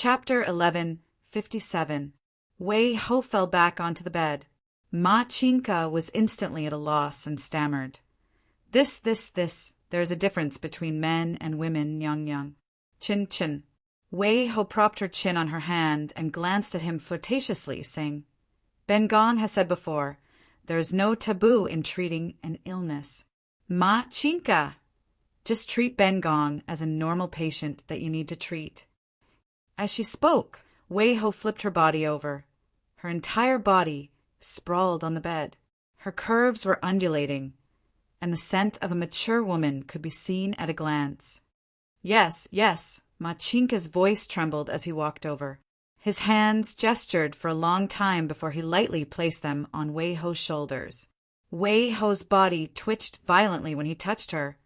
Chapter 11:57. Wei Ho fell back onto the bed. Ma Chinka was instantly at a loss and stammered. This, there is a difference between men and women, Nyang. Chin. Wei Ho propped her chin on her hand and glanced at him flirtatiously, saying, Ben Gong has said before, there is no taboo in treating an illness. Ma Chinka! Just treat Ben Gong as a normal patient that you need to treat. As she spoke, Wei Ho flipped her body over. Her entire body sprawled on the bed. Her curves were undulating, and the scent of a mature woman could be seen at a glance. Yes, Ma Chinka's voice trembled as he walked over. His hands gestured for a long time before he lightly placed them on Wei Ho's shoulders. Wei Ho's body twitched violently when he touched her,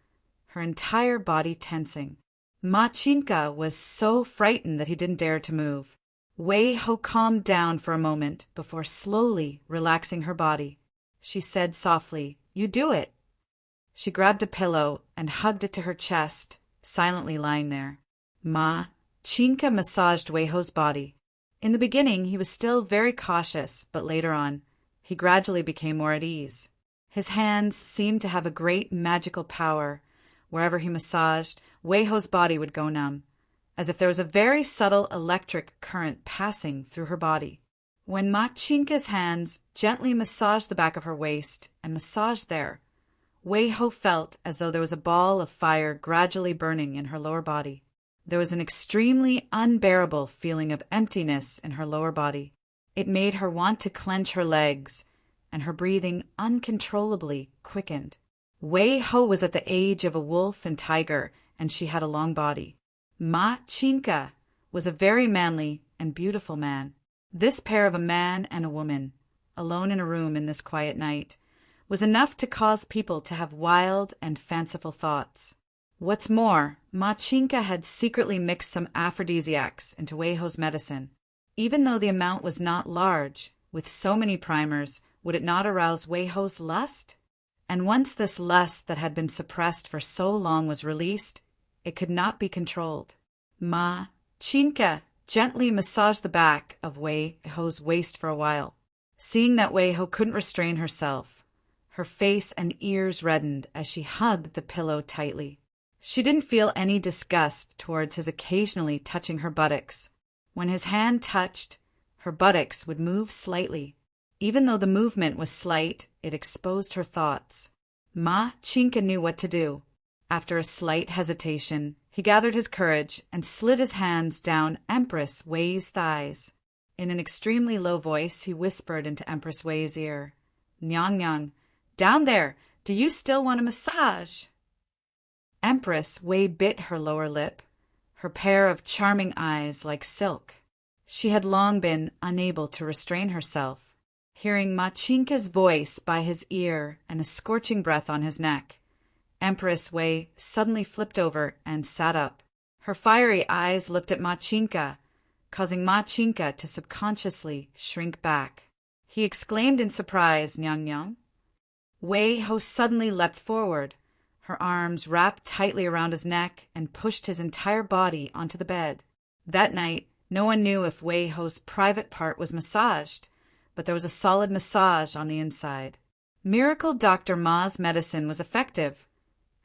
her entire body tensing. Ma Chinka was so frightened that he didn't dare to move. Wei Ho calmed down for a moment before slowly relaxing her body. She said softly, You do it. She grabbed a pillow and hugged it to her chest, silently lying there. Ma Chinka massaged Wei Ho's body. In the beginning, he was still very cautious, but later on, he gradually became more at ease. His hands seemed to have a great magical power. Wherever he massaged, Wei Ho's body would go numb, as if there was a very subtle electric current passing through her body. When Ma Chinka's hands gently massaged the back of her waist and massaged there, Wei Ho felt as though there was a ball of fire gradually burning in her lower body. There was an extremely unbearable feeling of emptiness in her lower body. It made her want to clench her legs, and her breathing uncontrollably quickened. Wei Ho was at the age of a wolf and tiger, and she had a long body. Ma Chinka was a very manly and beautiful man. This pair of a man and a woman, alone in a room in this quiet night, was enough to cause people to have wild and fanciful thoughts. What's more, Ma Chinka had secretly mixed some aphrodisiacs into Wei Ho's medicine. Even though the amount was not large, with so many primers, would it not arouse Wei Ho's lust? And once this lust that had been suppressed for so long was released, it could not be controlled. Ma Chinka gently massaged the back of Wei Ho's waist for a while. Seeing that Wei Ho couldn't restrain herself, her face and ears reddened as she hugged the pillow tightly. She didn't feel any disgust towards his occasionally touching her buttocks. When his hand touched, her buttocks would move slightly. Even though the movement was slight, it exposed her thoughts. Ma Chinka knew what to do. After a slight hesitation, he gathered his courage and slid his hands down Empress Wei's thighs. In an extremely low voice, he whispered into Empress Wei's ear, Nyang, down there, do you still want a massage? Empress Wei bit her lower lip, her pair of charming eyes like silk. She had long been unable to restrain herself. Hearing Ma Chinka's voice by his ear and a scorching breath on his neck, Empress Wei suddenly flipped over and sat up. Her fiery eyes looked at Ma Chinka, causing Ma Chinka to subconsciously shrink back. He exclaimed in surprise, Nyang. Wei Ho suddenly leapt forward. Her arms wrapped tightly around his neck and pushed his entire body onto the bed. That night, no one knew if Wei Ho's private part was massaged, but there was a solid massage on the inside. Miracle Dr. Ma's medicine was effective,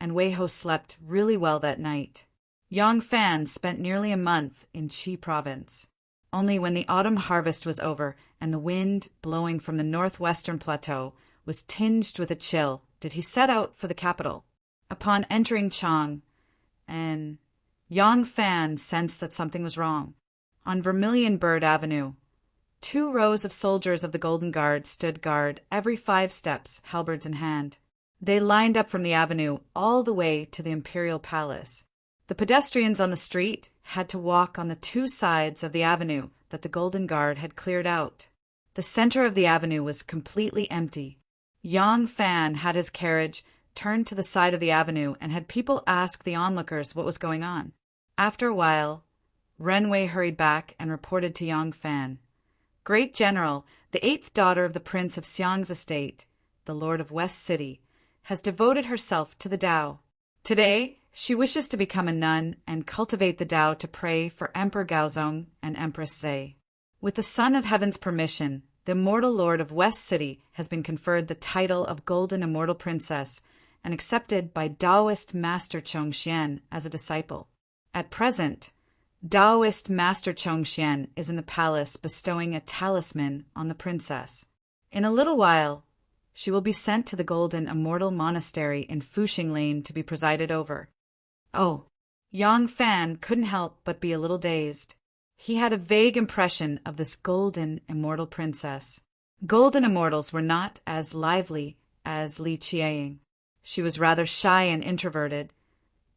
and Wei Ho slept really well that night. Yang Fan spent nearly a month in Qi province. Only when the autumn harvest was over and the wind blowing from the northwestern plateau was tinged with a chill did he set out for the capital. Upon entering Chang, Yang Fan sensed that something was wrong. On Vermilion Bird Avenue, 2 rows of soldiers of the Golden Guard stood guard every 5 steps, halberds in hand. They lined up from the avenue all the way to the Imperial Palace. The pedestrians on the street had to walk on the 2 sides of the avenue that the Golden Guard had cleared out. The center of the avenue was completely empty. Yang Fan had his carriage turned to the side of the avenue and had people ask the onlookers what was going on. After a while, Ren Wei hurried back and reported to Yang Fan, Great General, the 8th daughter of the Prince of Xiang's estate, the Lord of West City, has devoted herself to the Tao. Today, She wishes to become a nun and cultivate the Tao to pray for Emperor Gaozong and Empress Zhe. With the Son of Heaven's permission, the immortal lord of West City has been conferred the title of Golden Immortal Princess and accepted by Taoist Master Chongxian as a disciple. At present, Taoist Master Chongxian is in the palace bestowing a talisman on the princess. In a little while, she will be sent to the Golden Immortal Monastery in Fuxing Lane to be presided over. Oh, Yang Fan couldn't help but be a little dazed. He had a vague impression of this golden immortal princess. Golden immortals were not as lively as Li Qiang. She was rather shy and introverted,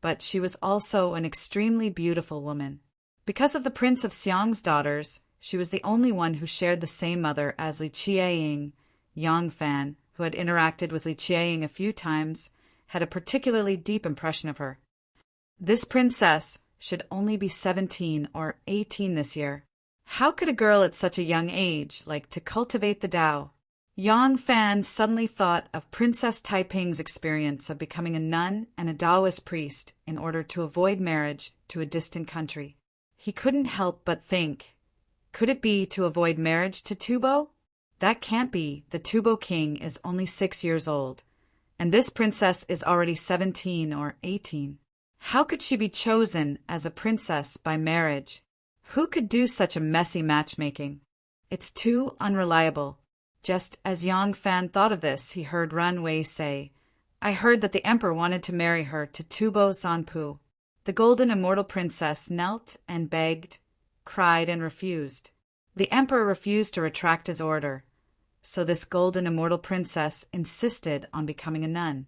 but she was also an extremely beautiful woman. Because of the Prince of Xiang's daughters, she was the only one who shared the same mother as Li Qiang. Yang Fan, who had interacted with Li Qiang a few times, had a particularly deep impression of her. This princess should only be 17 or 18 this year. How could a girl at such a young age like to cultivate the Tao? Yang Fan suddenly thought of Princess Taiping's experience of becoming a nun and a Taoist priest in order to avoid marriage to a distant country. He couldn't help but think, could it be to avoid marriage to Tubo? That can't be. The Tubo king is only 6 years old, and this princess is already 17 or 18. How could she be chosen as a princess by marriage? Who could do such a messy matchmaking? It's too unreliable. Just as Yang Fan thought of this, he heard Ran Wei say, I heard that the emperor wanted to marry her to Tubo Zanpu. The golden immortal princess knelt and begged, cried, and refused. The emperor refused to retract his order, so this golden immortal princess insisted on becoming a nun.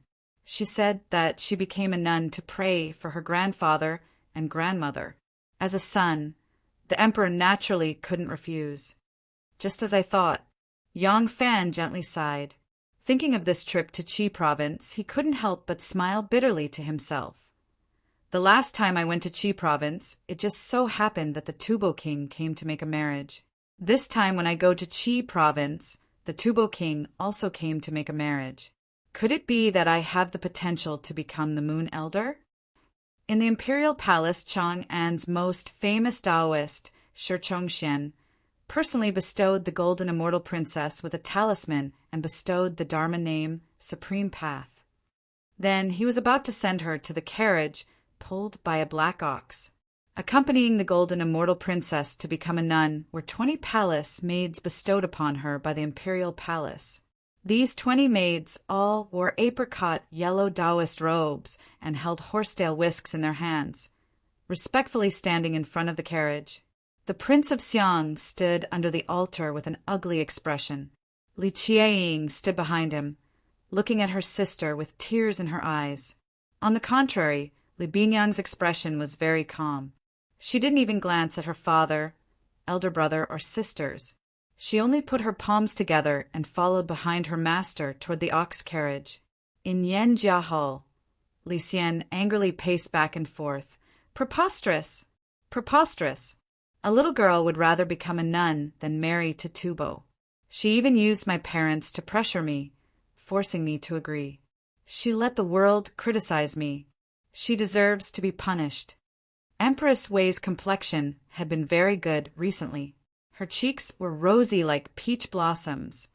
She said that she became a nun to pray for her grandfather and grandmother. As a son, the emperor naturally couldn't refuse. Just as I thought, Yang Fan gently sighed. Thinking of this trip to Qi province, he couldn't help but smile bitterly to himself. The last time I went to Qi province, it just so happened that the Tubo king came to make a marriage. This time when I go to Qi province, the Tubo king also came to make a marriage. Could it be that I have the potential to become the Moon Elder? In the imperial palace, Chang'an's most famous Taoist, Shi Chongxian, personally bestowed the golden immortal princess with a talisman and bestowed the Dharma name Supreme Path. Then he was about to send her to the carriage pulled by a black ox. Accompanying the golden immortal princess to become a nun were 20 palace maids bestowed upon her by the imperial palace. These 20 maids all wore apricot yellow Taoist robes and held horsetail whisks in their hands, respectfully standing in front of the carriage. The Prince of Xiang stood under the altar with an ugly expression. Li Qiang stood behind him, looking at her sister with tears in her eyes. On the contrary, Li Bingyang's expression was very calm. She didn't even glance at her father, elder brother, or sisters. She only put her palms together and followed behind her master toward the ox carriage. In Yanjia Hall, Li Xian angrily paced back and forth. Preposterous! Preposterous! A little girl would rather become a nun than marry to Tubo. She even used my parents to pressure me, forcing me to agree. She let the world criticize me. She deserves to be punished. Empress Wei's complexion had been very good recently. Her cheeks were rosy like peach blossoms,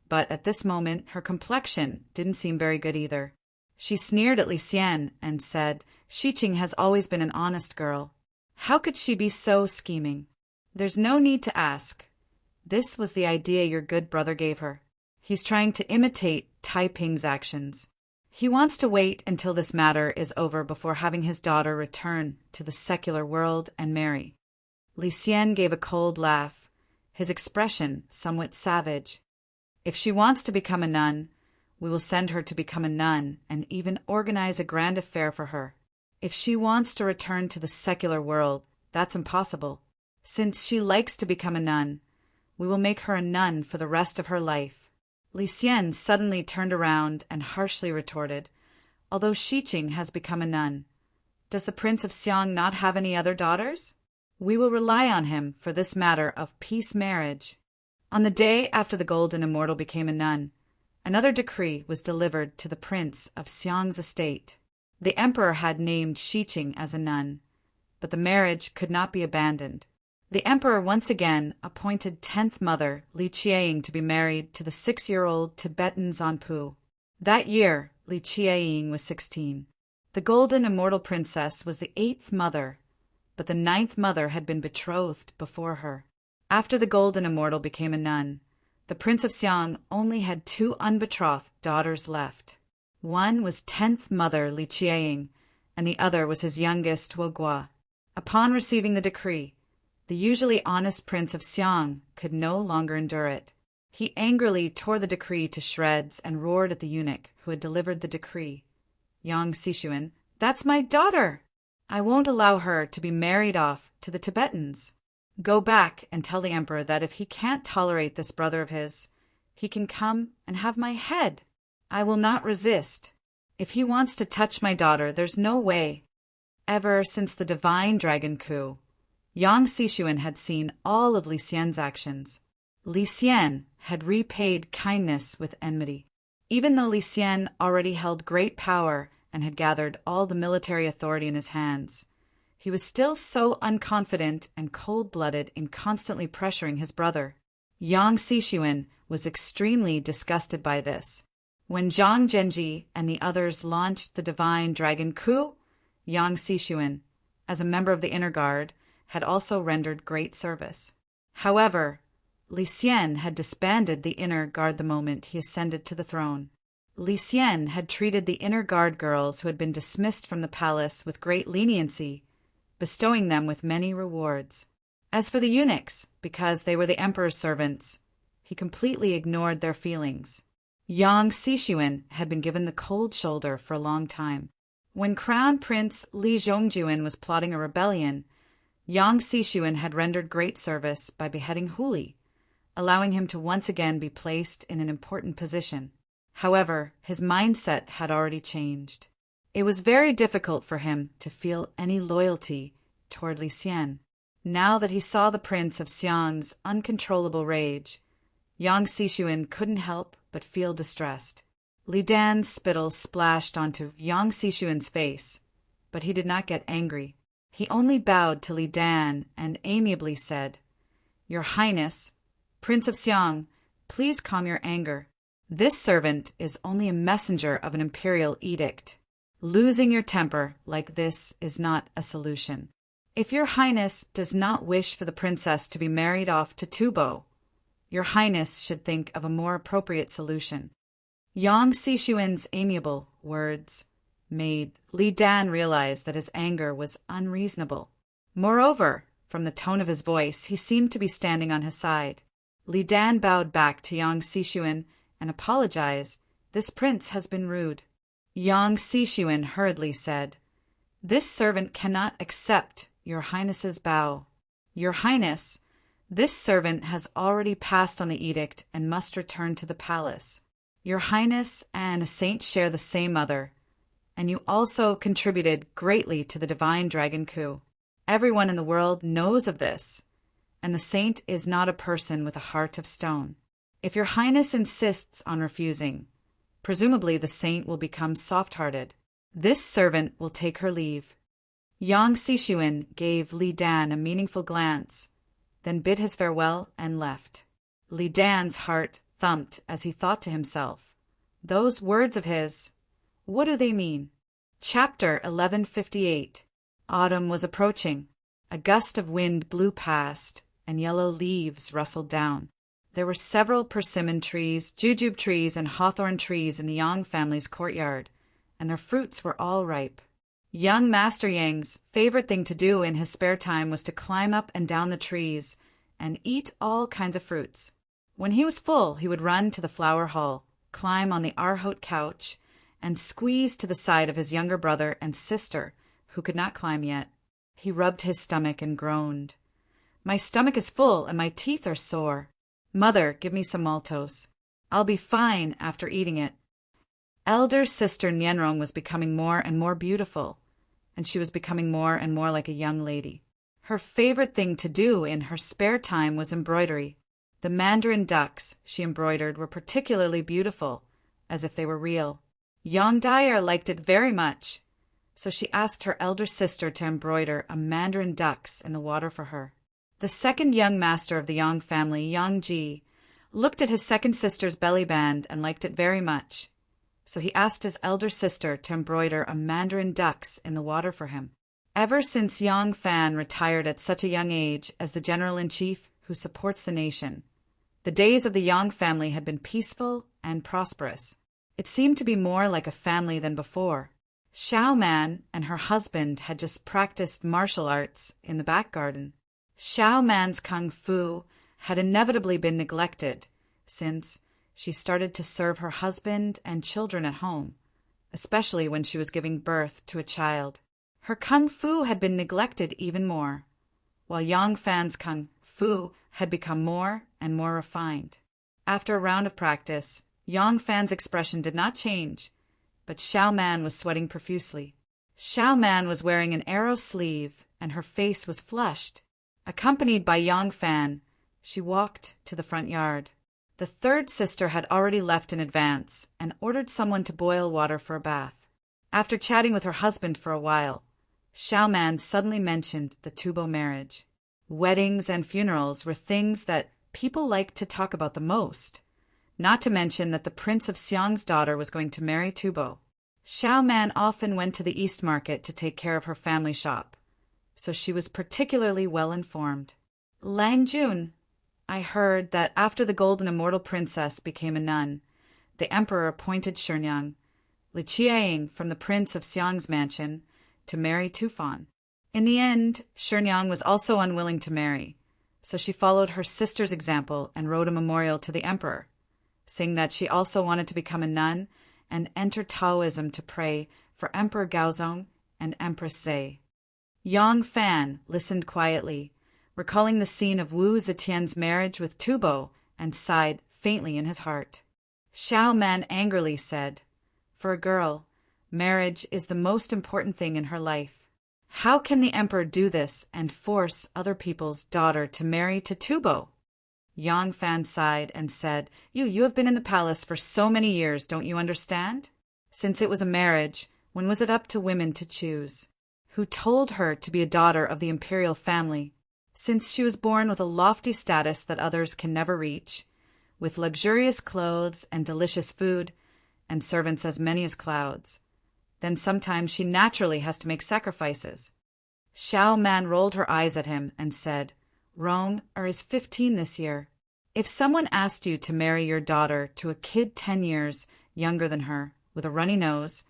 but at this moment her complexion didn't seem very good either. She sneered at Li Xian and said, Xiqing has always been an honest girl. How could she be so scheming? There's no need to ask. This was the idea your good brother gave her. He's trying to imitate Taiping's actions. He wants to wait until this matter is over before having his daughter return to the secular world and marry. Li Xian gave a cold laugh, his expression somewhat savage. If she wants to become a nun, we will send her to become a nun and even organize a grand affair for her. If she wants to return to the secular world, that's impossible. Since she likes to become a nun, we will make her a nun for the rest of her life. Li Xian suddenly turned around and harshly retorted, although Xiqing has become a nun, does the Prince of Xiang not have any other daughters? We will rely on him for this matter of peace marriage. On the day after the golden immortal became a nun, another decree was delivered to the Prince of Xiang's estate. The emperor had named Shiqing as a nun, but the marriage could not be abandoned. The emperor once again appointed 10th mother Li Qiaying to be married to the 6-year-old Tibetan Zanpu. That year, Li Qiaying was 16. The golden immortal princess was the 8th mother, but the 9th mother had been betrothed before her. After the golden immortal became a nun, the Prince of Xiang only had 2 unbetrothed daughters left. One was 10th mother Li Qiaying, and the other was his youngest Guo. Upon receiving the decree, the usually honest Prince of Xiang could no longer endure it. He angrily tore the decree to shreds and roared at the eunuch who had delivered the decree. Yang Xixuan, that's my daughter! I won't allow her to be married off to the Tibetans. Go back and tell the emperor that if he can't tolerate this brother of his, he can come and have my head. I will not resist. If he wants to touch my daughter, there's no way. Ever since the divine dragon coup, Yang Xixuan had seen all of Li Xian's actions. Li Xian had repaid kindness with enmity. Even though Li Xian already held great power and had gathered all the military authority in his hands, he was still so unconfident and cold-blooded in constantly pressuring his brother. Yang Xixuan was extremely disgusted by this. When Zhang Zhenji and the others launched the divine dragon coup, Yang Xixuan, as a member of the inner guard, had also rendered great service. However, Li Xian had disbanded the inner guard the moment he ascended to the throne. Li Xian had treated the inner guard girls who had been dismissed from the palace with great leniency, bestowing them with many rewards. As for the eunuchs, because they were the emperor's servants, he completely ignored their feelings. Yang Xixuan had been given the cold shoulder for a long time. When Crown Prince Li Zhongjuan was plotting a rebellion, Yang Xixuan had rendered great service by beheading Huli, allowing him to once again be placed in an important position. However, his mindset had already changed. It was very difficult for him to feel any loyalty toward Li Xian. Now that he saw the Prince of Xiang's uncontrollable rage, Yang Xixuan couldn't help but feel distressed. Li Dan's spittle splashed onto Yang Xixuan's face, but he did not get angry. He only bowed to Li Dan and amiably said, "Your Highness, Prince of Xiang, please calm your anger. This servant is only a messenger of an imperial edict. Losing your temper like this is not a solution. If your Highness does not wish for the princess to be married off to Tubo, your Highness should think of a more appropriate solution." Yang Xixuan's amiable words made Li Dan realize that his anger was unreasonable. Moreover, from the tone of his voice, he seemed to be standing on his side. Li Dan bowed back to Yang Xixuan and apologized. "This prince has been rude." Yang Xixuan hurriedly said, "This servant cannot accept your Highness's bow. Your Highness, this servant has already passed on the edict and must return to the palace. Your Highness and a saint share the same mother, and you also contributed greatly to the divine dragon coup. Everyone in the world knows of this, and the saint is not a person with a heart of stone. If your Highness insists on refusing, presumably the saint will become soft-hearted. This servant will take her leave." Yang Xixuan gave Li Dan a meaningful glance, then bid his farewell and left. Li Dan's heart thumped as he thought to himself, "Those words of his, what do they mean?" Chapter 1158. Autumn was approaching. A gust of wind blew past, and yellow leaves rustled down. There were several persimmon trees, jujube trees, and hawthorn trees in the Yang family's courtyard, and their fruits were all ripe. Young Master Yang's favorite thing to do in his spare time was to climb up and down the trees and eat all kinds of fruits. When he was full, he would run to the flower hall, climb on the arhot couch, and squeeze to the side of his younger brother and sister, who could not climb yet. He rubbed his stomach and groaned. "My stomach is full and my teeth are sore. Mother, give me some maltose. I'll be fine after eating it." Elder sister Nianrong was becoming more and more beautiful, and she was becoming more and more like a young lady. Her favorite thing to do in her spare time was embroidery. The mandarin ducks she embroidered were particularly beautiful, as if they were real. Yang Dyer liked it very much, so she asked her elder sister to embroider a mandarin ducks in the water for her. The second young master of the Yang family, Yang Ji, looked at his second sister's belly band and liked it very much, so he asked his elder sister to embroider a mandarin ducks in the water for him. Ever since Yang Fan retired at such a young age as the general-in-chief who supports the nation, the days of the Yang family had been peaceful and prosperous. It seemed to be more like a family than before. Xiao Man and her husband had just practiced martial arts in the back garden. Xiao Man's kung fu had inevitably been neglected since she started to serve her husband and children at home, especially when she was giving birth to a child. Her kung fu had been neglected even more, while Yang Fan's kung fu had become more and more refined. After a round of practice, Yang Fan's expression did not change, but Xiao Man was sweating profusely. Xiao Man was wearing an arrow sleeve, and her face was flushed. Accompanied by Yang Fan, she walked to the front yard. The third sister had already left in advance and ordered someone to boil water for a bath. After chatting with her husband for a while, Xiao Man suddenly mentioned the Tubo marriage. Weddings and funerals were things that people liked to talk about the most, not to mention that the Prince of Xiang's daughter was going to marry Tubo. Xiao Man often went to the East Market to take care of her family shop, so she was particularly well informed. Lang Jun, I heard that after the Golden Immortal Princess became a nun, the Emperor appointed Shenyang, Li Qiang from the Prince of Xiang's mansion, to marry Tufan. In the end, Shenyang was also unwilling to marry, so she followed her sister's example and wrote a memorial to the Emperor, saying that she also wanted to become a nun and enter Taoism to pray for Emperor Gaozong and Empress Zei. Yang Fan listened quietly, recalling the scene of Wu Zetian's marriage with Tubo, and sighed faintly in his heart. Xiao Man angrily said, "For a girl, marriage is the most important thing in her life. How can the emperor do this and force other people's daughter to marry to Tubo?" Yang Fan sighed and said, You have been in the palace for so many years, don't you understand? Since it was a marriage, when was it up to women to choose? Who told her to be a daughter of the imperial family? Since she was born with a lofty status that others can never reach, with luxurious clothes and delicious food, and servants as many as clouds, then sometimes she naturally has to make sacrifices. Xiao Man rolled her eyes at him and said, Rong is 15 this year. If someone asked you to marry your daughter to a kid 10 years younger than her, with a runny nose,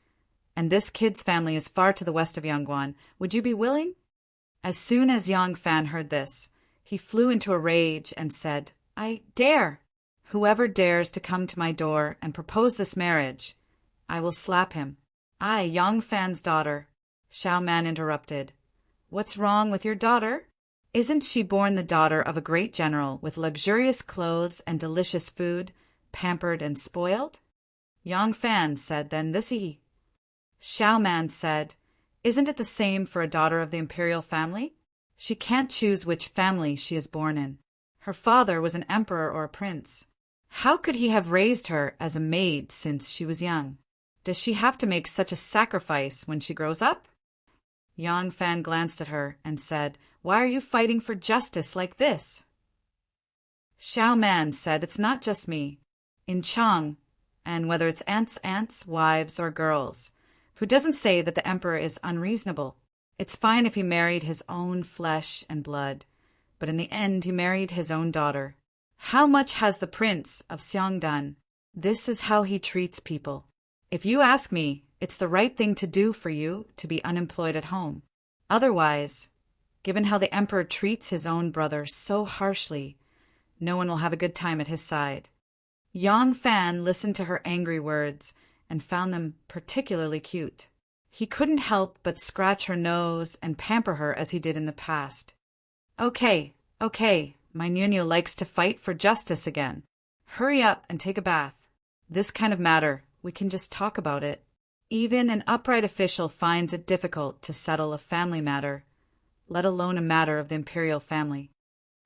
and this kid's family is far to the west of Yangguan, would you be willing? As soon as Yang Fan heard this, he flew into a rage and said, I dare. Whoever dares to come to my door and propose this marriage, I will slap him. I, Yang Fan's daughter. Xiao Man interrupted. What's wrong with your daughter? Isn't she born the daughter of a great general with luxurious clothes and delicious food, pampered and spoiled? Yang Fan said, then this he. Xiao Man said, Isn't it the same for a daughter of the imperial family? She can't choose which family she is born in. Her father was an emperor or a prince. How could he have raised her as a maid since she was young? Does she have to make such a sacrifice when she grows up? Yang Fan glanced at her and said, Why are you fighting for justice like this? Xiao Man said, It's not just me. In Chang, and whether it's aunts, wives, or girls, who doesn't say that the emperor is unreasonable? It's fine if he married his own flesh and blood, but in the end he married his own daughter. How much has the Prince of Xiang done? This is how he treats people. If you ask me, it's the right thing to do for you to be unemployed at home. Otherwise, given how the emperor treats his own brother so harshly, no one will have a good time at his side. Yang Fan listened to her angry words and found them particularly cute. He couldn't help but scratch her nose and pamper her as he did in the past. Okay, my Nuno likes to fight for justice again. Hurry up and take a bath. This kind of matter, we can just talk about it. Even an upright official finds it difficult to settle a family matter, let alone a matter of the imperial family.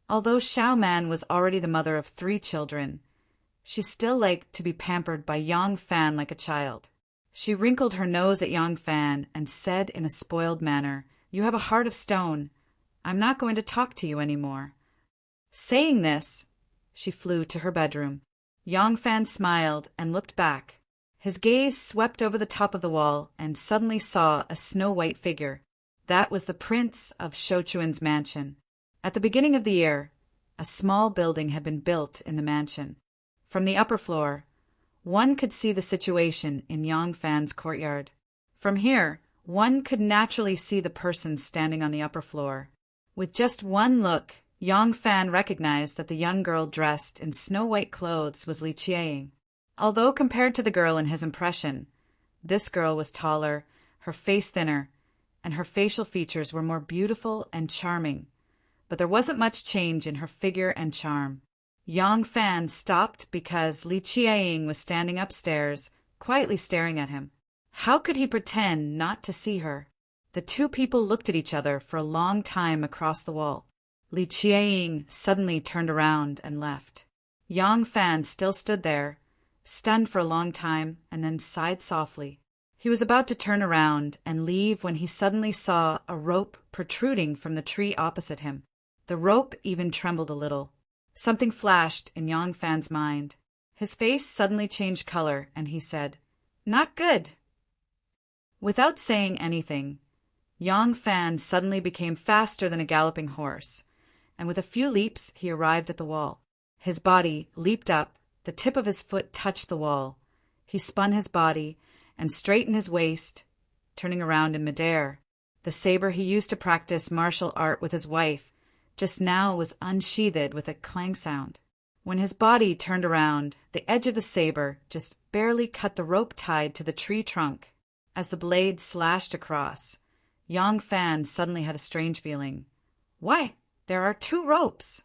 Although Xiao Man was already the mother of 3 children, she still liked to be pampered by Yang Fan like a child. She wrinkled her nose at Yang Fan and said in a spoiled manner, "You have a heart of stone. I'm not going to talk to you any more." Saying this, she flew to her bedroom. Yang Fan smiled and looked back. His gaze swept over the top of the wall and suddenly saw a snow-white figure. That was the prince of Shouchuan's mansion. At the beginning of the year, a small building had been built in the mansion. From the upper floor, one could see the situation in Yang Fan's courtyard. From here, one could naturally see the person standing on the upper floor. With just one look, Yang Fan recognized that the young girl dressed in snow-white clothes was Li Qiang. Although compared to the girl in his impression, this girl was taller, her face thinner, and her facial features were more beautiful and charming. But there wasn't much change in her figure and charm. Yang Fan stopped because Li Qiang was standing upstairs, quietly staring at him. How could he pretend not to see her? The two people looked at each other for a long time across the wall. Li Qiang suddenly turned around and left. Yang Fan still stood there, stunned for a long time, and then sighed softly. He was about to turn around and leave when he suddenly saw a rope protruding from the tree opposite him. The rope even trembled a little. Something flashed in Yang Fan's mind. His face suddenly changed color, and he said, "Not good." Without saying anything, Yang Fan suddenly became faster than a galloping horse, and with a few leaps he arrived at the wall. His body leaped up, the tip of his foot touched the wall. He spun his body and straightened his waist, turning around in midair. The saber he used to practice martial art with his wife just now was unsheathed with a clang sound. When his body turned around, the edge of the saber just barely cut the rope tied to the tree trunk. As the blade slashed across, Yang Fan suddenly had a strange feeling. Why, there are two ropes!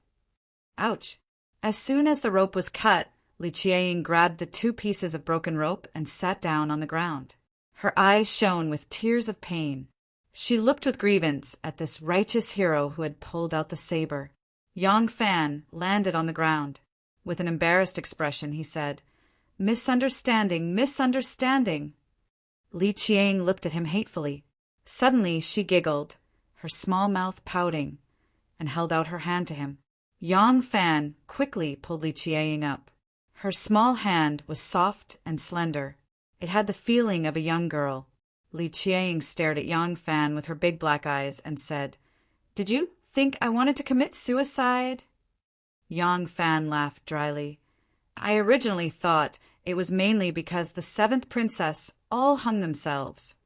Ouch! As soon as the rope was cut, Li Qiang grabbed the two pieces of broken rope and sat down on the ground. Her eyes shone with tears of pain. She looked with grievance at this righteous hero who had pulled out the saber. Yang Fan landed on the ground. With an embarrassed expression, he said, "Misunderstanding, misunderstanding." Li Qiang looked at him hatefully. Suddenly she giggled, her small mouth pouting, and held out her hand to him. Yang Fan quickly pulled Li Qiang up. Her small hand was soft and slender. It had the feeling of a young girl. Li Qiang stared at Yang Fan with her big black eyes and said, "Did you think I wanted to commit suicide?" Yang Fan laughed dryly. "I originally thought it was mainly because the seventh princess all hung themselves.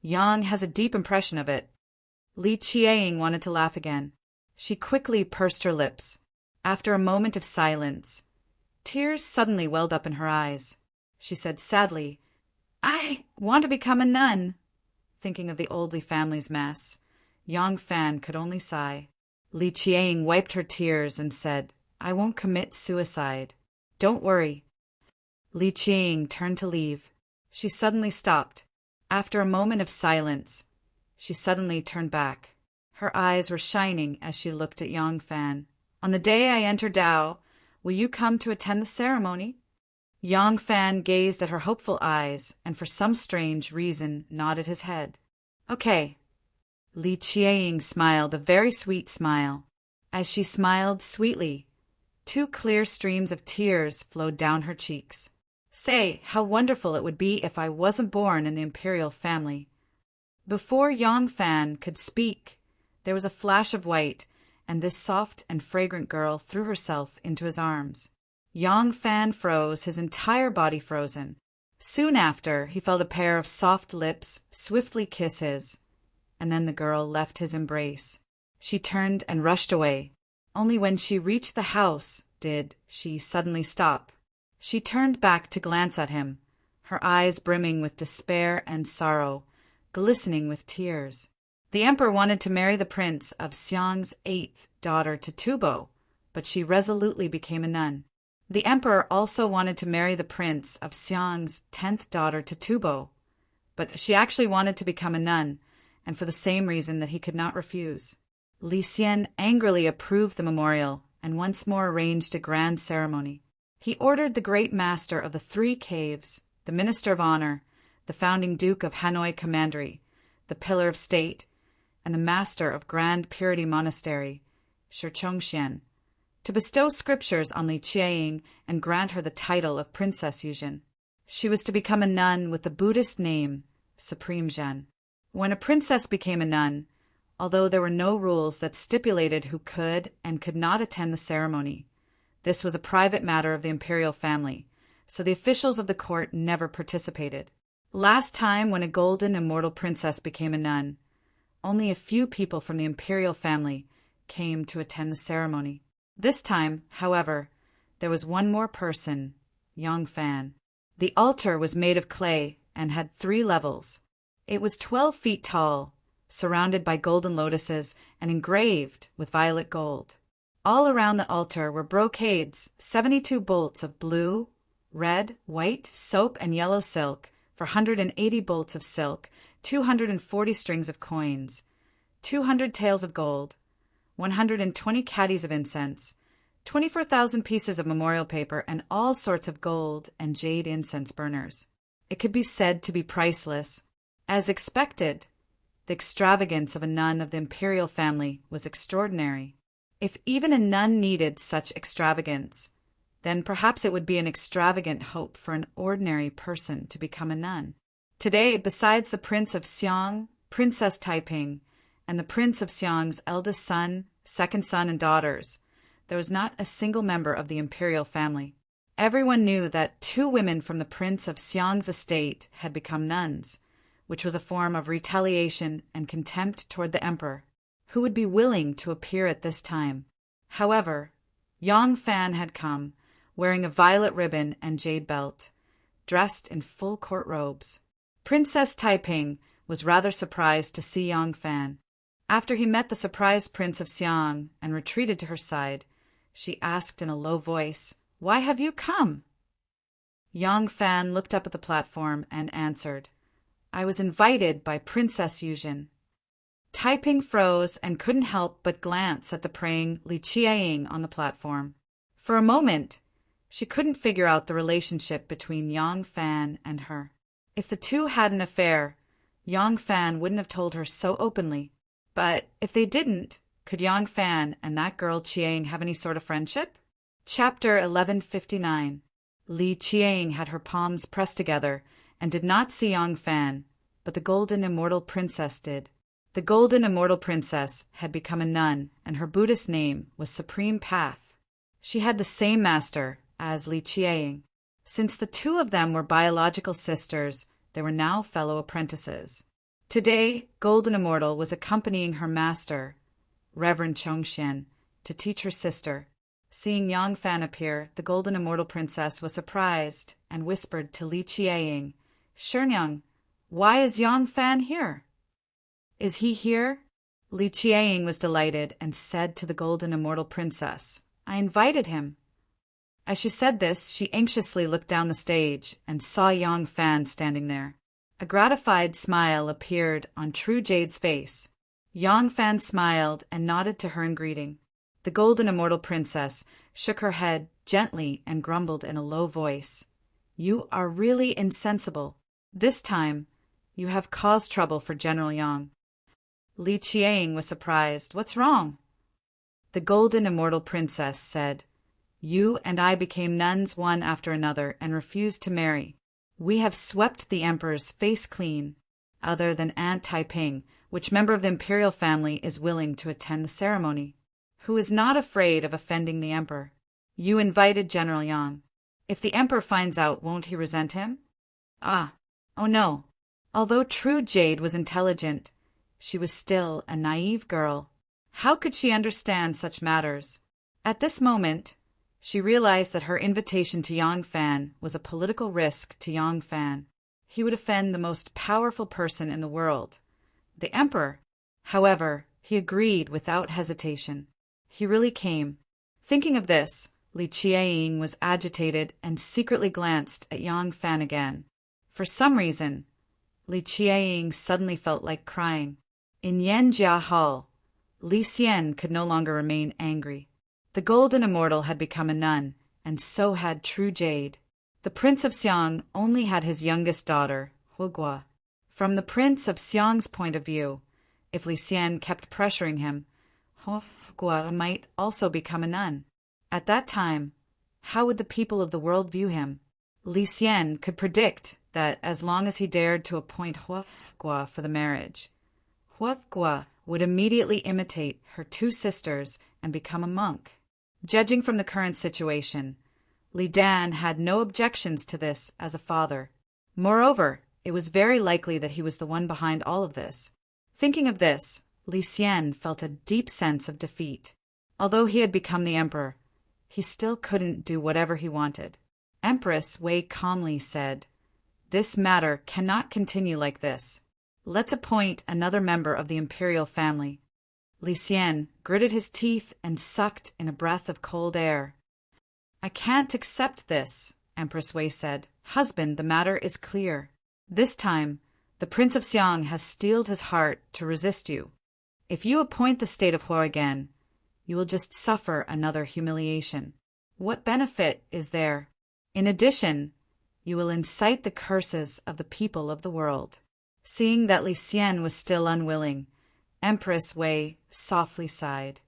Yang has a deep impression of it." Li Qiang wanted to laugh again. She quickly pursed her lips. After a moment of silence, tears suddenly welled up in her eyes. She said sadly, "I want to become a nun." Thinking of the Oldley family's mess, Yang Fan could only sigh. Li Qiang wiped her tears and said, "I won't commit suicide. Don't worry." Li Qiang turned to leave. She suddenly stopped. After a moment of silence, she suddenly turned back. Her eyes were shining as she looked at Yang Fan. "On the day I enter Tao, will you come to attend the ceremony?" Yang Fan gazed at her hopeful eyes and for some strange reason nodded his head. "Okay." Li Qiang smiled a very sweet smile. As she smiled sweetly, two clear streams of tears flowed down her cheeks. "Say, how wonderful it would be if I wasn't born in the imperial family." Before Yang Fan could speak, there was a flash of white, and this soft and fragrant girl threw herself into his arms. Yang Fan froze, his entire body frozen. Soon after, he felt a pair of soft lips swiftly kiss his, and then the girl left his embrace. She turned and rushed away. Only when she reached the house did she suddenly stop. She turned back to glance at him, her eyes brimming with despair and sorrow, glistening with tears. The emperor wanted to marry the prince of Xiang's 8th daughter to Tubo, but she resolutely became a nun. The emperor also wanted to marry the prince of Xiang's 10th daughter to Tubo, but she actually wanted to become a nun, and for the same reason that he could not refuse. Li Xian angrily approved the memorial and once more arranged a grand ceremony. He ordered the great master of the 3 caves, the minister of honor, the founding Duke of Hanoi Commandery, the pillar of state, and the master of Grand Purity Monastery, Shirchongxian, to bestow scriptures on Li Qiaying and grant her the title of Princess Yuzhen. She was to become a nun with the Buddhist name, Supreme Zhen. When a princess became a nun, although there were no rules that stipulated who could and could not attend the ceremony, this was a private matter of the imperial family, so the officials of the court never participated. Last time when a golden immortal princess became a nun, only a few people from the imperial family came to attend the ceremony. This time, however, there was one more person, Yang Fan. The altar was made of clay and had 3 levels. It was 12 feet tall, surrounded by golden lotuses and engraved with violet gold. All around the altar were brocades, 72 bolts of blue, red, white, soap, and yellow silk, for 180 bolts of silk, 240 strings of coins, 200 taels of gold, 120 caddies of incense, 24,000 pieces of memorial paper, and all sorts of gold and jade incense burners. It could be said to be priceless. As expected, the extravagance of a nun of the imperial family was extraordinary. If even a nun needed such extravagance, then perhaps it would be an extravagant hope for an ordinary person to become a nun. Today, besides the Prince of Xiang, Princess Taiping, and the Prince of Xiang's eldest son, second son, and daughters, there was not a single member of the imperial family. Everyone knew that 2 women from the Prince of Xiang's estate had become nuns, which was a form of retaliation and contempt toward the emperor, who would be willing to appear at this time. However, Yang Fan had come, wearing a violet ribbon and jade belt, dressed in full court robes. Princess Taiping was rather surprised to see Yang Fan. After he met the surprised Prince of Xiang and retreated to her side, she asked in a low voice, "Why have you come?" Yang Fan looked up at the platform and answered, "I was invited by Princess Yuzhen." Taiping froze and couldn't help but glance at the praying Li Qiaying on the platform. For a moment, she couldn't figure out the relationship between Yang Fan and her. If the two had an affair, Yang Fan wouldn't have told her so openly. But if they didn't, could Yang Fan and that girl Qiaying have any sort of friendship? Chapter 1159. Li Qiaying had her palms pressed together and did not see Yang Fan, but the golden immortal princess did. The golden immortal princess had become a nun, and her Buddhist name was Supreme Path. She had the same master as Li Qiaying. Since the 2 of them were biological sisters, they were now fellow apprentices. Today, Golden Immortal was accompanying her master, Reverend Chongxian, to teach her sister. Seeing Yang Fan appear, the Golden Immortal Princess was surprised and whispered to Li Qiaying, "Shernyoung, why is Yang Fan here?" "Is he here?" Li Qiaying was delighted and said to the Golden Immortal Princess, "I invited him." As she said this, she anxiously looked down the stage and saw Yang Fan standing there. A gratified smile appeared on True Jade's face. Yang Fan smiled and nodded to her in greeting. The Golden Immortal Princess shook her head gently and grumbled in a low voice, "You are really insensible. This time, you have caused trouble for General Yang." Li Qiaying was surprised. "What's wrong?" The Golden Immortal Princess said, "You and I became nuns one after another and refused to marry. We have swept the emperor's face clean, other than Aunt Taiping, which member of the imperial family is willing to attend the ceremony, who is not afraid of offending the emperor. You invited General Yang. If the emperor finds out, won't he resent him?" "Oh no." Although True Jade was intelligent, she was still a naive girl. How could she understand such matters? At this moment, she realized that her invitation to Yang Fan was a political risk to Yang Fan. He would offend the most powerful person in the world, the emperor. However, he agreed without hesitation. He really came. Thinking of this, Li Qiaying was agitated and secretly glanced at Yang Fan again. For some reason, Li Qiaying suddenly felt like crying. In Yanjia Hall, Li Xian could no longer remain angry. The Golden Immortal had become a nun, and so had True Jade. The Prince of Xiang only had his youngest daughter, Hugua. From the Prince of Xiang's point of view, if Li Xian kept pressuring him, Hugua might also become a nun. At that time, how would the people of the world view him? Li Xian could predict that as long as he dared to appoint Hugua for the marriage, Hugua would immediately imitate her two sisters and become a monk. Judging from the current situation, Li Dan had no objections to this as a father. Moreover, it was very likely that he was the one behind all of this. Thinking of this, Li Xian felt a deep sense of defeat. Although he had become the emperor, he still couldn't do whatever he wanted. Empress Wei calmly said, "This matter cannot continue like this. Let's appoint another member of the imperial family." Li Xian gritted his teeth and sucked in a breath of cold air. "I can't accept this," Empress Wei said. "Husband, the matter is clear. This time, the Prince of Xiang has steeled his heart to resist you. If you appoint the state of Hua again, you will just suffer another humiliation. What benefit is there? In addition, you will incite the curses of the people of the world." Seeing that Li Xian was still unwilling, Empress Wei softly sighed.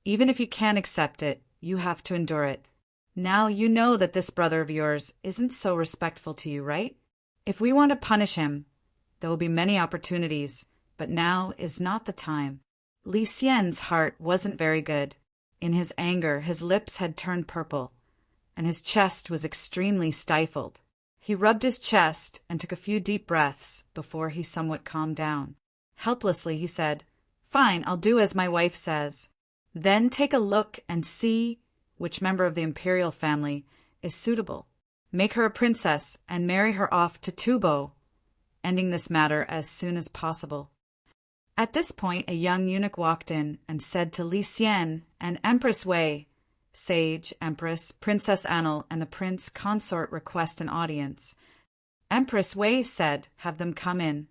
"Even if you can't accept it, you have to endure it. Now you know that this brother of yours isn't so respectful to you, right? If we want to punish him, there will be many opportunities, but now is not the time." Li Xian's heart wasn't very good. In his anger, his lips had turned purple, and his chest was extremely stifled. He rubbed his chest and took a few deep breaths before he somewhat calmed down. Helplessly, he said, "Fine, I'll do as my wife says. Then take a look and see which member of the imperial family is suitable. Make her a princess and marry her off to Tubo, ending this matter as soon as possible." At this point, a young eunuch walked in and said to Li Xian and Empress Wei, "Sage, Empress, Princess Anil, and the Prince Consort request an audience." Empress Wei said, "Have them come in."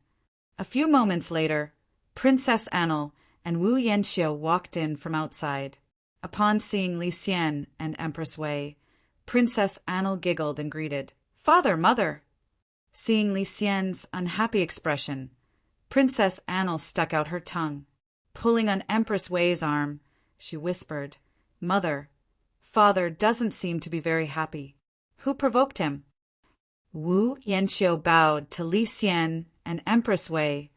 A few moments later, Princess Anil and Wu Yanxiu walked in from outside. Upon seeing Li Xian and Empress Wei, Princess Anil giggled and greeted, "Father, mother." Seeing Li Xian's unhappy expression, Princess Anil stuck out her tongue. Pulling on Empress Wei's arm, she whispered, "Mother, father doesn't seem to be very happy. Who provoked him?" Wu Yanxiu bowed to Li Xian and Empress Wei,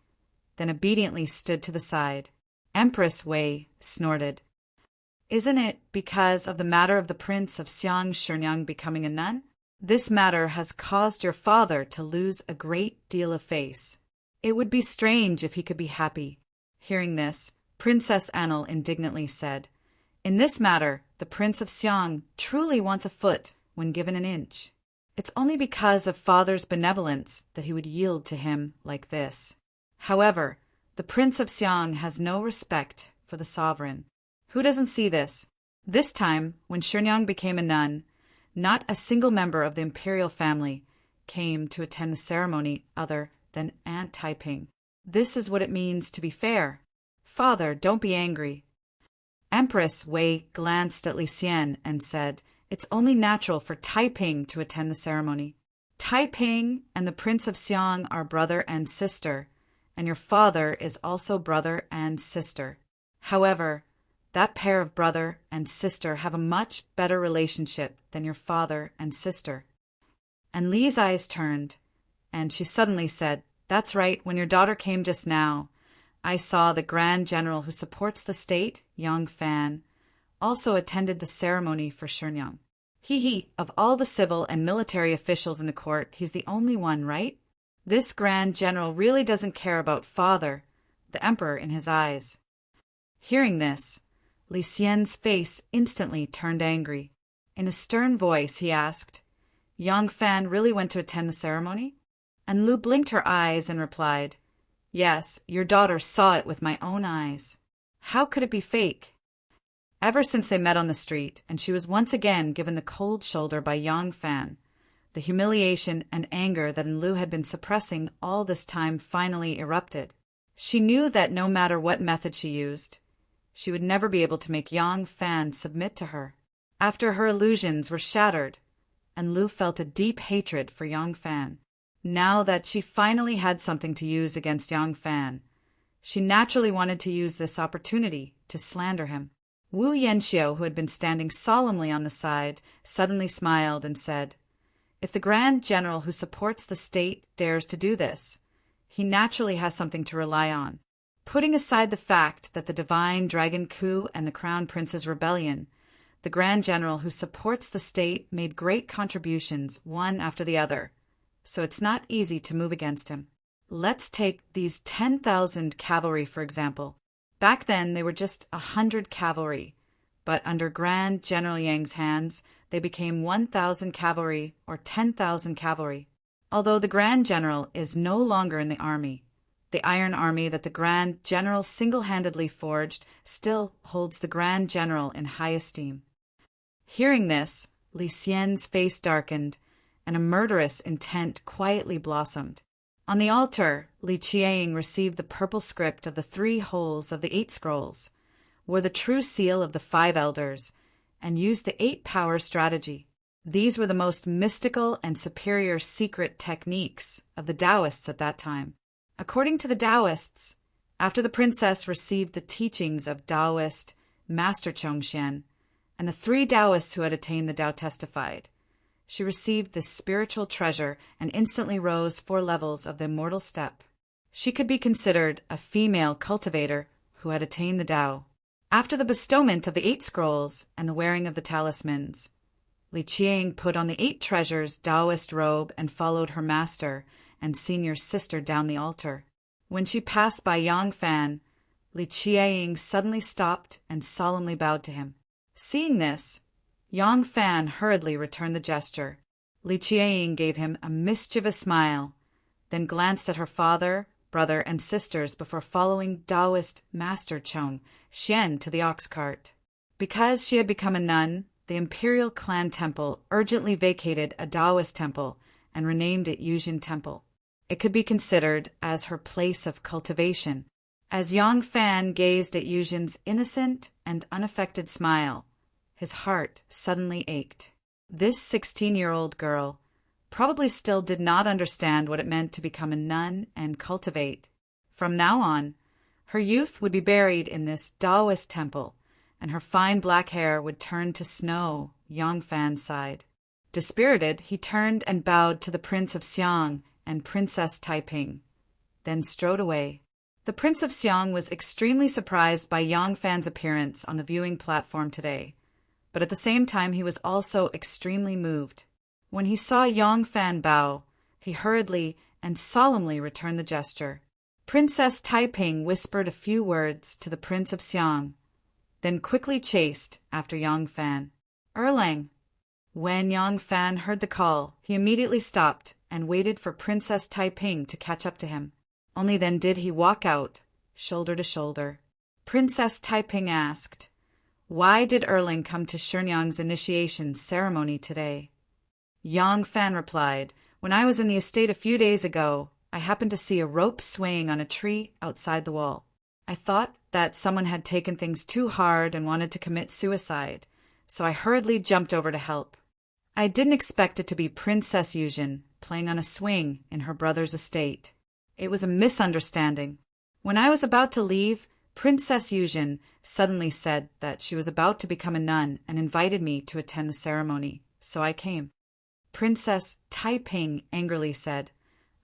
then obediently stood to the side. Empress Wei snorted. "Isn't it because of the matter of the Prince of Xiang Shenyang becoming a nun? This matter has caused your father to lose a great deal of face. It would be strange if he could be happy." Hearing this, Princess Anil indignantly said, "In this matter, the Prince of Xiang truly wants a foot when given an inch. It's only because of father's benevolence that he would yield to him like this. However, the Prince of Xiang has no respect for the sovereign. Who doesn't see this? This time, when Shenyang became a nun, not a single member of the imperial family came to attend the ceremony other than Aunt Taiping. This is what it means to be fair. Father, don't be angry." Empress Wei glanced at Li Xian and said, "It's only natural for Taiping to attend the ceremony. Taiping and the Prince of Xiang are brother and sister, and your father is also brother and sister. However, that pair of brother and sister have a much better relationship than your father and sister." And Li's eyes turned, and she suddenly said, "That's right, when your daughter came just now, I saw the Grand General who supports the state, Yang Fan, also attended the ceremony for Shenyang. Of all the civil and military officials in the court, he's the only one, right? This Grand General really doesn't care about father, the emperor in his eyes." Hearing this, Li Xian's face instantly turned angry. In a stern voice, he asked, "Yang Fan really went to attend the ceremony?" And Lu blinked her eyes and replied, "Yes, your daughter saw it with my own eyes. How could it be fake?" Ever since they met on the street, and she was once again given the cold shoulder by Yang Fan, the humiliation and anger that Lu had been suppressing all this time finally erupted. She knew that no matter what method she used, she would never be able to make Yang Fan submit to her. After her illusions were shattered, and Lu felt a deep hatred for Yang Fan. Now that she finally had something to use against Yang Fan, she naturally wanted to use this opportunity to slander him. Wu Yanxiu, who had been standing solemnly on the side, suddenly smiled and said, "If the Grand General who supports the state dares to do this, he naturally has something to rely on. Putting aside the fact that the divine dragon coup and the Crown Prince's rebellion, the Grand General who supports the state made great contributions one after the other, so it's not easy to move against him. Let's take these 10,000 cavalry, for example. Back then they were just 100 cavalry, but under Grand General Yang's hands, they became 1,000 cavalry or 10,000 cavalry. Although the Grand General is no longer in the army, the Iron Army that the Grand General single-handedly forged still holds the Grand General in high esteem." Hearing this, Li Xian's face darkened, and a murderous intent quietly blossomed. On the altar, Li Qiang received the purple script of the 3 holes of the 8 scrolls, wore the true seal of the 5 elders, and used the 8-power strategy. These were the most mystical and superior secret techniques of the Taoists at that time. According to the Taoists, after the princess received the teachings of Taoist Master Chongxian, and the 3 Taoists who had attained the Tao testified, she received this spiritual treasure and instantly rose 4 levels of the immortal step. She could be considered a female cultivator who had attained the Tao. After the bestowment of the 8 scrolls and the wearing of the talismans, Li Qiang put on the 8 treasures Taoist robe and followed her master and senior sister down the altar. When she passed by Yang Fan, Li Qiang suddenly stopped and solemnly bowed to him. Seeing this, Yang Fan hurriedly returned the gesture. Li Qiang gave him a mischievous smile, then glanced at her father, brother, and sisters before following Taoist Master Chong Xian to the ox cart. Because she had become a nun, the imperial clan temple urgently vacated a Taoist temple and renamed it Yujin Temple. It could be considered as her place of cultivation. As Yang Fan gazed at Yujin's innocent and unaffected smile, his heart suddenly ached. This 16-year-old girl probably still did not understand what it meant to become a nun and cultivate. From now on, her youth would be buried in this Taoist temple, and her fine black hair would turn to snow. Yang Fan sighed. Dispirited, he turned and bowed to the Prince of Xiang and Princess Taiping, then strode away. The Prince of Xiang was extremely surprised by Yang Fan's appearance on the viewing platform today, but at the same time he was also extremely moved. When he saw Yang Fan bow, he hurriedly and solemnly returned the gesture. Princess Taiping whispered a few words to the Prince of Xiang, then quickly chased after Yang Fan. "Erlang." When Yang Fan heard the call, he immediately stopped and waited for Princess Taiping to catch up to him. Only then did he walk out, shoulder to shoulder. Princess Taiping asked, "Why did Erlang come to Shenyang's initiation ceremony today?" Yang Fan replied, "When I was in the estate a few days ago, I happened to see a rope swaying on a tree outside the wall. I thought that someone had taken things too hard and wanted to commit suicide, so I hurriedly jumped over to help. I didn't expect it to be Princess Yujin playing on a swing in her brother's estate. It was a misunderstanding. When I was about to leave, Princess Yujin suddenly said that she was about to become a nun and invited me to attend the ceremony, so I came." Princess Taiping angrily said,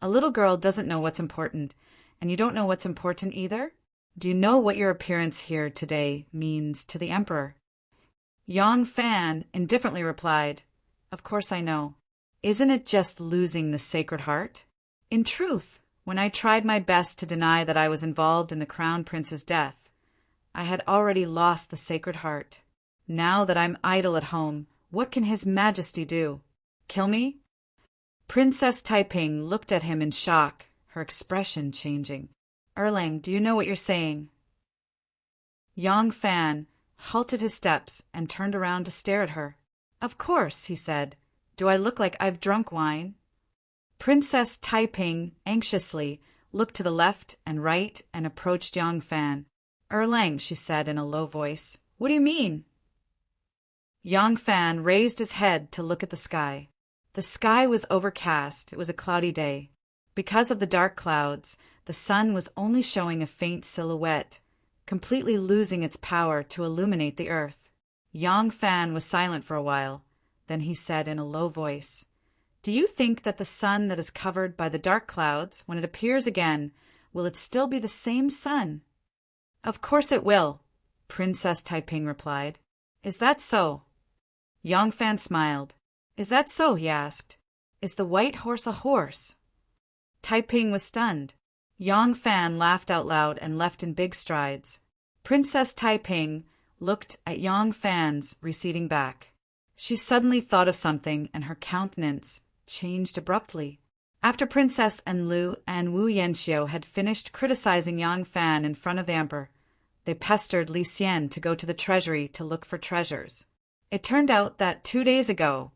"A little girl doesn't know what's important, and you don't know what's important either? Do you know what your appearance here today means to the emperor?" Yang Fan indifferently replied, "Of course I know. Isn't it just losing the Sacred Heart? In truth, when I tried my best to deny that I was involved in the Crown Prince's death, I had already lost the Sacred Heart. Now that I'm idle at home, what can His Majesty do? Kill me?" Princess Taiping looked at him in shock, her expression changing. "Erlang, do you know what you're saying?" Yang Fan halted his steps and turned around to stare at her. "Of course," he said. "Do I look like I've drunk wine?" Princess Taiping anxiously looked to the left and right and approached Yang Fan. "Erlang," she said in a low voice, "what do you mean?" Yang Fan raised his head to look at the sky. The sky was overcast. It was a cloudy day. Because of the dark clouds, the sun was only showing a faint silhouette, completely losing its power to illuminate the earth. Yang Fan was silent for a while. Then he said in a low voice, "Do you think that the sun that is covered by the dark clouds, when it appears again, will it still be the same sun?" "Of course it will," Princess Taiping replied. "Is that so?" Yang Fan smiled. "Is that so?" he asked. "Is the white horse a horse?" Taiping was stunned. Yang Fan laughed out loud and left in big strides. Princess Taiping looked at Yang Fan's receding back. She suddenly thought of something, and her countenance changed abruptly. After Princess Enlu and Wu Yanxiu had finished criticizing Yang Fan in front of the emperor, they pestered Li Xian to go to the treasury to look for treasures. It turned out that 2 days ago,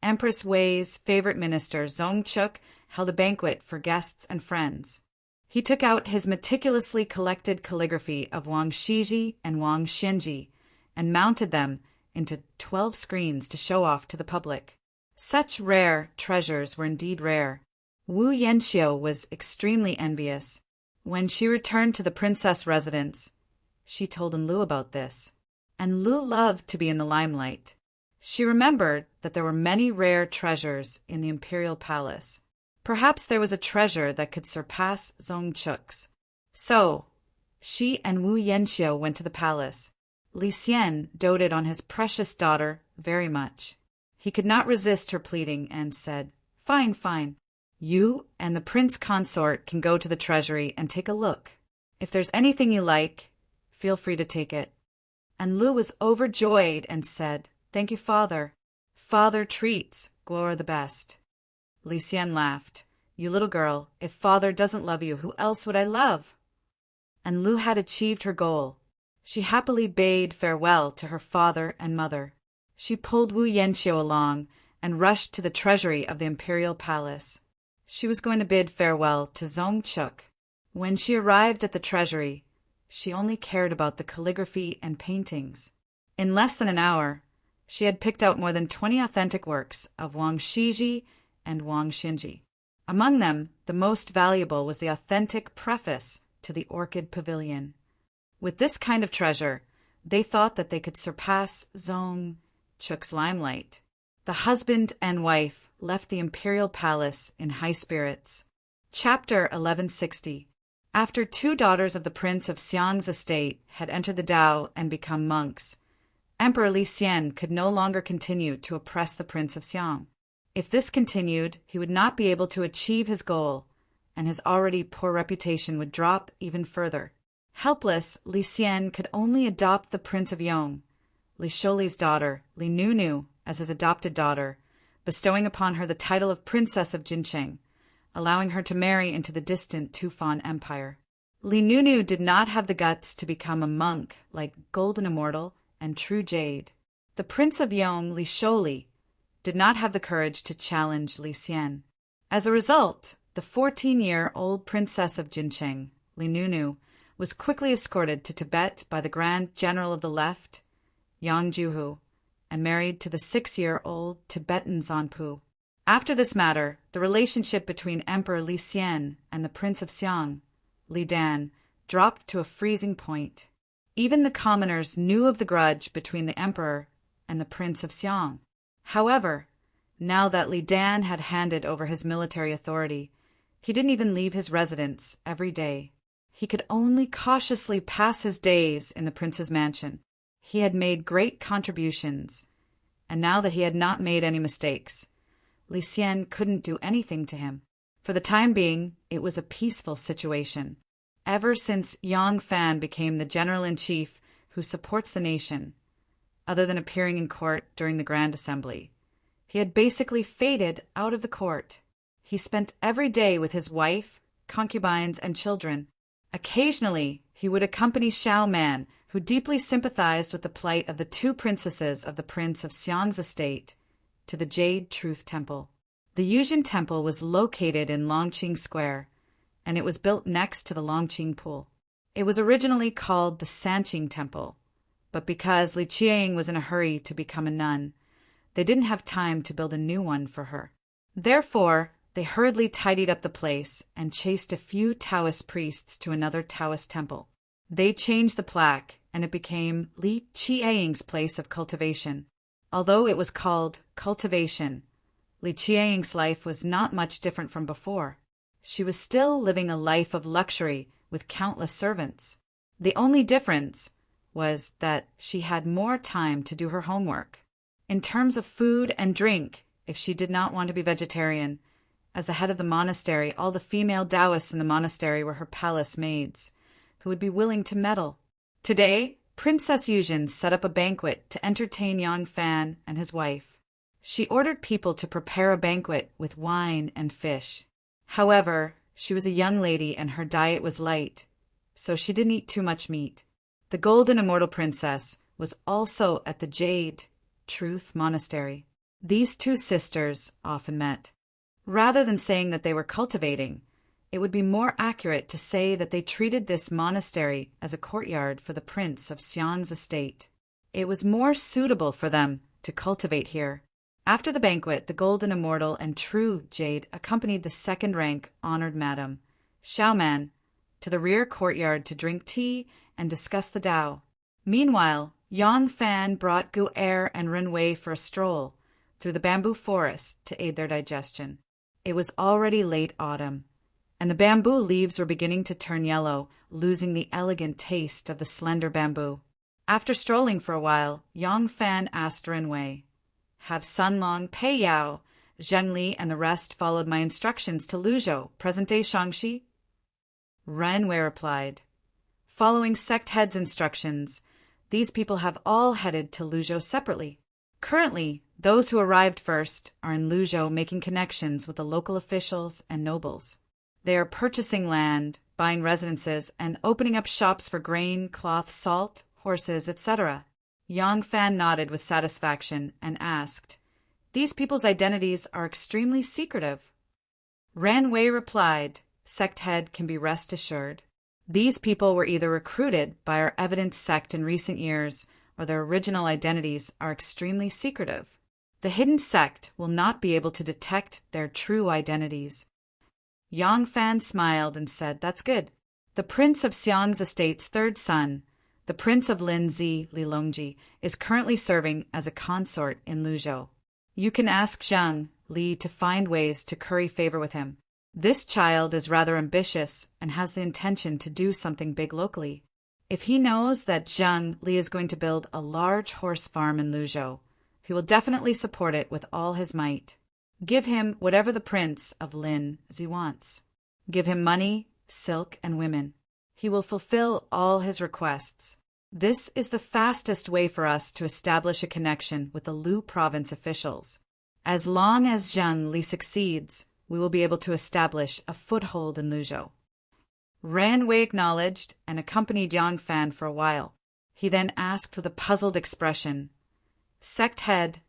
Empress Wei's favorite minister, Zhong Chuk, held a banquet for guests and friends. He took out his meticulously collected calligraphy of Wang Shiji and Wang Xianji and mounted them into 12 screens to show off to the public. Such rare treasures were indeed rare. Wu Yanxiu was extremely envious. When she returned to the princess residence, she told Enlu about this. Enlu loved to be in the limelight. She remembered that there were many rare treasures in the imperial palace. Perhaps there was a treasure that could surpass Zhong Chuk's. So, she and Wu Yanxiu went to the palace. Li Xian doted on his precious daughter very much. He could not resist her pleading and said, "Fine, fine. You and the prince consort can go to the treasury and take a look. If there's anything you like, feel free to take it." And Lu was overjoyed and said, "Thank you, father. Father treats Guo are the best." Li Xian laughed. "You little girl, if father doesn't love you, who else would I love?" And Lu had achieved her goal. She happily bade farewell to her father and mother. She pulled Wu Yanxiu along and rushed to the treasury of the imperial palace. She was going to bid farewell to Zhong Chuk. When she arrived at the treasury, she only cared about the calligraphy and paintings. In less than an hour, she had picked out more than 20 authentic works of Wang Shiji and Wang Xinji. Among them, the most valuable was the authentic preface to the Orchid Pavilion. With this kind of treasure, they thought that they could surpass Zhong Chuk's limelight. The husband and wife left the imperial palace in high spirits. Chapter 1160. After 2 daughters of the prince of Xiang's estate had entered the Tao and become monks, Emperor Li Xian could no longer continue to oppress the prince of Xiang. If this continued, he would not be able to achieve his goal, and his already poor reputation would drop even further. Helpless, Li Xian could only adopt the Prince of Yong, Li Shouli's daughter, Li Nunu, as his adopted daughter, bestowing upon her the title of Princess of Jincheng, allowing her to marry into the distant Tufan Empire. Li Nunu did not have the guts to become a monk like Golden Immortal and True Jade. The Prince of Yong, Li Shouli, did not have the courage to challenge Li Xian. As a result, the 14-year-old Princess of Jincheng, Li Nunu, was quickly escorted to Tibet by the Grand General of the Left, Yang Juhu, and married to the 6-year-old Tibetan Zanpu. After this matter, the relationship between Emperor Li Xian and the Prince of Xiang, Li Dan, dropped to a freezing point. Even the commoners knew of the grudge between the emperor and the Prince of Xiang. However, now that Li Dan had handed over his military authority, he didn't even leave his residence every day. He could only cautiously pass his days in the prince's mansion. He had made great contributions, and now that he had not made any mistakes, Li Xian couldn't do anything to him. For the time being, it was a peaceful situation. Ever since Yang Fan became the general-in-chief who supports the nation, other than appearing in court during the Grand Assembly, he had basically faded out of the court. He spent every day with his wife, concubines, and children. Occasionally, he would accompany Xiao Man, who deeply sympathized with the plight of the 2 princesses of the Prince of Xiang's estate, to the Jade Truth Temple. The Yuzhen Temple was located in Longqing Square, and it was built next to the Longqing Pool. It was originally called the Sanqing Temple, but because Li Qiang was in a hurry to become a nun, They didn't have time to build a new one for her. Therefore, they hurriedly tidied up the place and chased a few Taoist priests to another Taoist temple. They changed the plaque, and it became Li Qiang's place of cultivation. Although it was called cultivation, Li Qiang's life was not much different from before. She was still living a life of luxury with countless servants. The only difference was that she had more time to do her homework. In terms of food and drink, if she did not want to be vegetarian, as the head of the monastery, all the female Taoists in the monastery were her palace maids, who would be willing to meddle. Today, Princess Yuzhen set up a banquet to entertain Yang Fan and his wife. She ordered people to prepare a banquet with wine and fish. However, she was a young lady and her diet was light, so she didn't eat too much meat. The Golden Immortal Princess was also at the Jade Truth Monastery. These two sisters often met. Rather than saying that they were cultivating, it would be more accurate to say that they treated this monastery as a courtyard for the prince of Xiang's estate. It was more suitable for them to cultivate here. After the banquet, the Golden Immortal and True Jade accompanied the second-rank honored madam, Xiaoman, to the rear courtyard to drink tea and discuss the Tao. Meanwhile, Yang Fan brought Gu Er and Ren Wei for a stroll through the bamboo forest to aid their digestion. It was already late autumn, and the bamboo leaves were beginning to turn yellow, losing the elegant taste of the slender bamboo. After strolling for a while, Yang Fan asked Ren Wei, "Have Sun Long, Pei Yao, Zheng Li, and the rest followed my instructions to Luzhou, present-day Shaanxi?" Ren Wei replied, "Following sect heads' instructions, these people have all headed to Luzhou separately. Currently, those who arrived first are in Luzhou making connections with the local officials and nobles. They are purchasing land, buying residences, and opening up shops for grain, cloth, salt, horses, etc." Yang Fan nodded with satisfaction and asked, "These people's identities are extremely secretive." Ren Wei replied, "Sect head can be rest assured. These people were either recruited by our evident sect in recent years, or their original identities are extremely secretive. The hidden sect will not be able to detect their true identities." Yang Fan smiled and said, "That's good. The Prince of Xiang's estate's third son, the Prince of Linzi Lilongji, is currently serving as a consort in Luzhou. You can ask Zheng Li to find ways to curry favor with him. This child is rather ambitious and has the intention to do something big locally. If he knows that Zheng Li is going to build a large horse farm in Luzhou, he will definitely support it with all his might. Give him whatever the Prince of Linzi wants. Give him money, silk, and women. He will fulfill all his requests. This is the fastest way for us to establish a connection with the Lu province officials. As long as Zheng Li succeeds, we will be able to establish a foothold in Luzhou." Ren Wei acknowledged and accompanied Yang Fan for a while. He then asked with a puzzled expression, "Sect head,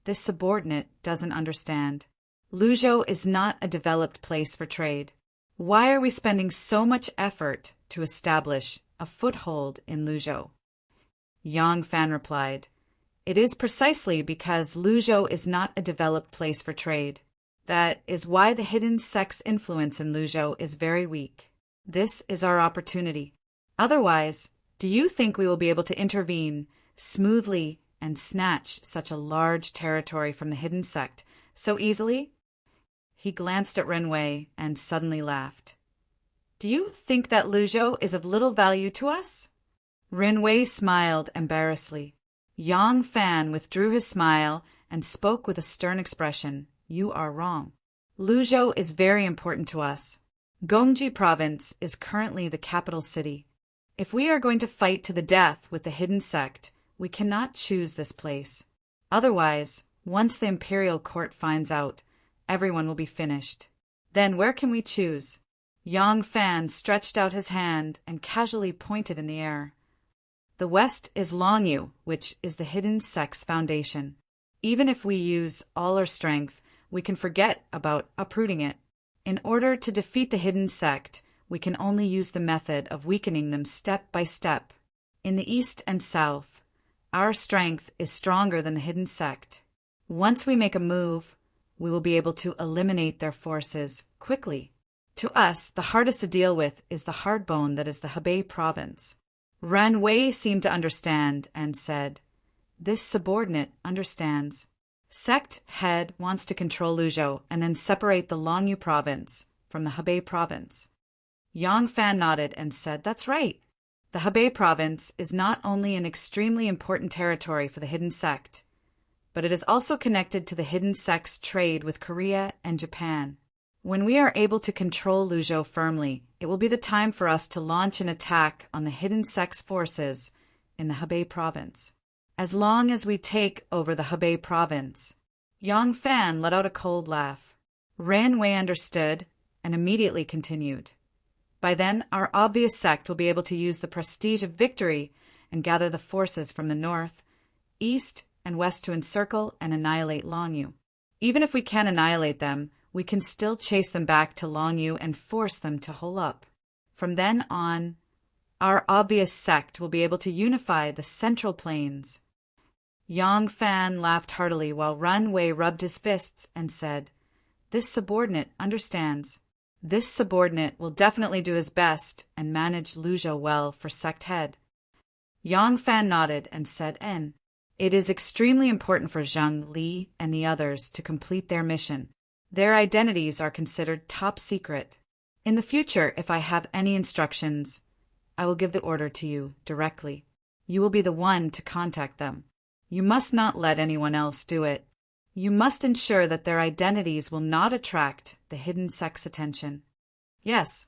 this subordinate doesn't understand. Luzhou is not a developed place for trade. Why are we spending so much effort to establish a foothold in Luzhou?" Yang Fan replied, "It is precisely because Luzhou is not a developed place for trade. That is why the hidden sect's influence in Luzhou is very weak. This is our opportunity. Otherwise, do you think we will be able to intervene smoothly and snatch such a large territory from the hidden sect so easily?" He glanced at Ren Wei and suddenly laughed. "Do you think that Luzhou is of little value to us?" Ren Wei smiled embarrassedly. Yang Fan withdrew his smile and spoke with a stern expression. "You are wrong. Luzhou is very important to us. Gongji province is currently the capital city. If we are going to fight to the death with the hidden sect, we cannot choose this place. Otherwise, once the imperial court finds out, everyone will be finished. Then where can we choose?" Yang Fan stretched out his hand and casually pointed in the air. "The west is Longyu, which is the hidden sect's foundation. Even if we use all our strength, we can forget about uprooting it. In order to defeat the hidden sect, we can only use the method of weakening them step by step. In the east and south, our strength is stronger than the hidden sect. Once we make a move, we will be able to eliminate their forces quickly. To us, the hardest to deal with is the hard bone that is the Hebei province. Ran Wei seemed to understand and said, "This subordinate understands. Sect head wants to control Luzhou and then separate the Longyu province from the Hebei province." Yang Fan nodded and said, "That's right. The Hebei province is not only an extremely important territory for the hidden sect, but it is also connected to the hidden sect's trade with Korea and Japan. When we are able to control Luzhou firmly, it will be the time for us to launch an attack on the hidden sect's forces in the Hebei province. As long as we take over the Hebei province." Yang Fan let out a cold laugh. Ran Wei understood and immediately continued. "By then, our obvious sect will be able to use the prestige of victory and gather the forces from the north, east, and west to encircle and annihilate Longyu. Even if we can't annihilate them, we can still chase them back to Longyu and force them to hole up. From then on, our obvious sect will be able to unify the central plains." Yang Fan laughed heartily while Ran Wei rubbed his fists and said, "This subordinate understands. This subordinate will definitely do his best and manage Luzhou well for sect head." Yang Fan nodded and said, "It is extremely important for Zhang Li and the others to complete their mission. Their identities are considered top secret. In the future, if I have any instructions, I will give the order to you directly. You will be the one to contact them. You must not let anyone else do it. You must ensure that their identities will not attract the hidden sect's attention." "Yes."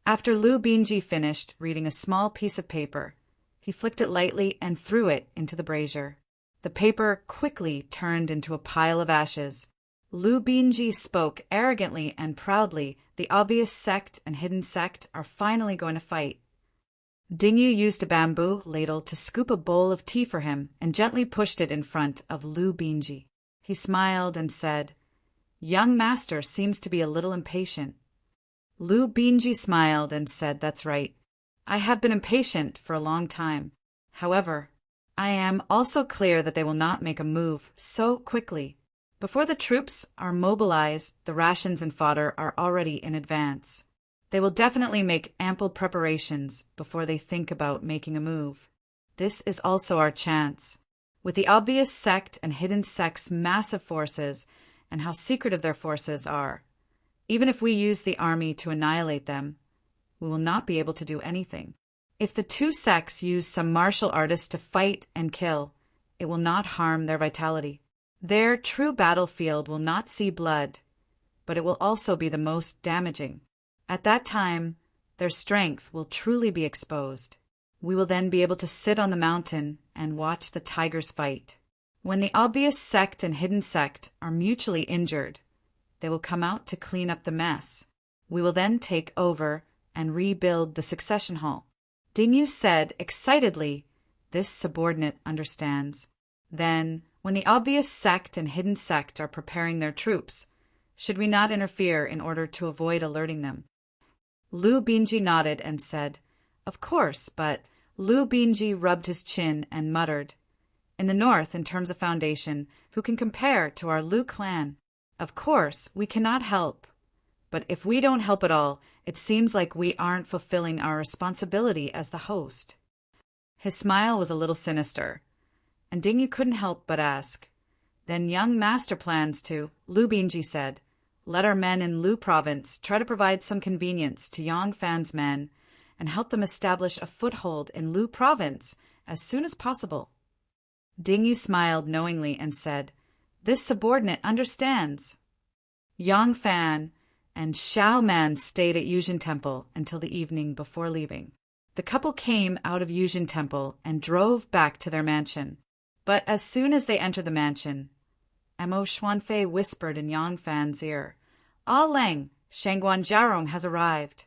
After Lu Binji finished reading a small piece of paper, he flicked it lightly and threw it into the brazier. The paper quickly turned into a pile of ashes. Lu Binji spoke arrogantly and proudly. "The obvious sect and hidden sect are finally going to fight." Dingyu used a bamboo ladle to scoop a bowl of tea for him and gently pushed it in front of Lu Binji. He smiled and said, "Young master seems to be a little impatient." Lu Binji smiled and said, "That's right. I have been impatient for a long time. However, I am also clear that they will not make a move so quickly. Before the troops are mobilized, the rations and fodder are already in advance. They will definitely make ample preparations before they think about making a move. This is also our chance. With the obvious sect and hidden sect's massive forces and how secretive their forces are, even if we use the army to annihilate them, we will not be able to do anything. If the two sects use some martial artists to fight and kill, it will not harm their vitality. Their true battlefield will not see blood, but it will also be the most damaging. At that time, their strength will truly be exposed. We will then be able to sit on the mountain and watch the tigers fight. When the obvious sect and hidden sect are mutually injured, they will come out to clean up the mess. We will then take over and rebuild the succession hall." Dingyu said excitedly, "This subordinate understands. Then, when the obvious sect and hidden sect are preparing their troops, should we not interfere in order to avoid alerting them?" Lu Binji nodded and said, "Of course," but Lu Binji rubbed his chin and muttered, "In the north, in terms of foundation, who can compare to our Lu clan? Of course, we cannot help. But if we don't help at all, it seems like we aren't fulfilling our responsibility as the host." His smile was a little sinister, and Dingyu couldn't help but ask, "Then young master plans to—" Lu Binji said, "Let our men in Lu province try to provide some convenience to Yang Fan's men and help them establish a foothold in Lu province as soon as possible." Dingyu smiled knowingly and said, "This subordinate understands." Yang Fan and Xiao Man stayed at Yujin Temple until the evening before leaving. The couple came out of Yujin Temple and drove back to their mansion. But as soon as they entered the mansion, Mo Xuanfei whispered in Yang Fan's ear, "Ah Leng, Shangguan Jiarong has arrived."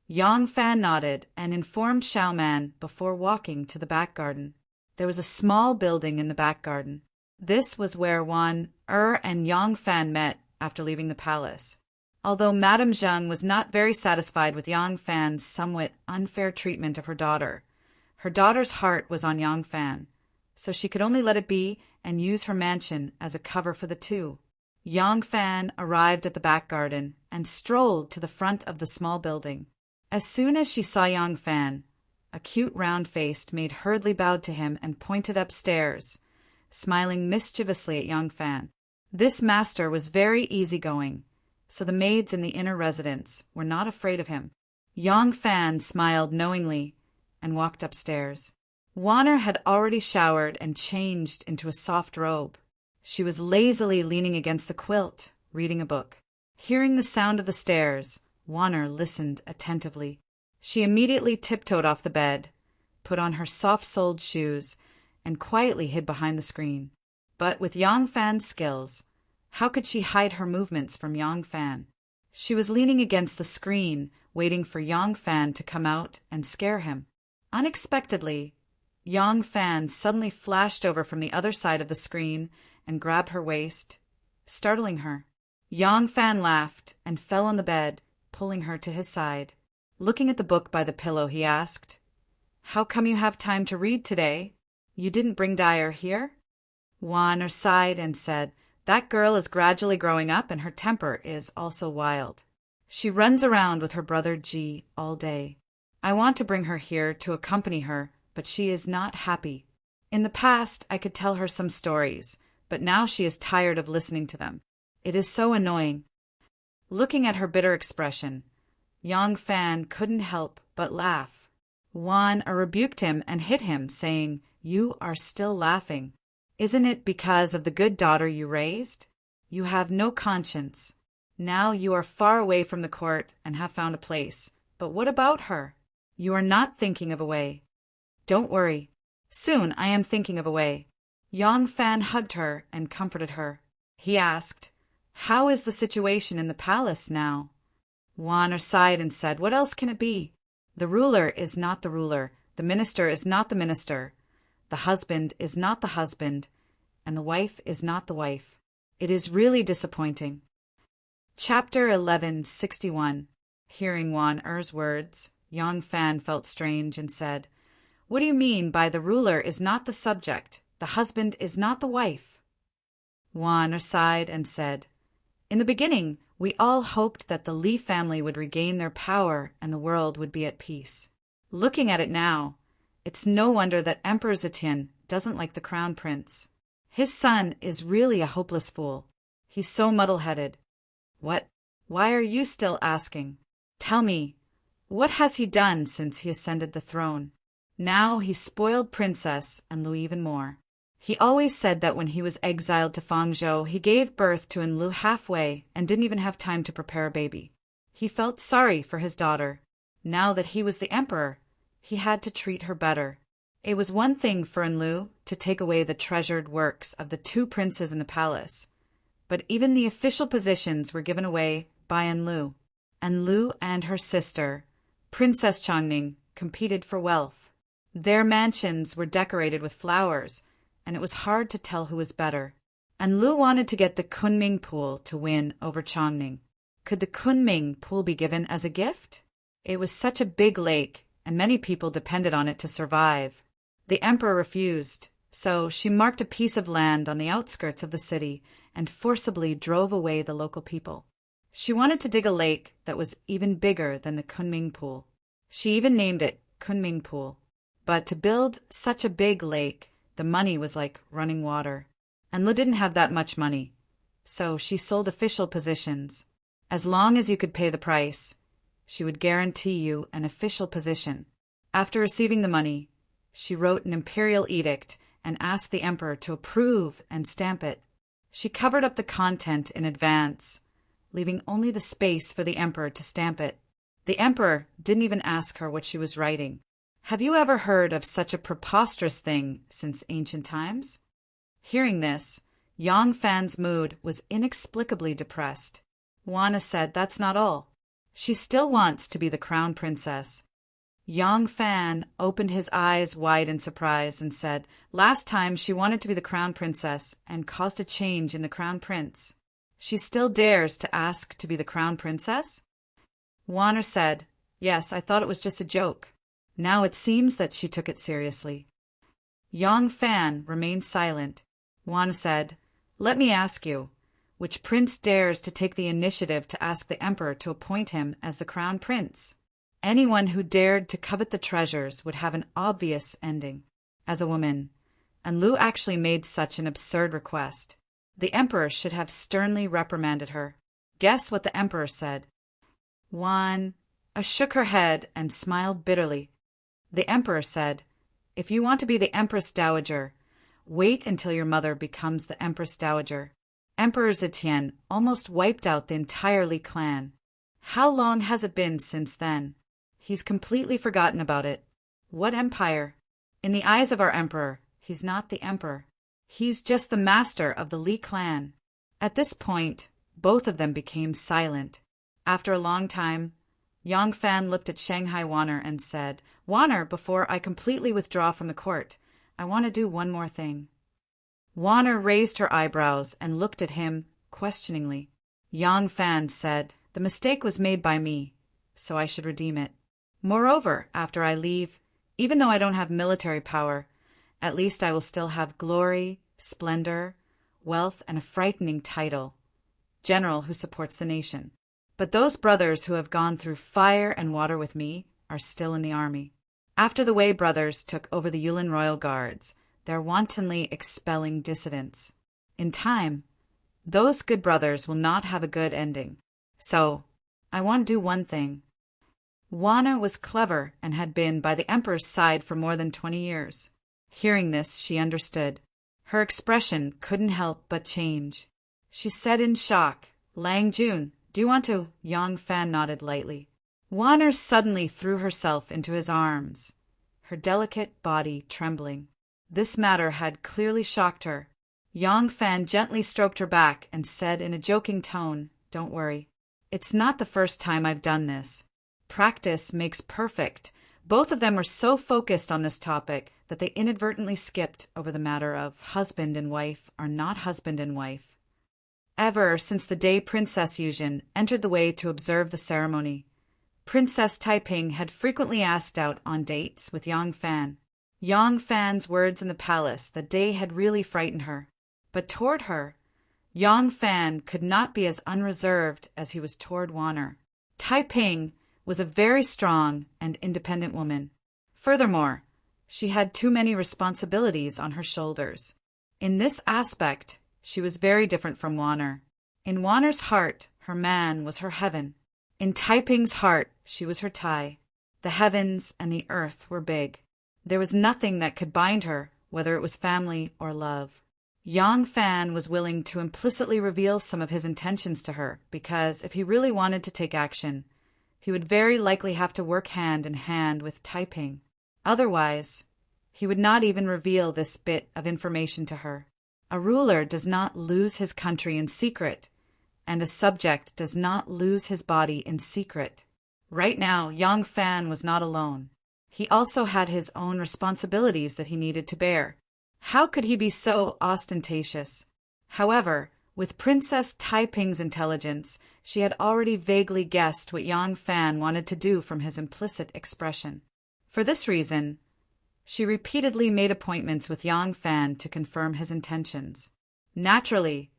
Yang Fan nodded and informed Xiao Man before walking to the back garden. There was a small building in the back garden. This was where Wan and Yang Fan met after leaving the palace. Although Madame Zheng was not very satisfied with Yang Fan's somewhat unfair treatment of her daughter's heart was on Yang Fan, so she could only let it be and use her mansion as a cover for the two. Yang Fan arrived at the back garden and strolled to the front of the small building. As soon as she saw Yang Fan, a cute round-faced maid hurriedly bowed to him and pointed upstairs, smiling mischievously at Yang Fan. This master was very easygoing, so the maids in the inner residence were not afraid of him. Yang Fan smiled knowingly and walked upstairs. Warner had already showered and changed into a soft robe. She was lazily leaning against the quilt, reading a book. Hearing the sound of the stairs, Warner listened attentively. She immediately tiptoed off the bed, put on her soft-soled shoes, and quietly hid behind the screen. But with Yang Fan's skills, how could she hide her movements from Yang Fan? She was leaning against the screen, waiting for Yang Fan to come out and scare him. Unexpectedly, Yang Fan suddenly flashed over from the other side of the screen and grabbed her waist, startling her. Yang Fan laughed and fell on the bed, pulling her to his side. Looking at the book by the pillow, he asked, "How come you have time to read today? You didn't bring Dyer here?" Warner sighed and said, "That girl is gradually growing up and her temper is also wild. She runs around with her brother G all day. I want to bring her here to accompany her, but she is not happy. In the past, I could tell her some stories, but now she is tired of listening to them. It is so annoying." Looking at her bitter expression, Yang Fan couldn't help but laugh. Warner rebuked him and hit him, saying, "You are still laughing. Isn't it because of the good daughter you raised? You have no conscience. Now you are far away from the court and have found a place. But what about her? You are not thinking of a way." "Don't worry. Soon I am thinking of a way." Yang Fan hugged her and comforted her. He asked, "How is the situation in the palace now?" Warner sighed and said, "What else can it be? The ruler is not the ruler, the minister is not the minister, the husband is not the husband, and the wife is not the wife. It is really disappointing." Chapter 1161. Hearing Warner's words, Yang Fan felt strange and said, "What do you mean by the ruler is not the subject, the husband is not the wife?" Warner sighed and said, "In the beginning, we all hoped that the Li family would regain their power and the world would be at peace. Looking at it now, it's no wonder that Emperor Zetian doesn't like the crown prince. His son is really a hopeless fool. He's so muddle-headed. What? Why are you still asking? Tell me, what has he done since he ascended the throne? Now he spoiled Princess and Lu even more. He always said that when he was exiled to Fangzhou, he gave birth to Enlu halfway and didn't even have time to prepare a baby. He felt sorry for his daughter. Now that he was the emperor, he had to treat her better. It was one thing for Enlu to take away the treasured works of the two princes in the palace, but even the official positions were given away by Enlu. Enlu and her sister, Princess Changning, competed for wealth. Their mansions were decorated with flowers, and it was hard to tell who was better. And Lu wanted to get the Kunming pool to win over Chongning. Could the Kunming pool be given as a gift? It was such a big lake, and many people depended on it to survive. The emperor refused, so she marked a piece of land on the outskirts of the city and forcibly drove away the local people. She wanted to dig a lake that was even bigger than the Kunming pool. She even named it Kunming Pool. But to build such a big lake, the money was like running water. And Lu didn't have that much money, so she sold official positions. As long as you could pay the price, she would guarantee you an official position. After receiving the money, she wrote an imperial edict and asked the emperor to approve and stamp it. She covered up the content in advance, leaving only the space for the emperor to stamp it. The emperor didn't even ask her what she was writing. Have you ever heard of such a preposterous thing since ancient times? Hearing this, Yang Fan's mood was inexplicably depressed. Wana said that's not all. She still wants to be the crown princess. Yang Fan opened his eyes wide in surprise and said, last time she wanted to be the crown princess and caused a change in the crown prince. She still dares to ask to be the crown princess? Warner said, yes, I thought it was just a joke. Now it seems that she took it seriously. Yang Fan remained silent. Wan said, "Let me ask you, which prince dares to take the initiative to ask the emperor to appoint him as the crown prince?" Anyone who dared to covet the treasures would have an obvious ending as a woman, and Lu actually made such an absurd request. The emperor should have sternly reprimanded her. Guess what the emperor said? Wan shook her head and smiled bitterly. The emperor said, "If you want to be the Empress Dowager, wait until your mother becomes the Empress Dowager." Emperor Zetian almost wiped out the entire Li clan. How long has it been since then? He's completely forgotten about it. What empire? In the eyes of our emperor, he's not the emperor. He's just the master of the Li clan. At this point, both of them became silent. After a long time, Yang Fan looked at Shanghai Wanner and said, "Wanner, before I completely withdraw from the court, I want to do one more thing." Wanner raised her eyebrows and looked at him questioningly. Yang Fan said, "The mistake was made by me, so I should redeem it. Moreover, after I leave, even though I don't have military power, at least I will still have glory, splendor, wealth, and a frightening title, general who supports the nation. But those brothers who have gone through fire and water with me are still in the army. After the Wei brothers took over the Yulin Royal Guards, they're wantonly expelling dissidents. In time, those good brothers will not have a good ending. So, I want to do one thing." Wanner was clever and had been by the emperor's side for more than 20 years. Hearing this, she understood. Her expression couldn't help but change. She said in shock, "Lang Jun, do you want to?" Yang Fan nodded lightly. Wanner suddenly threw herself into his arms, her delicate body trembling. This matter had clearly shocked her. Yang Fan gently stroked her back and said in a joking tone, "Don't worry. It's not the first time I've done this. Practice makes perfect." Both of them were so focused on this topic that they inadvertently skipped over the matter of husband and wife are not husband and wife. Ever since the day Princess Yuzhen entered the Wei to observe the ceremony, Princess Taiping had frequently asked out on dates with Yang Fan. Yang Fan's words in the palace that day had really frightened her. But toward her, Yang Fan could not be as unreserved as he was toward Wanner. Taiping was a very strong and independent woman. Furthermore, she had too many responsibilities on her shoulders. In this aspect, she was very different from Wanner. In Wanner's heart, her man was her heaven. In Taiping's heart, she was her Tai. The heavens and the earth were big. There was nothing that could bind her, whether it was family or love. Yang Fan was willing to implicitly reveal some of his intentions to her, because if he really wanted to take action, he would very likely have to work hand in hand with Taiping. Otherwise, he would not even reveal this bit of information to her. A ruler does not lose his country in secret, and a subject does not lose his body in secret. Right now, Yang Fan was not alone. He also had his own responsibilities that he needed to bear. How could he be so ostentatious? However, with Princess Taiping's intelligence, she had already vaguely guessed what Yang Fan wanted to do from his implicit expression. For this reason, she repeatedly made appointments with Yang Fan to confirm his intentions. Naturally,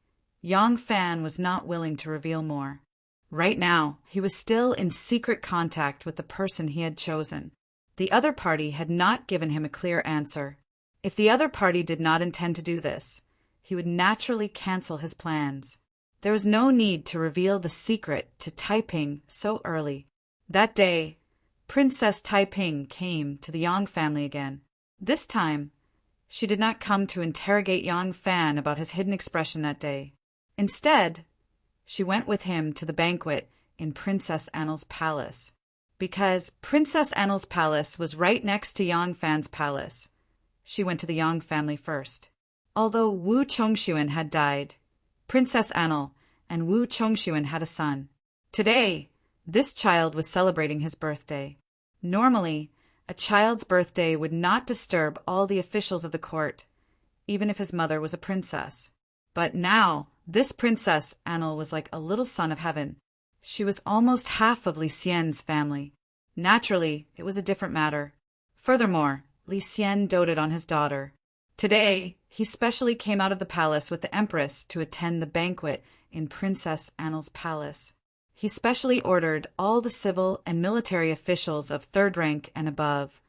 Yang Fan was not willing to reveal more. Right now, he was still in secret contact with the person he had chosen. The other party had not given him a clear answer. If the other party did not intend to do this, he would naturally cancel his plans. There was no need to reveal the secret to Taiping so early. That day, Princess Taiping came to the Yang family again. This time, she did not come to interrogate Yang Fan about his hidden expression that day. Instead, she went with him to the banquet in Princess Annel's palace. Because Princess Annel's palace was right next to Yang Fan's palace, she went to the Yang family first. Although Wu Chongxuan had died, Princess Annel and Wu Chongxuan had a son. Today, this child was celebrating his birthday. Normally, a child's birthday would not disturb all the officials of the court, even if his mother was a princess. But now, this Princess Annel was like a little son of heaven. She was almost half of Li Xian's family. Naturally, it was a different matter. Furthermore, Li Xian doted on his daughter. Today, he specially came out of the palace with the Empress to attend the banquet in Princess Annel's palace. He specially ordered all the civil and military officials of third rank and above,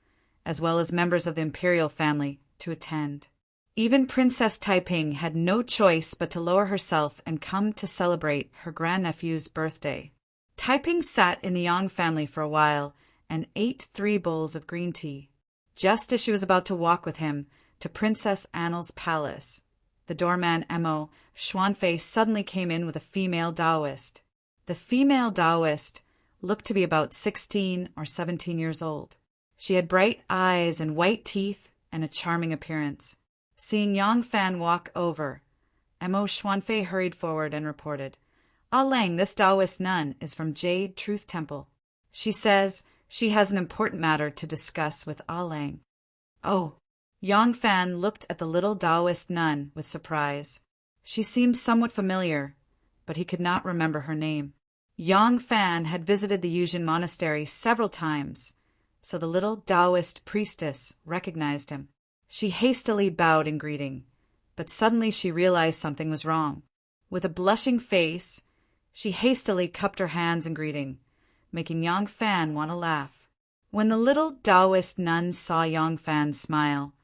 as well as members of the imperial family, to attend. Even Princess Taiping had no choice but to lower herself and come to celebrate her grandnephew's birthday. Taiping sat in the Yang family for a while and ate 3 bowls of green tea. Just as she was about to walk with him to Princess Annel's palace, the doorman Mo Xuanfei suddenly came in with a female Taoist. The female Taoist looked to be about 16 or 17 years old. She had bright eyes and white teeth and a charming appearance. Seeing Yang Fan walk over, Mo Xuanfei hurried forward and reported, "Ah Lang, this Taoist nun is from Jade Truth Temple. She says she has an important matter to discuss with Ah Lang." Oh, Yang Fan looked at the little Taoist nun with surprise. She seemed somewhat familiar, but he could not remember her name. Yang Fan had visited the Yuzhen monastery several times, so the little Taoist priestess recognized him. She hastily bowed in greeting, but suddenly she realized something was wrong. With a blushing face, she hastily cupped her hands in greeting, making Yang Fan want to laugh. When the little Taoist nun saw Yang Fan smile,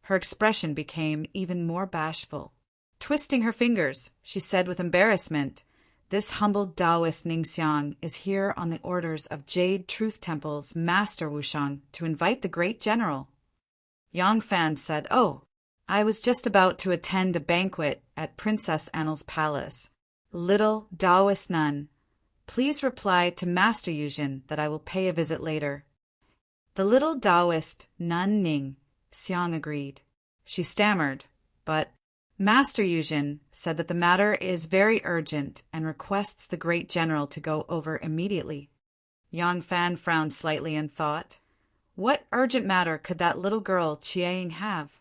her expression became even more bashful. Twisting her fingers, she said with embarrassment, "This humble Taoist Ningxiang is here on the orders of Jade Truth Temple's Master Wushang to invite the great general." Yang Fan said, "Oh, I was just about to attend a banquet at Princess Annel's palace. Little Taoist nun, please reply to Master Yuzhen that I will pay a visit later." The little Taoist nun Ning Xiang agreed. She stammered, but Master Yuzhen said that the matter is very urgent and requests the great general to go over immediately. Yang Fan frowned slightly and thought, what urgent matter could that little girl Chiang have?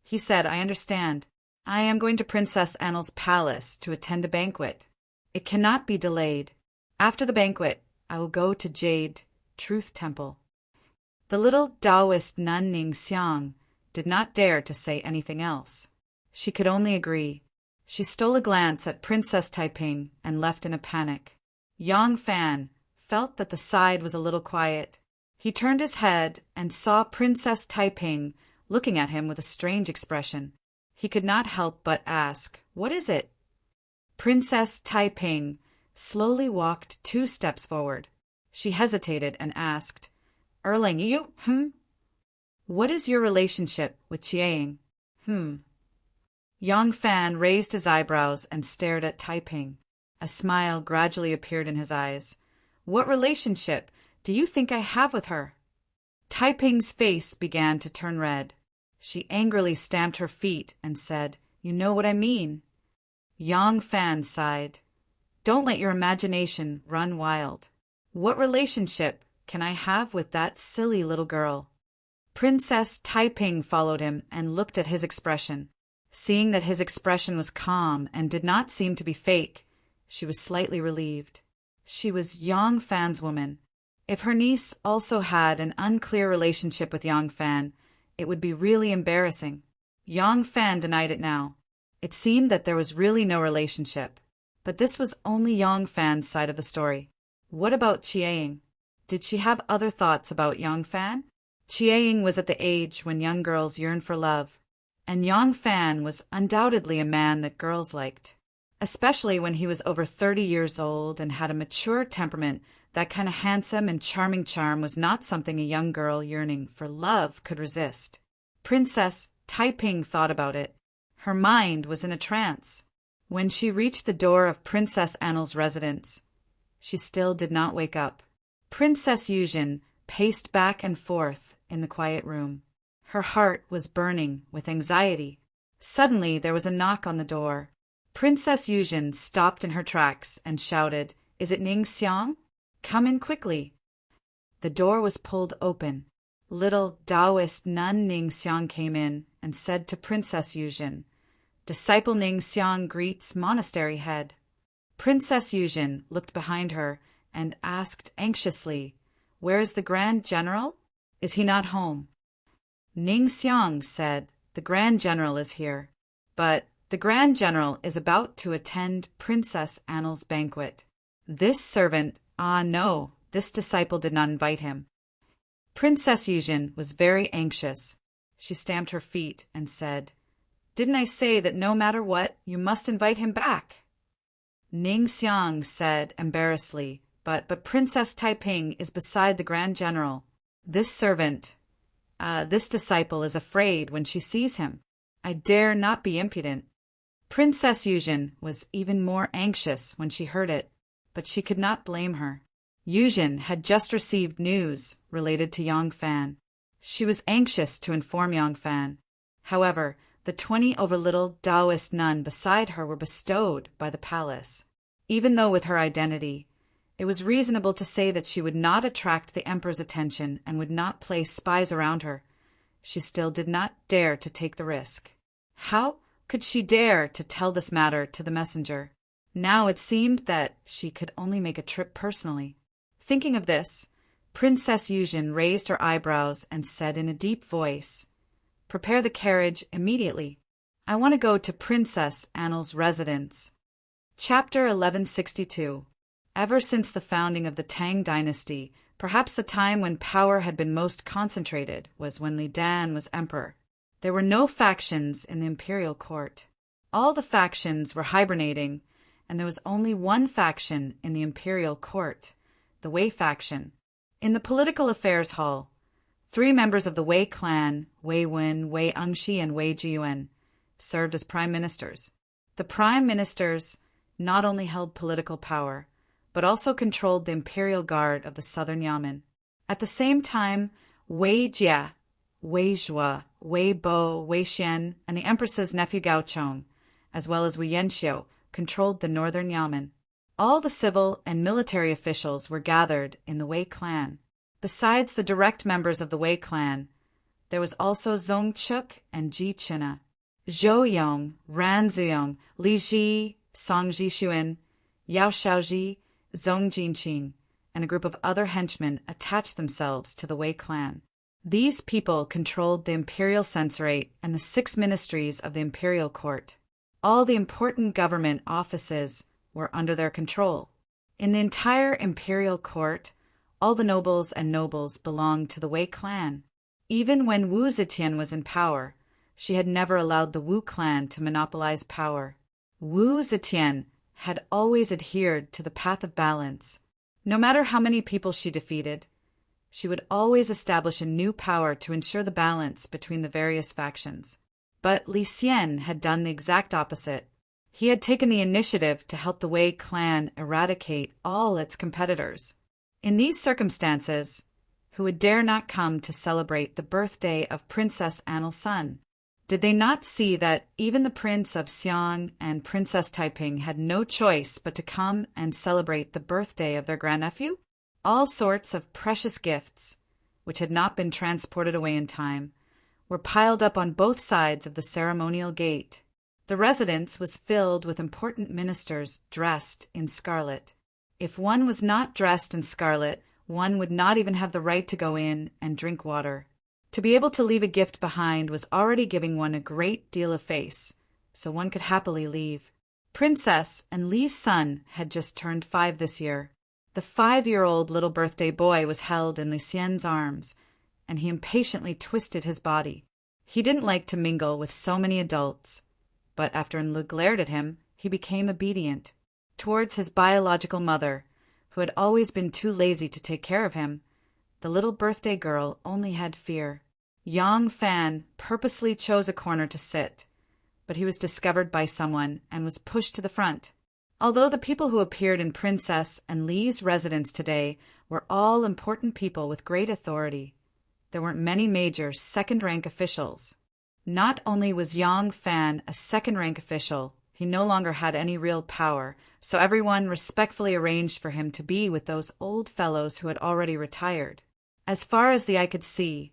He said, "I understand. I am going to Princess Annel's palace to attend a banquet. It cannot be delayed. After the banquet, I will go to Jade Truth Temple." The little Taoist nun Ning Xiang did not dare to say anything else. She could only agree. She stole a glance at Princess Taiping and left in a panic. Yang Fan felt that the side was a little quiet. He turned his head and saw Princess Taiping looking at him with a strange expression. He could not help but ask, "What is it?" Princess Taiping slowly walked 2 steps forward. She hesitated and asked, "Erling, you, what is your relationship with Chiang?" Yang Fan raised his eyebrows and stared at Taiping. A smile gradually appeared in his eyes. "What relationship do you think I have with her?" Taiping's face began to turn red. She angrily stamped her feet and said, "You know what I mean." Yang Fan sighed. "Don't let your imagination run wild. What relationship can I have with that silly little girl?" Princess Taiping followed him and looked at his expression. Seeing that his expression was calm and did not seem to be fake, she was slightly relieved. She was Yang Fan's woman. If her niece also had an unclear relationship with Yang Fan, it would be really embarrassing. Yang Fan denied it now. It seemed that there was really no relationship. But this was only Yang Fan's side of the story. What about Chiang? Did she have other thoughts about Yang Fan? Chiang was at the age when young girls yearn for love, and Yang Fan was undoubtedly a man that girls liked. Especially when he was over 30 years old and had a mature temperament, that kind of handsome and charming charm was not something a young girl yearning for love could resist. Princess Taiping thought about it. Her mind was in a trance. When she reached the door of Princess Annel's residence, she still did not wake up. Princess Yuzhen paced back and forth in the quiet room. Her heart was burning with anxiety. Suddenly there was a knock on the door. Princess Yuzhen stopped in her tracks and shouted, "Is it Ning Xiang? Come in quickly." The door was pulled open. Little Taoist nun Ning Xiang came in and said to Princess Yuzhen, "Disciple Ning Xiang greets monastery head." Princess Yuzhen looked behind her and asked anxiously, "Where is the Grand General? Is he not home?" Ning Xiang said The Grand General is here. But the Grand General is about to attend Princess Annel's banquet. This servant, no, this disciple did not invite him. Princess Yuzhen was very anxious. She stamped her feet and said, "Didn't I say that no matter what, you must invite him back?" Ning Xiang said embarrassedly, But Princess Taiping is beside the Grand General. This servant, this disciple is afraid when she sees him. I dare not be impudent." Princess Yuzhen was even more anxious when she heard it, but she could not blame her. Yuzhen had just received news related to Yang Fan. She was anxious to inform Yang Fan. However, the 20 over-little Taoist nun beside her were bestowed by the palace. Even though with her identity, it was reasonable to say that she would not attract the emperor's attention and would not place spies around her, she still did not dare to take the risk. How could she dare to tell this matter to the messenger? Now it seemed that she could only make a trip personally. Thinking of this, Princess Yuzhen raised her eyebrows and said in a deep voice, "Prepare the carriage immediately. I want to go to Princess Annel's residence." Chapter 1162. Ever since the founding of the Tang dynasty, perhaps the time when power had been most concentrated was when Li Dan was emperor. There were no factions in the imperial court. All the factions were hibernating, and there was only one faction in the imperial court, the Wei faction. In the political affairs hall, 3 members of the Wei clan, Wei Wen, Wei Engshi, and Wei Jiyuan, served as prime ministers. The prime ministers not only held political power, but also controlled the imperial guard of the southern Yamen. At the same time, Wei Jia, Wei Zhuo, Wei Bo, Wei Xian, and the empress's nephew Gaochong, as well as Wei Yanxiu, controlled the northern Yamen. All the civil and military officials were gathered in the Wei clan. Besides the direct members of the Wei clan, there was also Zhong Chuk and Ji China, Zhou Yong, Ran Ziyong, Li Ji, Song Jishuan, Yao Shaoji, Zhong Jinqing, and a group of other henchmen attached themselves to the Wei clan. These people controlled the imperial censorate and the 6 ministries of the imperial court. All the important government offices were under their control. In the entire imperial court, all the nobles and nobles belonged to the Wei clan. Even when Wu Zetian was in power, she had never allowed the Wu clan to monopolize power. Wu Zetian had always adhered to the path of balance. No matter how many people she defeated, she would always establish a new power to ensure the balance between the various factions. But Li Xian had done the exact opposite. He had taken the initiative to help the Wei clan eradicate all its competitors. In these circumstances, who would dare not come to celebrate the birthday of Princess Annel's son? Did they not see that even the Prince of Xiang and Princess Taiping had no choice but to come and celebrate the birthday of their grandnephew? All sorts of precious gifts, which had not been transported away in time, were piled up on both sides of the ceremonial gate. The residence was filled with important ministers dressed in scarlet. If one was not dressed in scarlet, one would not even have the right to go in and drink water. To be able to leave a gift behind was already giving one a great deal of face, so one could happily leave. Princess and Li's son had just turned 5 this year. The 5-year-old little birthday boy was held in Li Xian's arms, and he impatiently twisted his body. He didn't like to mingle with so many adults, but after Li glared at him, he became obedient. Towards his biological mother, who had always been too lazy to take care of him, the little birthday girl only had fear. Yang Fan purposely chose a corner to sit, but he was discovered by someone and was pushed to the front. Although the people who appeared in Princess and Li's residence today were all important people with great authority, there weren't many major second-rank officials. Not only was Yang Fan a second-rank official, he no longer had any real power, so everyone respectfully arranged for him to be with those old fellows who had already retired. As far as the eye could see,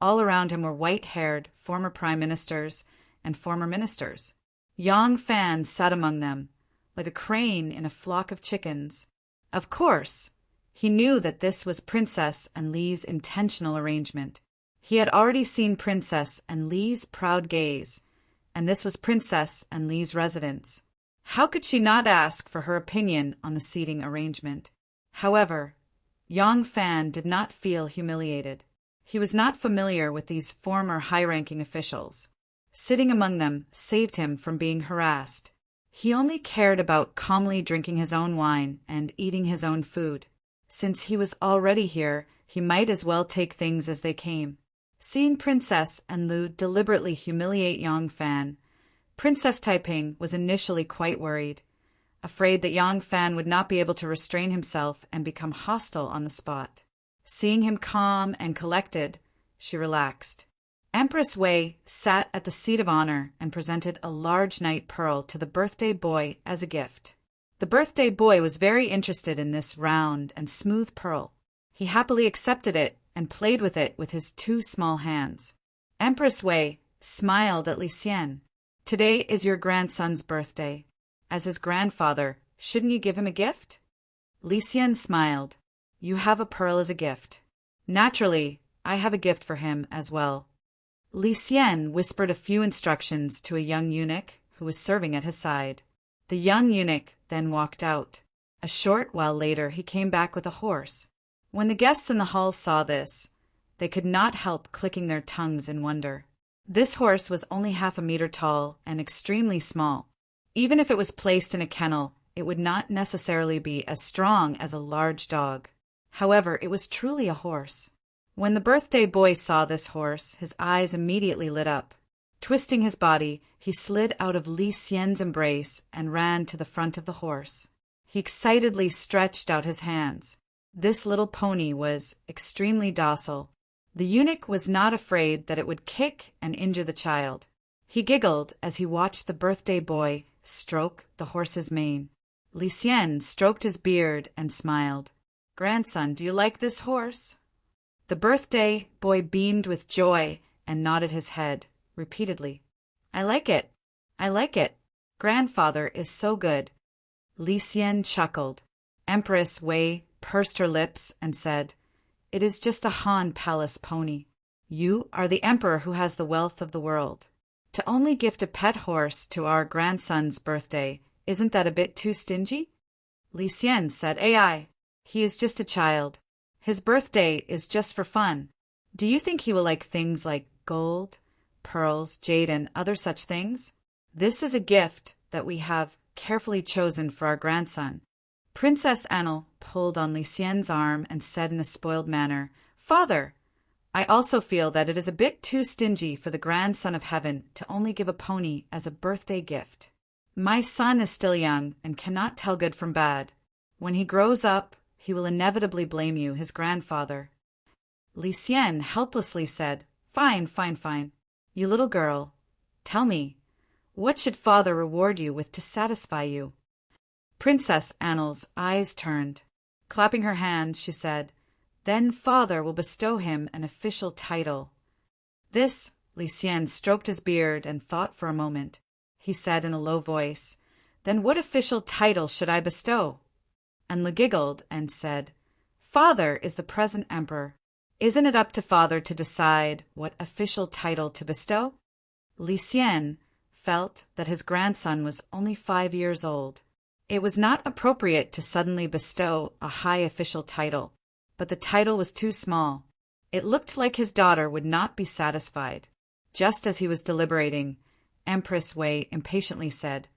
all around him were white-haired former prime ministers and former ministers. Yang Fan sat among them, like a crane in a flock of chickens. Of course, he knew that this was Princess and Li's intentional arrangement. He had already seen Princess and Li's proud gaze, and this was Princess and Li's residence. How could she not ask for her opinion on the seating arrangement? However, Yang Fan did not feel humiliated. He was not familiar with these former high-ranking officials. Sitting among them saved him from being harassed. He only cared about calmly drinking his own wine and eating his own food. Since he was already here, he might as well take things as they came. Seeing Princess and Lu deliberately humiliate Yang Fan, Princess Taiping was initially quite worried, afraid that Yang Fan would not be able to restrain himself and become hostile on the spot. Seeing him calm and collected, she relaxed. Empress Wei sat at the seat of honor and presented a large night pearl to the birthday boy as a gift. The birthday boy was very interested in this round and smooth pearl. He happily accepted it and played with it with his two small hands. Empress Wei smiled at Li Xian. Today is your grandson's birthday. As his grandfather, shouldn't you give him a gift? Li Xian smiled. You have a pearl as a gift. Naturally, I have a gift for him as well. Li Xian whispered a few instructions to a young eunuch who was serving at his side. The young eunuch then walked out. A short while later he came back with a horse. When the guests in the hall saw this, they could not help clicking their tongues in wonder. This horse was only 1/2 meter tall and extremely small. Even if it was placed in a kennel, it would not necessarily be as strong as a large dog. However, it was truly a horse. When the birthday boy saw this horse, his eyes immediately lit up. Twisting his body, he slid out of Li Xian's embrace and ran to the front of the horse. He excitedly stretched out his hands. This little pony was extremely docile. The eunuch was not afraid that it would kick and injure the child. He giggled as he watched the birthday boy stroke the horse's mane. Li Xian stroked his beard and smiled. "Grandson, do you like this horse?" The birthday boy beamed with joy and nodded his head repeatedly. "I like it. I like it. Grandfather is so good." Li Xian chuckled. Empress Wei pursed her lips and said, "It is just a Han Palace pony. You are the emperor who has the wealth of the world. To only gift a pet horse to our grandson's birthday, isn't that a bit too stingy?" Li Xian said, "Ai, he is just a child. His birthday is just for fun. Do you think he will like things like gold, pearls, jade, and other such things? This is a gift that we have carefully chosen for our grandson." Princess Anil pulled on Li Xian's arm and said in a spoiled manner, "Father, I also feel that it is a bit too stingy for the grandson of heaven to only give a pony as a birthday gift. My son is still young and cannot tell good from bad. When he grows up, he will inevitably blame you, his grandfather." Li Xian helplessly said, "Fine, fine, fine. You little girl, tell me, what should father reward you with to satisfy you?" Princess Anil's eyes turned. Clapping her hands, she said, "Then father will bestow him an official title." This, Li Xian stroked his beard and thought for a moment. He said in a low voice, "Then what official title should I bestow?" And Li giggled and said, "Father is the present emperor. Isn't it up to father to decide what official title to bestow?" Li Xian felt that his grandson was only 5 years old. It was not appropriate to suddenly bestow a high official title, but the title was too small. It looked like his daughter would not be satisfied. Just as he was deliberating, Empress Wei impatiently said,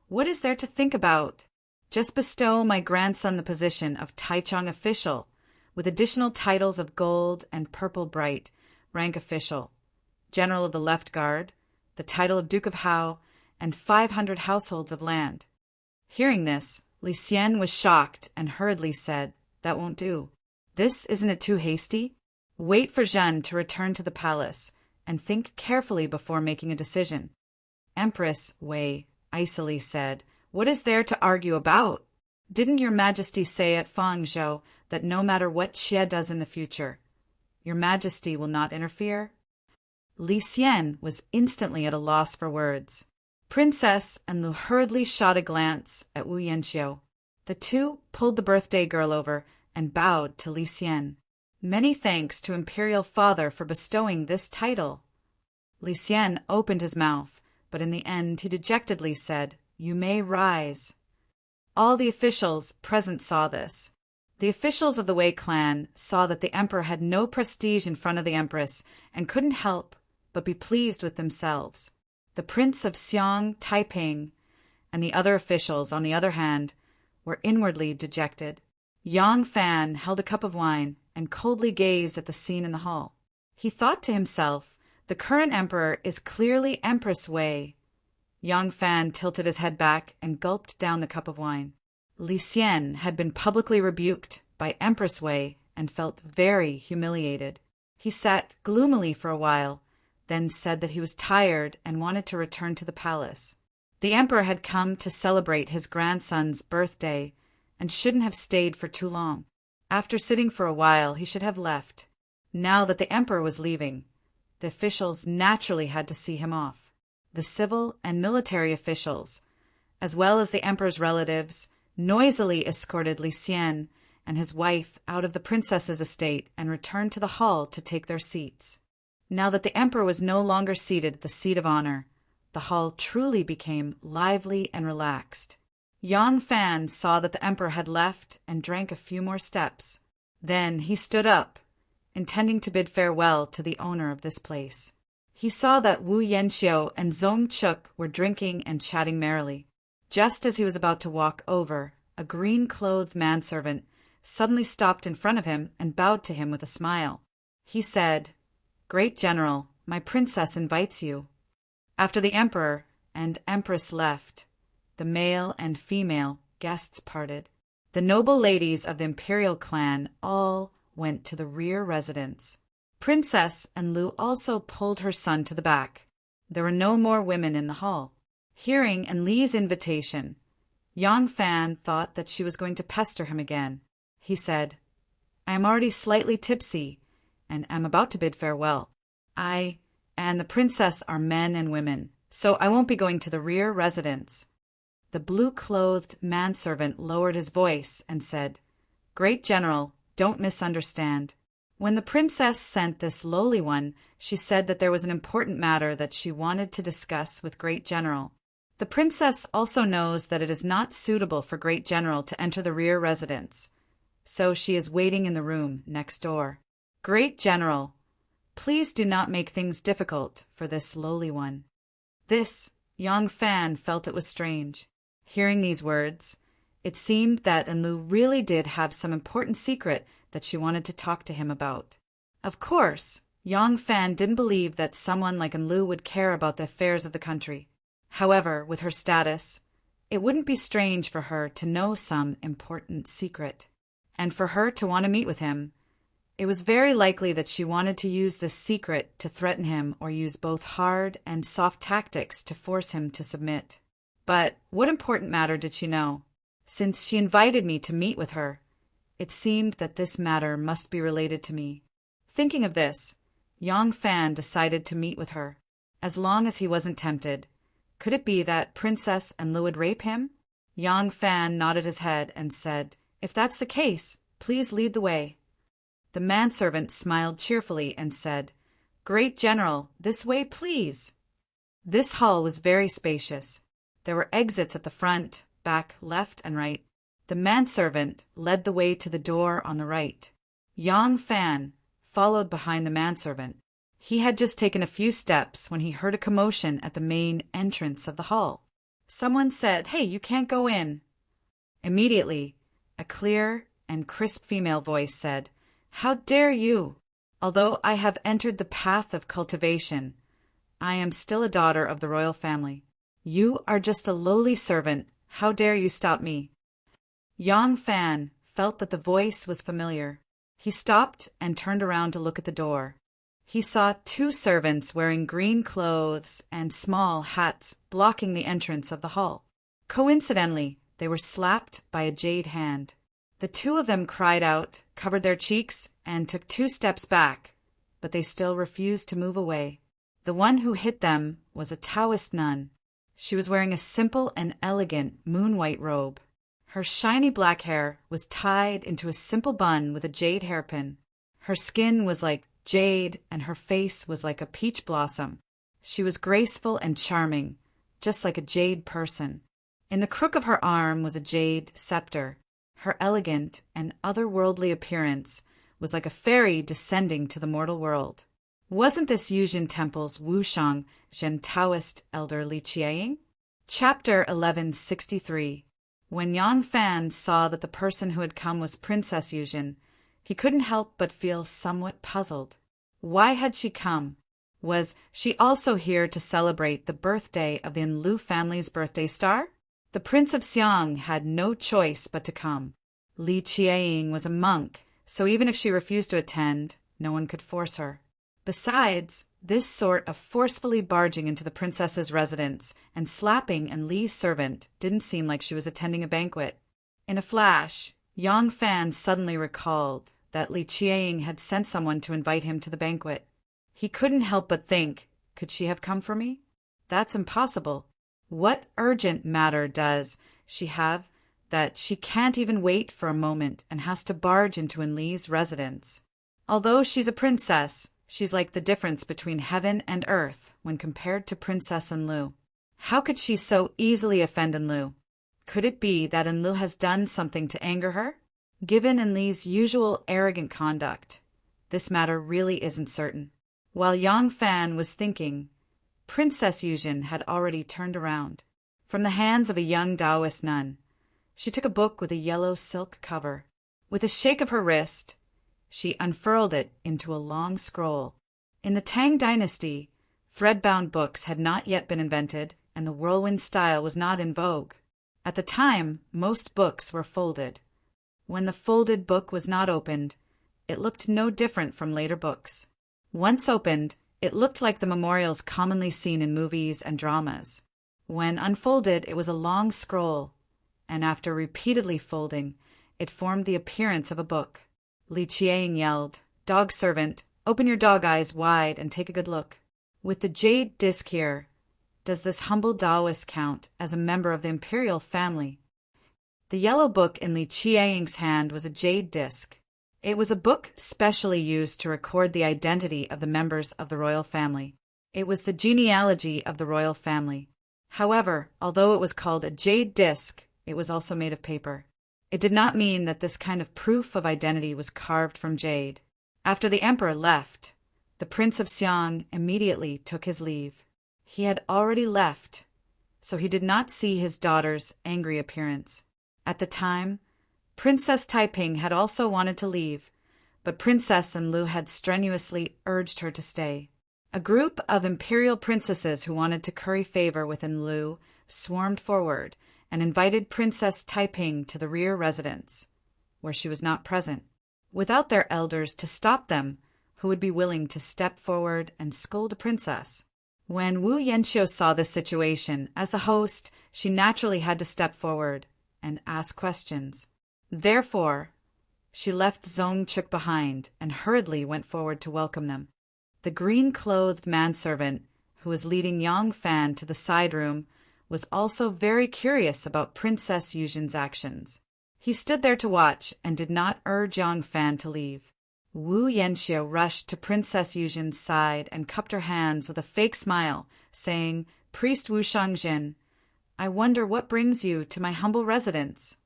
"What is there to think about? Just bestow my grandson the position of Taichung official, with additional titles of gold and purple bright, rank official, general of the left guard, the title of Duke of Hao, and 500 households of land." Hearing this, Li Xian was shocked and hurriedly said, "That won't do. Isn't it too hasty? Wait for Zhen to return to the palace, and think carefully before making a decision." Empress Wei icily said, "What is there to argue about? Didn't your majesty say at Fangzhou that no matter what Xie does in the future, your majesty will not interfere?" Li Xian was instantly at a loss for words. Princess and Lu hurriedly shot a glance at Wu Yanxiu. The two pulled the birthday girl over and bowed to Li Xian. Many thanks to Imperial Father for bestowing this title. Li Xian opened his mouth, but in the end he dejectedly said, "You may rise." All the officials present saw this. The officials of the Wei clan saw that the emperor had no prestige in front of the empress and couldn't help but be pleased with themselves. The Prince of Xiang Taiping and the other officials, on the other hand, were inwardly dejected. Yang Fan held a cup of wine and coldly gazed at the scene in the hall. He thought to himself, the current emperor is clearly Empress Wei. Yang Fan tilted his head back and gulped down the cup of wine. Li Xian had been publicly rebuked by Empress Wei and felt very humiliated. He sat gloomily for a while, then said that he was tired and wanted to return to the palace. The emperor had come to celebrate his grandson's birthday and shouldn't have stayed for too long. After sitting for a while, he should have left. Now that the emperor was leaving, the officials naturally had to see him off. The civil and military officials, as well as the emperor's relatives, noisily escorted Li Xian and his wife out of the princess's estate and returned to the hall to take their seats. Now that the emperor was no longer seated at the seat of honor, the hall truly became lively and relaxed. Yang Fan saw that the emperor had left and drank a few more steps. Then he stood up, intending to bid farewell to the owner of this place. He saw that Wu Yanxiu and Zong Chuk were drinking and chatting merrily. Just as he was about to walk over, a green-clothed manservant suddenly stopped in front of him and bowed to him with a smile. He said, "Great General, my princess invites you." After the emperor and empress left, the male and female guests parted. The noble ladies of the imperial clan all went to the rear residence. Princess and Lu also pulled her son to the back. There were no more women in the hall. Hearing Enli's invitation, Yang Fan thought that she was going to pester him again. He said, "I am already slightly tipsy and am about to bid farewell. I and the princess are men and women, so I won't be going to the rear residence." The blue-clothed manservant lowered his voice and said, "Great General, don't misunderstand. When the princess sent this lowly one, she said that there was an important matter that she wanted to discuss with Great General. The princess also knows that it is not suitable for Great General to enter the rear residence, so she is waiting in the room next door. Great General, please do not make things difficult for this lowly one." This, Yang Fan felt it was strange. Hearing these words, it seemed that Enlu really did have some important secret that she wanted to talk to him about. Of course, Yang Fan didn't believe that someone like Enlu would care about the affairs of the country. However, with her status, it wouldn't be strange for her to know some important secret. And for her to want to meet with him, it was very likely that she wanted to use this secret to threaten him or use both hard and soft tactics to force him to submit. But what important matter did she know? Since she invited me to meet with her, it seemed that this matter must be related to me. Thinking of this, Yang Fan decided to meet with her. As long as he wasn't tempted, could it be that Princess Enlu would rape him? Yang Fan nodded his head and said, "If that's the case, please lead the way." The manservant smiled cheerfully and said, "Great General, this way, please." This hall was very spacious. There were exits at the front, back, left, and right. The manservant led the way to the door on the right. Yang Fan followed behind the manservant. He had just taken a few steps when he heard a commotion at the main entrance of the hall. Someone said, "Hey, you can't go in." Immediately, a clear and crisp female voice said, "How dare you? Although I have entered the path of cultivation, I am still a daughter of the royal family. You are just a lowly servant. How dare you stop me?" Yang Fan felt that the voice was familiar. He stopped and turned around to look at the door. He saw two servants wearing green clothes and small hats blocking the entrance of the hall. Coincidentally, they were slapped by a jade hand. The two of them cried out, covered their cheeks, and took 2 steps back, but they still refused to move away. The one who hit them was a Taoist nun. She was wearing a simple and elegant moon-white robe. Her shiny black hair was tied into a simple bun with a jade hairpin. Her skin was like jade, and her face was like a peach blossom. She was graceful and charming, just like a jade person. In the crook of her arm was a jade scepter. Her elegant and otherworldly appearance was like a fairy descending to the mortal world. Wasn't this Yujin Temple's Wushang Zhen Taoist elder Li Qiang? Chapter 1163. When Yang Fan saw that the person who had come was Princess Yujin, he couldn't help but feel somewhat puzzled. Why had she come? Was she also here to celebrate the birthday of the Enlu family's birthday star? The Prince of Xiang had no choice but to come. Li Qiang was a monk, so even if she refused to attend, no one could force her. Besides, this sort of forcefully barging into the princess's residence and slapping Enli's servant didn't seem like she was attending a banquet. In a flash, Yang Fan suddenly recalled that Li Qiang had sent someone to invite him to the banquet. He couldn't help but think, could she have come for me? That's impossible. What urgent matter does she have that she can't even wait for a moment and has to barge into Enli's residence? Although she's a princess, she's like the difference between heaven and earth when compared to Princess Enlu. How could she so easily offend Enlu? Could it be that Enlu has done something to anger her? Given Enli's usual arrogant conduct, this matter really isn't certain. While Yang Fan was thinking, Princess Yujin had already turned around. From the hands of a young Taoist nun, she took a book with a yellow silk cover. With a shake of her wrist, she unfurled it into a long scroll. In the Tang dynasty, thread-bound books had not yet been invented, and the whirlwind style was not in vogue. At the time, most books were folded. When the folded book was not opened, it looked no different from later books. Once opened, it looked like the memorials commonly seen in movies and dramas. When unfolded, it was a long scroll, and after repeatedly folding, it formed the appearance of a book. Li Qiang yelled, "Dog servant, open your dog eyes wide and take a good look. With the jade disc here, does this humble Taoist count as a member of the imperial family?" The yellow book in Li Qiang's hand was a jade disc. It was a book specially used to record the identity of the members of the royal family. It was the genealogy of the royal family. However, although it was called a jade disc, it was also made of paper. It did not mean that this kind of proof of identity was carved from jade. After the emperor left, the Prince of Xiang immediately took his leave. He had already left, so he did not see his daughter's angry appearance. At the time, Princess Taiping had also wanted to leave, but Princess Enlu had strenuously urged her to stay. A group of imperial princesses who wanted to curry favor with Enlu swarmed forward and invited Princess Taiping to the rear residence, where she was not present, without their elders to stop them, who would be willing to step forward and scold a princess. When Wu Yanxiu saw this situation, as the host, she naturally had to step forward and ask questions. Therefore, she left Zong Chuk behind and hurriedly went forward to welcome them. The green-clothed manservant, who was leading Yang Fan to the side room, was also very curious about Princess Yujin's actions. He stood there to watch and did not urge Yang Fan to leave. Wu Yanxiu rushed to Princess Yujin's side and cupped her hands with a fake smile, saying, "Priest Wu Shangjin, I wonder what brings you to my humble residence."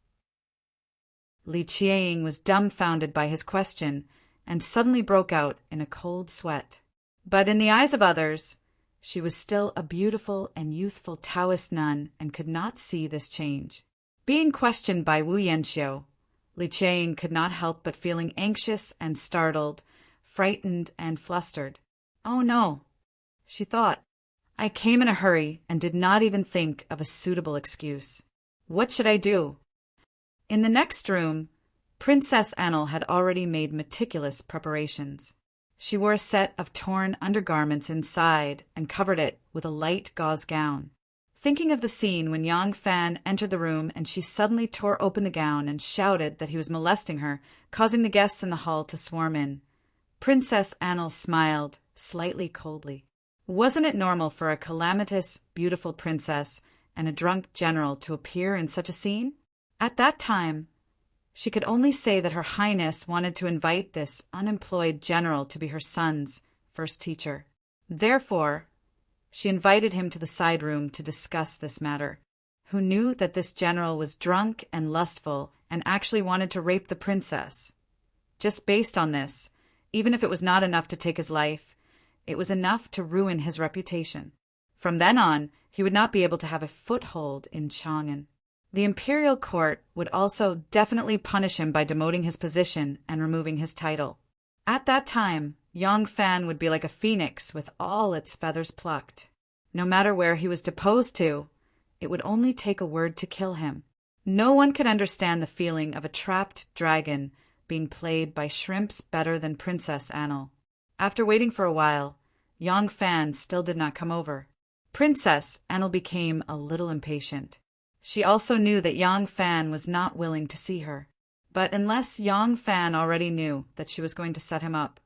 Li Qiang was dumbfounded by his question and suddenly broke out in a cold sweat. But in the eyes of others, she was still a beautiful and youthful Taoist nun and could not see this change. Being questioned by Wu Yanxiu, Li Qiang could not help but feeling anxious and startled, frightened and flustered. "Oh no," she thought. "I came in a hurry and did not even think of a suitable excuse. What should I do?" In the next room, Princess Enel had already made meticulous preparations. She wore a set of torn undergarments inside and covered it with a light gauze gown. Thinking of the scene when Yang Fan entered the room and she suddenly tore open the gown and shouted that he was molesting her, causing the guests in the hall to swarm in, Princess Enel smiled, slightly coldly. Wasn't it normal for a calamitous, beautiful princess and a drunk general to appear in such a scene? At that time, She could only say that Her Highness wanted to invite this unemployed general to be her son's first teacher. Therefore, she invited him to the side room to discuss this matter. Who knew that this general was drunk and lustful and actually wanted to rape the princess? Just based on this, even if it was not enough to take his life, it was enough to ruin his reputation. From then on, he would not be able to have a foothold in Chang'an. The imperial court would also definitely punish him by demoting his position and removing his title. At that time, Yang Fan would be like a phoenix with all its feathers plucked. No matter where he was deposed to, it would only take a word to kill him. No one could understand the feeling of a trapped dragon being played by shrimps better than Princess Anil. After waiting for a while, Yang Fan still did not come over. Princess Anil became a little impatient. She also knew that Yang Fan was not willing to see her. But unless Yang Fan already knew that she was going to set him up,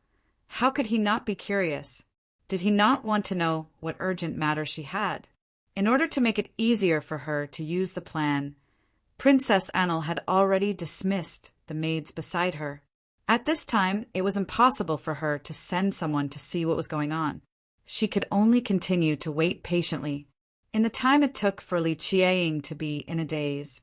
how could he not be curious? Did he not want to know what urgent matter she had? In order to make it easier for her to use the plan, Princess Anil had already dismissed the maids beside her. At this time, it was impossible for her to send someone to see what was going on. She could only continue to wait patiently. In the time it took for Li Qiang to be in a daze,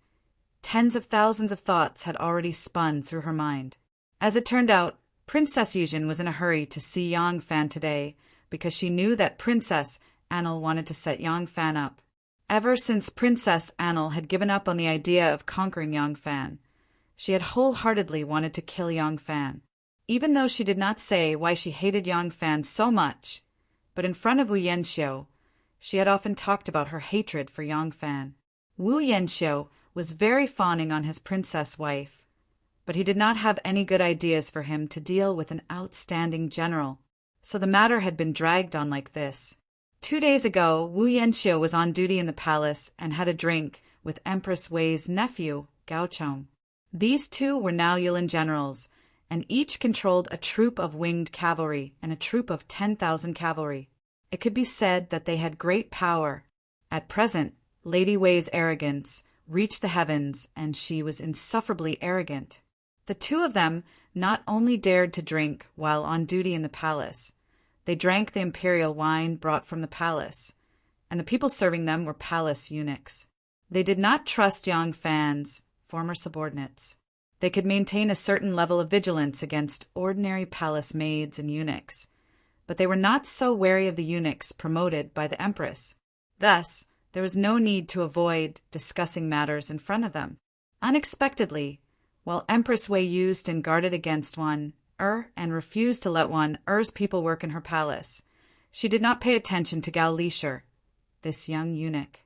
tens of thousands of thoughts had already spun through her mind. As it turned out, Princess Yuzhen was in a hurry to see Yang Fan today because she knew that Princess Anil wanted to set Yang Fan up. Ever since Princess Anil had given up on the idea of conquering Yang Fan, she had wholeheartedly wanted to kill Yang Fan. Even though she did not say why she hated Yang Fan so much, but in front of Wu Yanxiu, she had often talked about her hatred for Yang Fan. Wu Yanxiu was very fawning on his princess wife, but he did not have any good ideas for him to deal with an outstanding general, so the matter had been dragged on like this. 2 days ago, Wu Yanxiu was on duty in the palace and had a drink with Empress Wei's nephew, Gao Chong. These two were now Yulin generals, and each controlled a troop of winged cavalry and a troop of 10,000 cavalry. It could be said that they had great power. At present, Lady Wei's arrogance reached the heavens, and she was insufferably arrogant. The two of them not only dared to drink while on duty in the palace, they drank the imperial wine brought from the palace, and the people serving them were palace eunuchs. They did not trust Yang Fan's former subordinates. They could maintain a certain level of vigilance against ordinary palace maids and eunuchs, but they were not so wary of the eunuchs promoted by the empress. Thus, there was no need to avoid discussing matters in front of them. Unexpectedly, while Empress Wei used and guarded against and refused to let Er's people work in her palace, she did not pay attention to Gao Lisher, this young eunuch.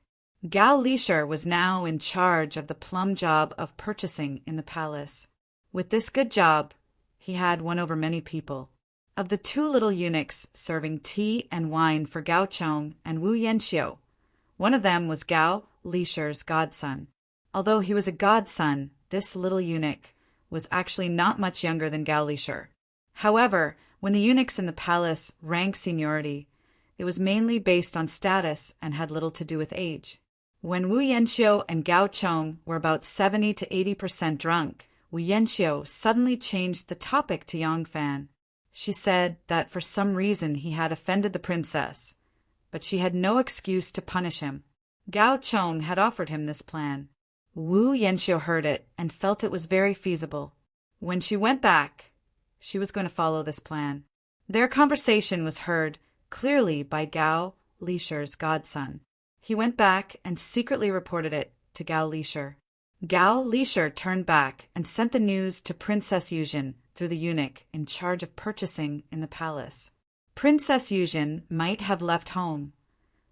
Gao Lisher was now in charge of the plum job of purchasing in the palace. With this good job, he had won over many people. Of the two little eunuchs serving tea and wine for Gao Chong and Wu Yanxiu, one of them was Gao Lisher's godson. Although he was a godson, this little eunuch was actually not much younger than Gao Lisher. However, when the eunuchs in the palace ranked seniority, it was mainly based on status and had little to do with age. When Wu Yanxiu and Gao Chong were about 70 to 80% drunk, Wu Yanxiu suddenly changed the topic to Yang Fan. She said that for some reason he had offended the princess, but she had no excuse to punish him. Gao Chong had offered him this plan. Wu Yanxiu heard it and felt it was very feasible. When she went back, she was going to follow this plan. Their conversation was heard clearly by Gao Lisher's godson. He went back and secretly reported it to Gao Lisher. Gao Lisher turned back and sent the news to Princess Yuzhen through the eunuch in charge of purchasing in the palace. Princess Yuzhen might have left home,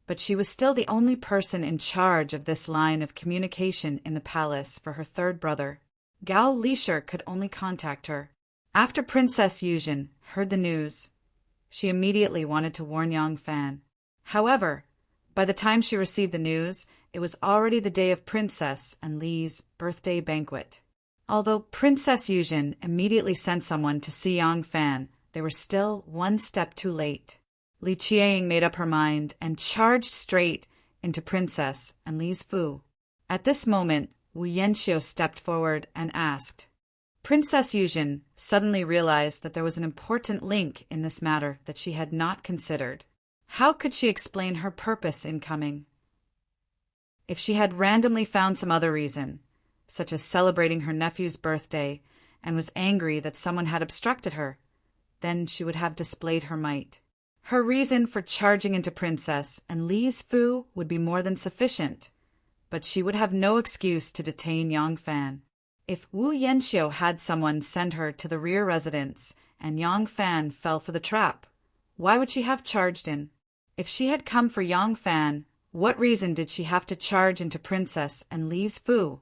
but she was still the only person in charge of this line of communication in the palace for her third brother. Gao Lisher could only contact her. After Princess Yuzhen heard the news, she immediately wanted to warn Yang Fan. However, by the time she received the news, it was already the day of Princess and Li's birthday banquet. Although Princess Yuzhen immediately sent someone to see Yang Fan, they were still one step too late. Li Qiang made up her mind and charged straight into Princess and Li's Fu. At this moment, Wu Yanxiu stepped forward and asked, Princess Yuzhen suddenly realized that there was an important link in this matter that she had not considered. How could she explain her purpose in coming? If she had randomly found some other reason, such as celebrating her nephew's birthday, and was angry that someone had obstructed her, then she would have displayed her might. Her reason for charging into Princess and Li's Fu would be more than sufficient, but she would have no excuse to detain Yang Fan. If Wu Yanxiu had someone send her to the rear residence and Yang Fan fell for the trap, why would she have charged in? If she had come for Yang Fan, what reason did she have to charge into Princess and Li's Fu,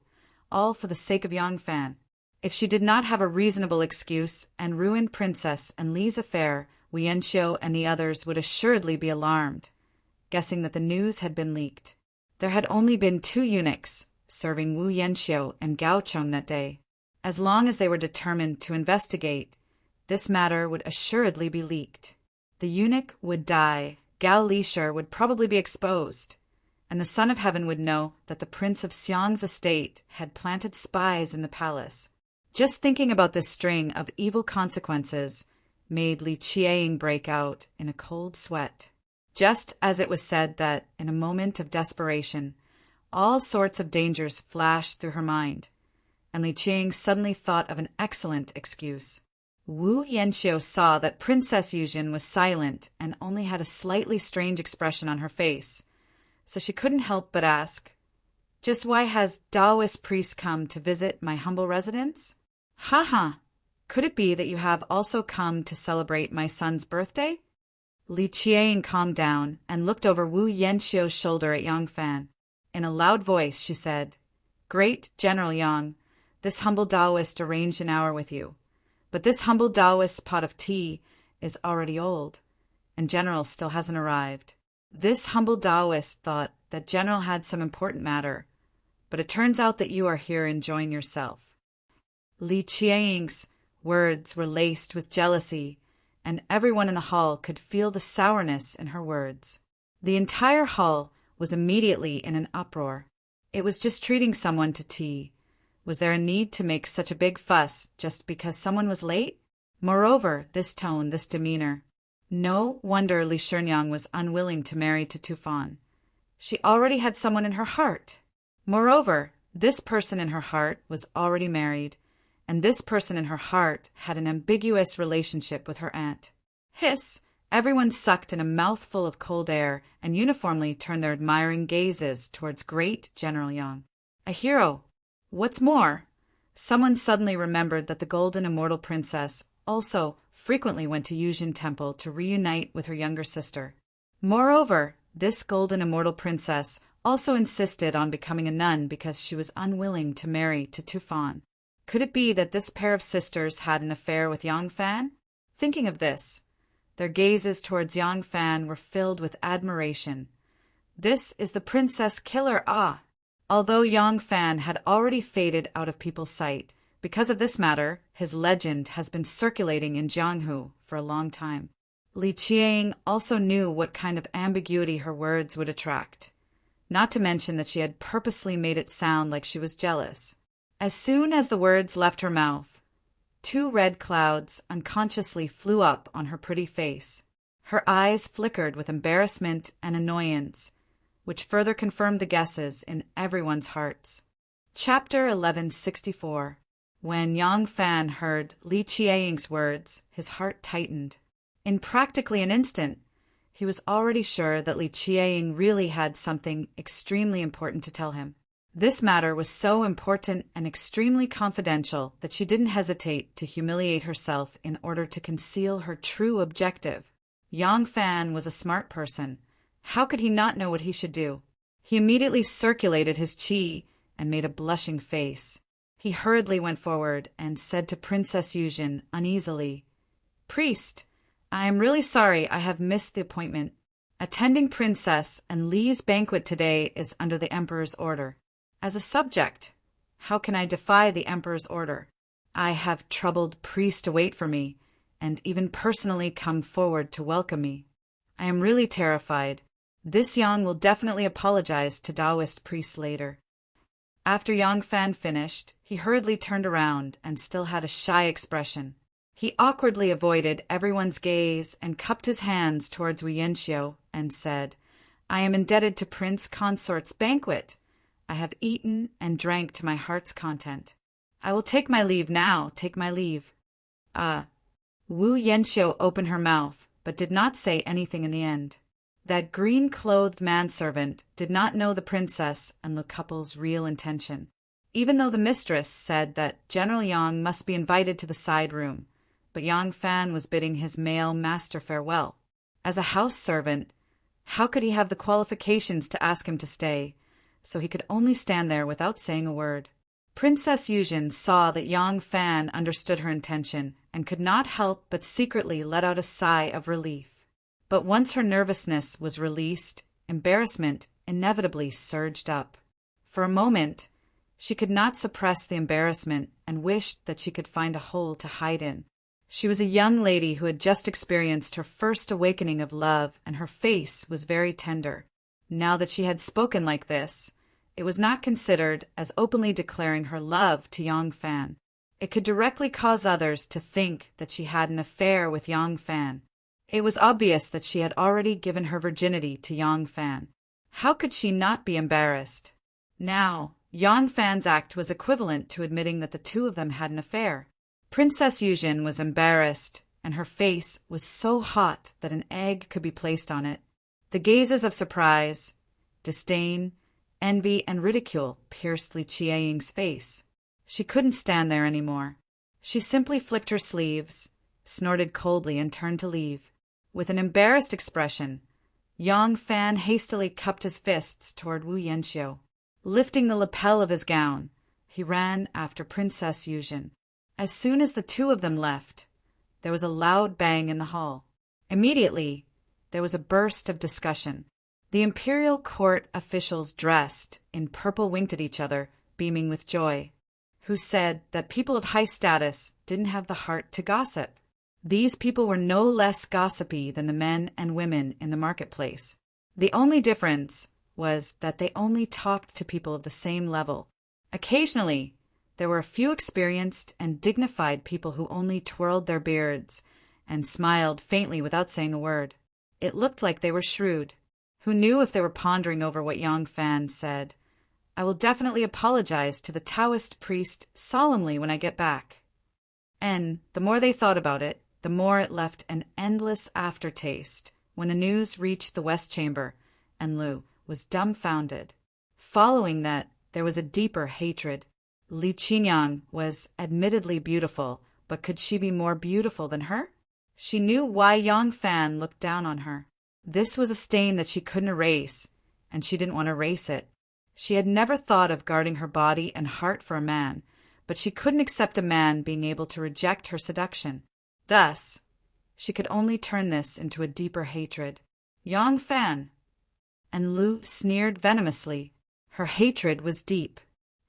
all for the sake of Yang Fan? If she did not have a reasonable excuse and ruined Princess and Li's affair, Wu Yanxiu and the others would assuredly be alarmed, guessing that the news had been leaked. There had only been 2 eunuchs serving Wu Yanxiu and Gao Cheng that day. As long as they were determined to investigate, this matter would assuredly be leaked. The eunuch would die, Gao Lishir would probably be exposed, and the Son of Heaven would know that the Prince of Xiang's estate had planted spies in the palace. Just thinking about this string of evil consequences made Li Qiang break out in a cold sweat. Just as it was said that, in a moment of desperation, all sorts of dangers flashed through her mind, and Li Qiang suddenly thought of an excellent excuse. Wu Yanxiu saw that Princess Yuzhen was silent and only had a slightly strange expression on her face, so she couldn't help but ask, "Just why has Taoist priest come to visit my humble residence?" "Ha! Could it be that you have also come to celebrate my son's birthday?" Li Qiang calmed down and looked over Wu Yanxiu's shoulder at Yang Fan. In a loud voice, she said, "Great General Yang, this humble Taoist arranged an hour with you. But this humble Taoist's pot of tea is already old, and General still hasn't arrived. This humble Taoist thought that General had some important matter, but it turns out that you are here enjoying yourself." Li Qiang's words were laced with jealousy, and everyone in the hall could feel the sourness in her words. The entire hall was immediately in an uproar. It was just treating someone to tea. Was there a need to make such a big fuss just because someone was late? Moreover, this tone, this demeanor. No wonder Li Shinyang was unwilling to marry to Tufan. She already had someone in her heart. Moreover, this person in her heart was already married, and this person in her heart had an ambiguous relationship with her aunt. Hiss! Everyone sucked in a mouthful of cold air and uniformly turned their admiring gazes towards great General Yang. A hero! What's more, someone suddenly remembered that the Golden Immortal Princess also frequently went to Yuzhen Temple to reunite with her younger sister. Moreover, this Golden Immortal Princess also insisted on becoming a nun because she was unwilling to marry to Tufan. Could it be that this pair of sisters had an affair with Yang Fan? Thinking of this, their gazes towards Yang Fan were filled with admiration. This is the princess killer, ah! Although Yang Fan had already faded out of people's sight, because of this matter, his legend has been circulating in Jianghu for a long time. Li Qiang also knew what kind of ambiguity her words would attract, not to mention that she had purposely made it sound like she was jealous. As soon as the words left her mouth, 2 red clouds unconsciously flew up on her pretty face. Her eyes flickered with embarrassment and annoyance, which further confirmed the guesses in everyone's hearts. Chapter 1164. When Yang Fan heard Li Qiang's words, his heart tightened. In practically an instant, he was already sure that Li Qiang really had something extremely important to tell him. This matter was so important and extremely confidential that she didn't hesitate to humiliate herself in order to conceal her true objective. Yang Fan was a smart person. How could he not know what he should do? He immediately circulated his qi and made a blushing face. He hurriedly went forward and said to Princess Yuzhen uneasily, "Priest, I am really sorry I have missed the appointment. Attending Princess and Li's banquet today is under the Emperor's order. As a subject, how can I defy the Emperor's order? I have troubled priest to wait for me, and even personally come forward to welcome me. I am really terrified. This Yang will definitely apologize to Taoist priests later." After Yang Fan finished, He hurriedly turned around and still had a shy expression. He awkwardly avoided everyone's gaze and cupped his hands towards Wu Yanxiu and said, "I am indebted to Prince Consort's banquet. I have eaten and drank to my heart's content. I will take my leave now, take my leave." Wu Yanxiu opened her mouth, but did not say anything in the end. That green-clothed manservant did not know the princess and the couple's real intention, even though the mistress said that General Yang must be invited to the side room, but Yang Fan was bidding his male master farewell. As a house servant, how could he have the qualifications to ask him to stay? So he could only stand there without saying a word. Princess Yuzhen saw that Yang Fan understood her intention and could not help but secretly let out a sigh of relief. But once her nervousness was released, embarrassment inevitably surged up. For a moment, she could not suppress the embarrassment and wished that she could find a hole to hide in. She was a young lady who had just experienced her first awakening of love, and her face was very tender. Now that she had spoken like this, it was not considered as openly declaring her love to Yang Fan. It could directly cause others to think that she had an affair with Yang Fan. It was obvious that she had already given her virginity to Yang Fan. How could she not be embarrassed? Now, Yang Fan's act was equivalent to admitting that the two of them had an affair. Princess Yuzhen was embarrassed, and her face was so hot that an egg could be placed on it. The gazes of surprise, disdain, envy, and ridicule pierced Li Qiang's face. She couldn't stand there anymore. She simply flicked her sleeves, snorted coldly, and turned to leave. With an embarrassed expression, Yang Fan hastily cupped his fists toward Wu Yanxiu. Lifting the lapel of his gown, he ran after Princess Yuzhen. As soon as the two of them left, there was a loud bang in the hall. Immediately, there was a burst of discussion. The imperial court officials dressed in purple winked at each other, beaming with joy, who said that people of high status didn't have the heart to gossip. These people were no less gossipy than the men and women in the marketplace. The only difference was that they only talked to people of the same level. Occasionally, there were a few experienced and dignified people who only twirled their beards and smiled faintly without saying a word. It looked like they were shrewd. Who knew if they were pondering over what Yang Fan said? "I will definitely apologize to the Taoist priest solemnly when I get back." And the more they thought about it, the more it left an endless aftertaste when the news reached the West Chamber, and Lu was dumbfounded. Following that, there was a deeper hatred. Li Qiang was admittedly beautiful, but could she be more beautiful than her? She knew why Yang Fan looked down on her. This was a stain that she couldn't erase, and she didn't want to erase it. She had never thought of guarding her body and heart for a man, but she couldn't accept a man being able to reject her seduction. Thus, she could only turn this into a deeper hatred. Yang Fan! And Lu sneered venomously. Her hatred was deep.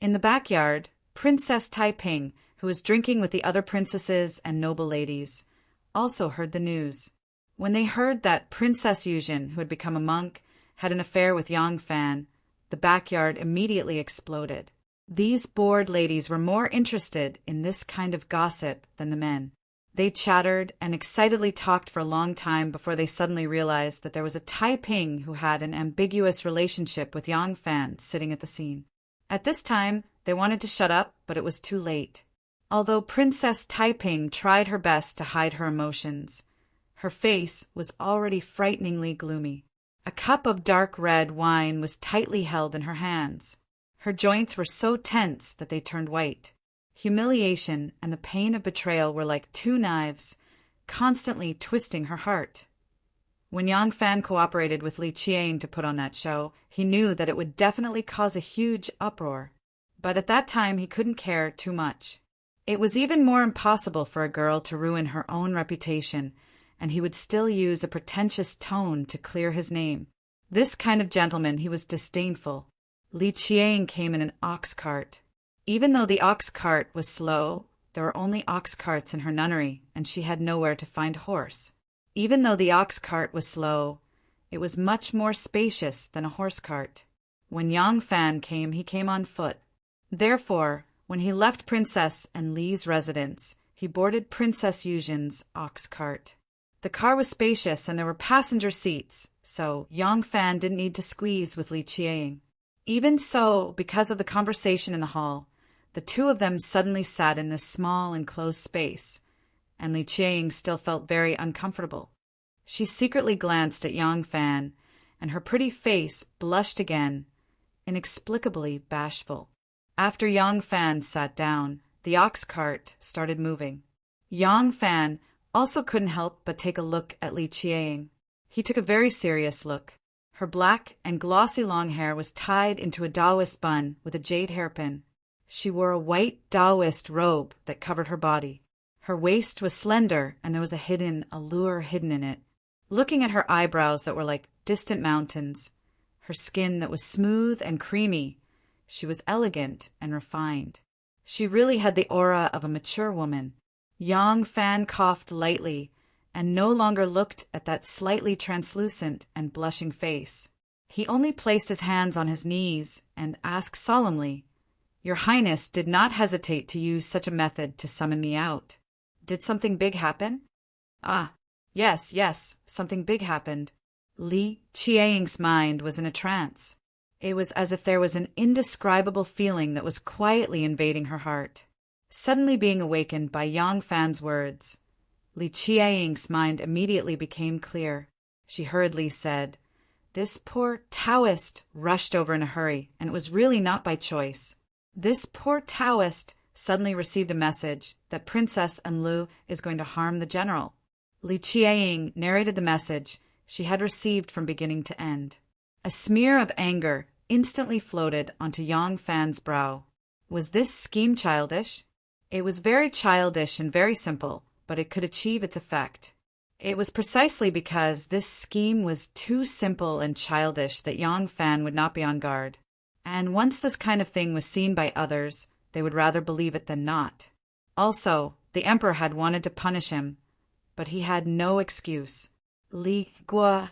In the backyard, Princess Taiping, who was drinking with the other princesses and noble ladies, also heard the news. When they heard that Princess Yuzhen, who had become a monk, had an affair with Yang Fan, the backyard immediately exploded. These bored ladies were more interested in this kind of gossip than the men. They chattered and excitedly talked for a long time before they suddenly realized that there was a Taiping who had an ambiguous relationship with Yang Fan sitting at the scene. At this time, they wanted to shut up, but it was too late. Although Princess Taiping tried her best to hide her emotions, her face was already frighteningly gloomy. A cup of dark red wine was tightly held in her hands. Her joints were so tense that they turned white. Humiliation and the pain of betrayal were like two knives, constantly twisting her heart. When Yang Fan cooperated with Li Qiang to put on that show, he knew that it would definitely cause a huge uproar. But at that time he couldn't care too much. It was even more impossible for a girl to ruin her own reputation, and he would still use a pretentious tone to clear his name. This kind of gentleman he was disdainful. Li Qiang came in an ox cart. Even though the ox cart was slow, there were only ox carts in her nunnery, and she had nowhere to find horse. Even though the ox cart was slow, it was much more spacious than a horse cart. When Yang Fan came, he came on foot. Therefore, When he left Princess and Li's residence, he boarded Princess Yuzhin's ox cart. The car was spacious and there were passenger seats, so Yang Fan didn't need to squeeze with Li Qiang. Even so, because of the conversation in the hall, the two of them suddenly sat in this small enclosed space, and Li Qiang still felt very uncomfortable. She secretly glanced at Yang Fan, and her pretty face blushed again, inexplicably bashful. After Yang Fan sat down, the ox cart started moving. Yang Fan also couldn't help but take a look at Li Qiang. He took a very serious look. Her black and glossy long hair was tied into a Taoist bun with a jade hairpin. She wore a white Taoist robe that covered her body. Her waist was slender, and there was a hidden allure hidden in it. Looking at her eyebrows that were like distant mountains, her skin that was smooth and creamy, she was elegant and refined. She really had the aura of a mature woman. Yang Fan coughed lightly and no longer looked at that slightly translucent and blushing face. He only placed his hands on his knees and asked solemnly, "Your Highness did not hesitate to use such a method to summon me out. Did something big happen?" "Ah, yes, something big happened." Li Qiang's mind was in a trance. It was as if there was an indescribable feeling that was quietly invading her heart. Suddenly being awakened by Yang Fan's words, Li Qiang's mind immediately became clear. She hurriedly said, "This poor Taoist rushed over in a hurry, and it was really not by choice. This poor Taoist suddenly received a message that Princess Enlu is going to harm the general." Li Qiang narrated the message she had received from beginning to end. A smear of anger instantly floated onto Yang Fan's brow. Was this scheme childish? It was very childish and very simple, but it could achieve its effect. It was precisely because this scheme was too simple and childish that Yang Fan would not be on guard. And once this kind of thing was seen by others, they would rather believe it than not. Also, the emperor had wanted to punish him, but he had no excuse. Li Guo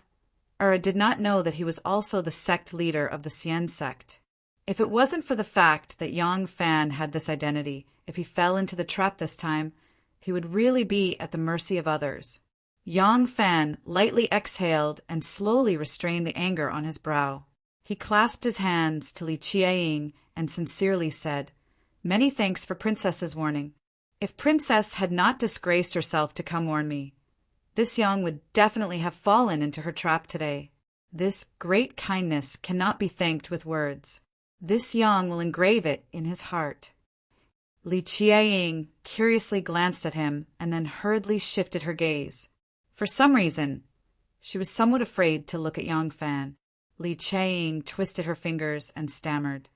did not know that he was also the sect leader of the Xian sect. If it wasn't for the fact that Yang Fan had this identity, if he fell into the trap this time, he would really be at the mercy of others. Yang Fan lightly exhaled and slowly restrained the anger on his brow. He clasped his hands to Li Qiang and sincerely said, "Many thanks for Princess's warning. If Princess had not disgraced herself to come warn me, this Yang would definitely have fallen into her trap today. This great kindness cannot be thanked with words. This Yang will engrave it in his heart." Li Qiang curiously glanced at him and then hurriedly shifted her gaze. For some reason, she was somewhat afraid to look at Yang Fan. Li Qiang twisted her fingers and stammered.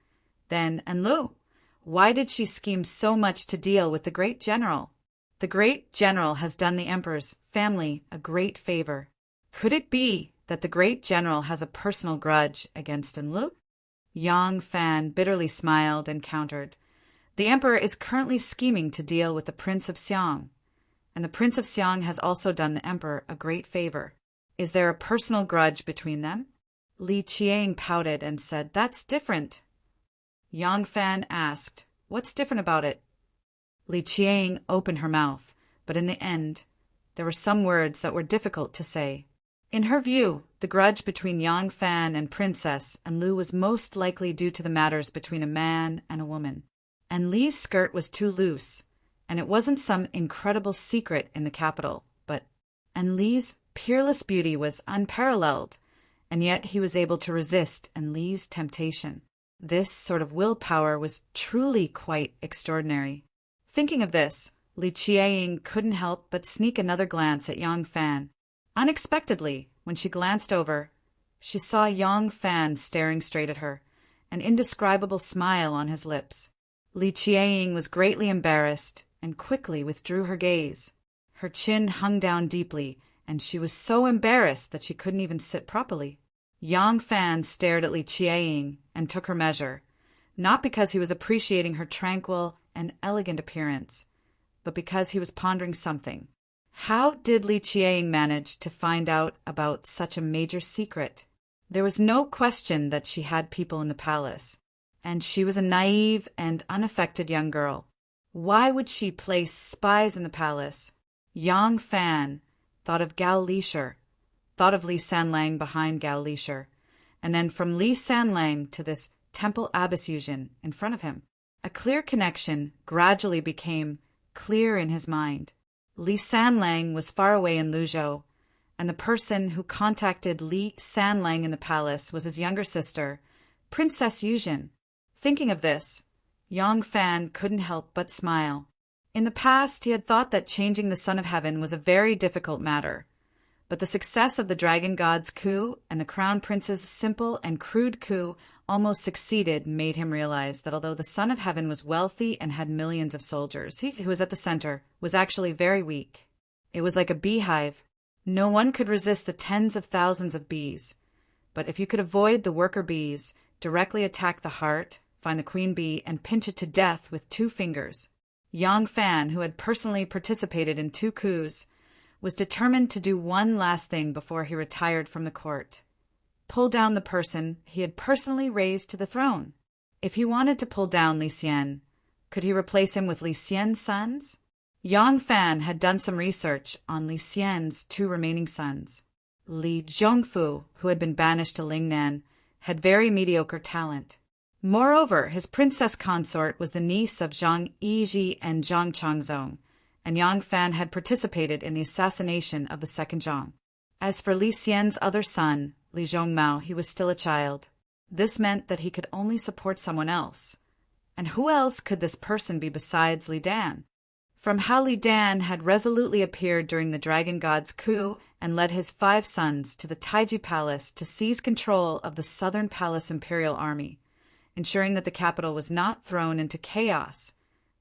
Then, Enlu, why did she scheme so much to deal with the great general? The great general has done the emperor's family a great favor. Could it be that the great general has a personal grudge against Enlu? Yang Fan bitterly smiled and countered, "The emperor is currently scheming to deal with the Prince of Xiang, and the Prince of Xiang has also done the emperor a great favor. Is there a personal grudge between them?" Li Qiang pouted and said, "That's different." Yang Fan asked, "What's different about it?" Li Qiang opened her mouth, but in the end, there were some words that were difficult to say. In her view, the grudge between Yang Fan and Princess Enlu was most likely due to the matters between a man and a woman. And Li's skirt was too loose, and it wasn't some incredible secret in the capital, but Li's peerless beauty was unparalleled, and yet he was able to resist Li's temptation. This sort of willpower was truly quite extraordinary. Thinking of this, Li Qiang couldn't help but sneak another glance at Yang Fan. Unexpectedly, when she glanced over, she saw Yang Fan staring straight at her, an indescribable smile on his lips. Li Qiang was greatly embarrassed and quickly withdrew her gaze. Her chin hung down deeply, and she was so embarrassed that she couldn't even sit properly. Yang Fan stared at Li Qiang and took her measure, not because he was appreciating her tranquil and elegant appearance, but because he was pondering something. How did Li Qiang manage to find out about such a major secret? There was no question that she had people in the palace. and she was a naive and unaffected young girl. Why would she place spies in the palace? Yang Fan thought of Gao Lisher, thought of Li Sanlang behind Gao Lisher, and then from Li Sanlang to this temple abbess Yuzhen in front of him. A clear connection gradually became clear in his mind. Li Sanlang was far away in Luzhou, and the person who contacted Li Sanlang in the palace was his younger sister, Princess Yuzhen. Thinking of this, Yang Fan couldn't help but smile. In the past, he had thought that changing the Son of Heaven was a very difficult matter, but the success of the Dragon God's coup and the Crown Prince's simple and crude coup almost succeeded made him realize that although the Son of Heaven was wealthy and had millions of soldiers, he who was at the center was actually very weak. It was like a beehive. No one could resist the tens of thousands of bees. But if you could avoid the worker bees, directly attack the heart, find the queen bee, and pinch it to death with 2 fingers. Yang Fan, who had personally participated in 2 coups, was determined to do one last thing before he retired from the court. Pull down the person he had personally raised to the throne. If he wanted to pull down Li Xian, could he replace him with Li Xian's sons? Yang Fan had done some research on Li Xian's 2 remaining sons. Li Zhongfu, who had been banished to Lingnan, had very mediocre talent. Moreover, his princess consort was the niece of Zhang Yizhi and Zhang Changzong, and Yang Fan had participated in the assassination of the second Zhang. As for Li Xian's other son, Li Zhongmao, he was still a child. This meant that he could only support someone else. And who else could this person be besides Li Dan? From how Li Dan had resolutely appeared during the Dragon God's coup and led his 5 sons to the Taiji Palace to seize control of the Southern Palace Imperial Army, ensuring that the capital was not thrown into chaos,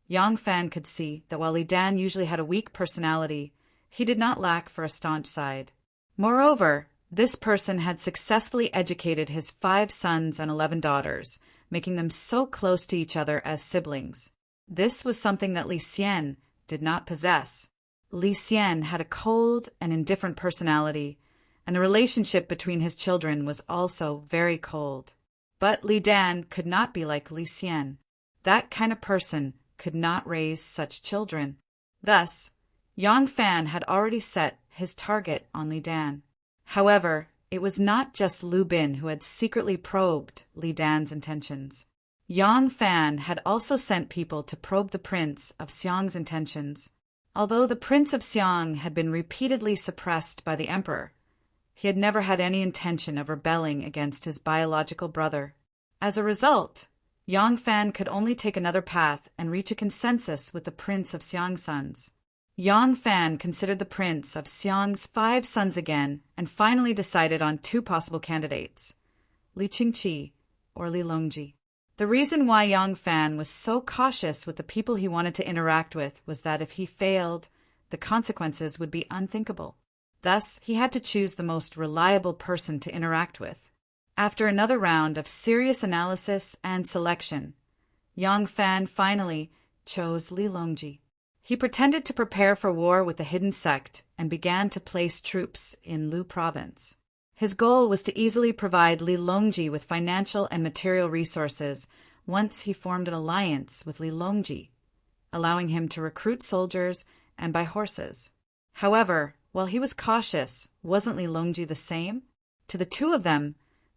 Yang Fan could see that while Li Dan usually had a weak personality, he did not lack for a staunch side. Moreover, this person had successfully educated his 5 sons and 11 daughters, making them so close to each other as siblings. This was something that Li Xian did not possess. Li Xian had a cold and indifferent personality, and the relationship between his children was also very cold. But Li Dan could not be like Li Xian. That kind of person could not raise such children. Thus, Yang Fan had already set his target on Li Dan. However, it was not just Lu Bin who had secretly probed Li Dan's intentions. Yang Fan had also sent people to probe the Prince of Xiang's intentions. Although the Prince of Xiang had been repeatedly suppressed by the Emperor, he had never had any intention of rebelling against his biological brother. As a result, Yang Fan could only take another path and reach a consensus with the Prince of Xiang's sons. Yang Fan considered the Prince of Xiang's 5 sons again and finally decided on 2 possible candidates, Li Qingqi or Li Longji. The reason why Yang Fan was so cautious with the people he wanted to interact with was that if he failed, the consequences would be unthinkable. Thus, he had to choose the most reliable person to interact with. After another round of serious analysis and selection, Yang Fan finally chose Li Longji. He pretended to prepare for war with the hidden sect and began to place troops in Lu province. His goal was to easily provide Li Longji with financial and material resources once he formed an alliance with Li Longji, allowing him to recruit soldiers and buy horses. However, while he was cautious, wasn't Li Longji the same? To the 2 of them,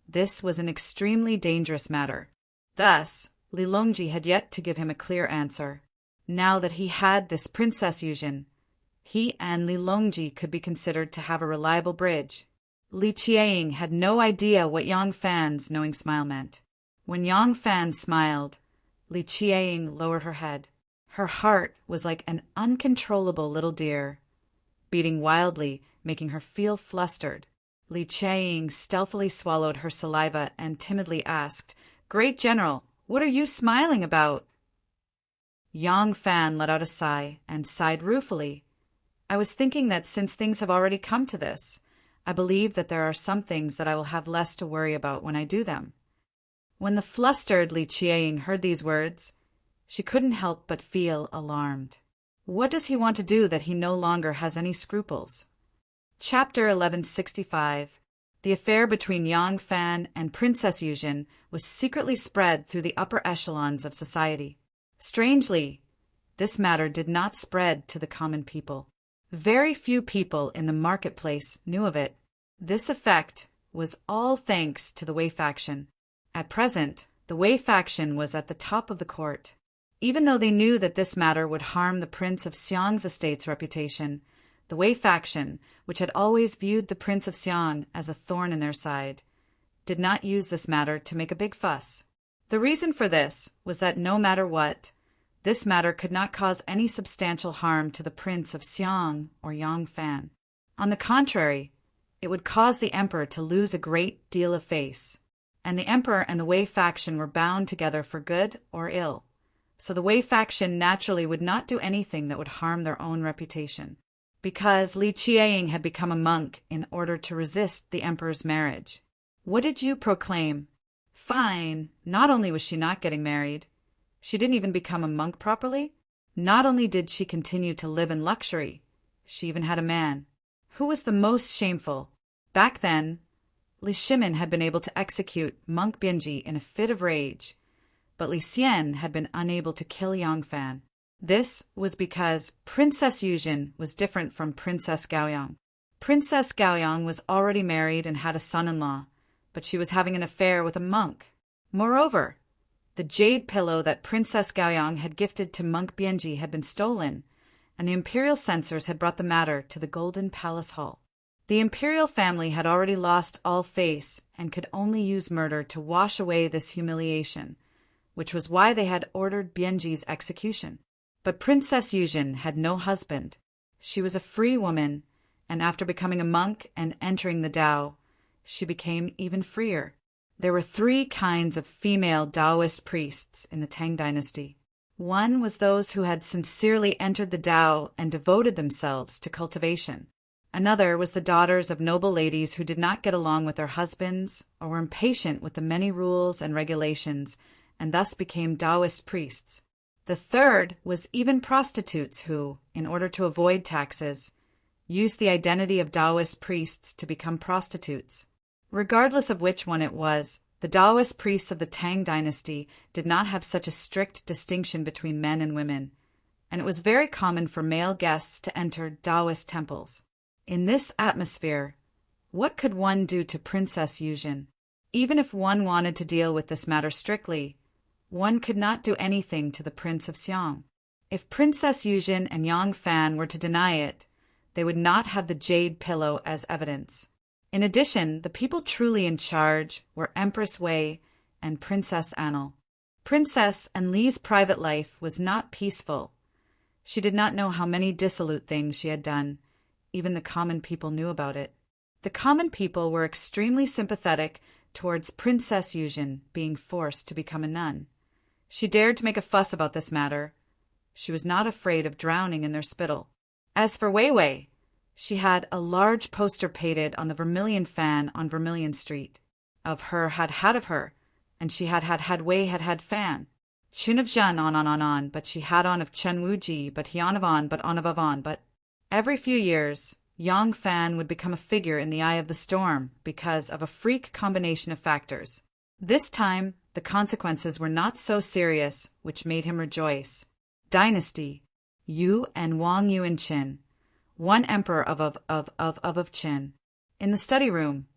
this was an extremely dangerous matter. Thus, Li Longji had yet to give him a clear answer. Now that he had this Princess Yuzhen, he and Li Longji could be considered to have a reliable bridge. Li Qiang had no idea what Yang Fan's knowing smile meant. When Yang Fan smiled, Li Qiang lowered her head. Her heart was like an uncontrollable little deer, beating wildly, making her feel flustered. Li Qiang stealthily swallowed her saliva and timidly asked, "Great General, what are you smiling about?" Yang Fan let out a sigh and sighed ruefully. "I was thinking that since things have already come to this, I believe that there are some things that I will have less to worry about when I do them." When the flustered Li Qiang heard these words, she couldn't help but feel alarmed. What does he want to do that he no longer has any scruples? Chapter 1165. The affair between Yang Fan and Princess Yuzhen was secretly spread through the upper echelons of society. Strangely, this matter did not spread to the common people. Very few people in the marketplace knew of it. This effect was all thanks to the Wei faction. At present, the Wei faction was at the top of the court. Even though they knew that this matter would harm the Prince of Xiang's estate's reputation, the Wei faction, which had always viewed the Prince of Xiang as a thorn in their side, did not use this matter to make a big fuss. The reason for this was that no matter what, this matter could not cause any substantial harm to the Prince of Xiang or Yang Fan. On the contrary, it would cause the emperor to lose a great deal of face, and the emperor and the Wei faction were bound together for good or ill, so the Wei faction naturally would not do anything that would harm their own reputation. Because Li Qiang had become a monk in order to resist the emperor's marriage. What did you proclaim? Fine, not only was she not getting married, she didn't even become a monk properly. Not only did she continue to live in luxury, she even had a man. Who was the most shameful? Back then, Li Shimin had been able to execute monk Bianji in a fit of rage, but Li Xian had been unable to kill Yang Fan. This was because Princess Yuzhen was different from Princess Gaoyang. Princess Gaoyang was already married and had a son-in-law, but she was having an affair with a monk. Moreover, the jade pillow that Princess Gaoyang had gifted to monk Bianji had been stolen, and the imperial censors had brought the matter to the Golden Palace Hall. The imperial family had already lost all face and could only use murder to wash away this humiliation, which was why they had ordered Bianji's execution. But Princess Yuzhen had no husband. She was a free woman, and after becoming a monk and entering the Tao, she became even freer. There were 3 kinds of female Taoist priests in the Tang dynasty. One was those who had sincerely entered the Tao and devoted themselves to cultivation. Another was the daughters of noble ladies who did not get along with their husbands or were impatient with the many rules and regulations and thus became Taoist priests. The third was even prostitutes who, in order to avoid taxes, used the identity of Taoist priests to become prostitutes. Regardless of which one it was, the Taoist priests of the Tang dynasty did not have such a strict distinction between men and women, and it was very common for male guests to enter Taoist temples. In this atmosphere, what could one do to Princess Yuzhen? Even if one wanted to deal with this matter strictly, one could not do anything to the Prince of Xiang. If Princess Yuzhen and Yang Fan were to deny it, they would not have the jade pillow as evidence. In addition, the people truly in charge were Empress Wei and Princess Anil. Princess Anli's private life was not peaceful. She did not know how many dissolute things she had done. Even the common people knew about it. The common people were extremely sympathetic towards Princess Yuzhen being forced to become a nun. She dared to make a fuss about this matter. She was not afraid of drowning in their spittle. As for Wei Wei, she had a large poster painted on the Vermilion Fan on Vermilion Street. Of her had of her, and she had Wei had Fan. Chun of Zhen on, but she had on of Chen Wuji, but he on of Avon, but every few years, Yang Fan would become a figure in the eye of the storm because of a freak combination of factors. This time, the consequences were not so serious, which made him rejoice. Dynasty, Yu and Wang Yuan Qin, one emperor of Qin. In the study room,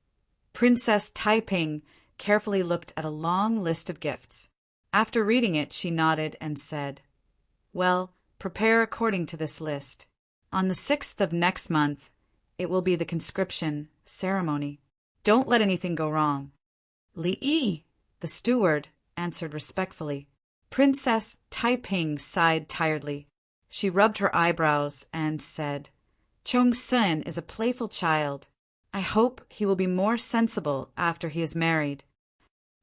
Princess Taiping carefully looked at a long list of gifts. After reading it, she nodded and said, "Well, prepare according to this list. On the 6th of next month, it will be the conscription ceremony. Don't let anything go wrong." Li Yi, the steward, answered respectfully. Princess Taiping sighed tiredly. She rubbed her eyebrows and said, "Chong Sen is a playful child. I hope he will be more sensible after he is married."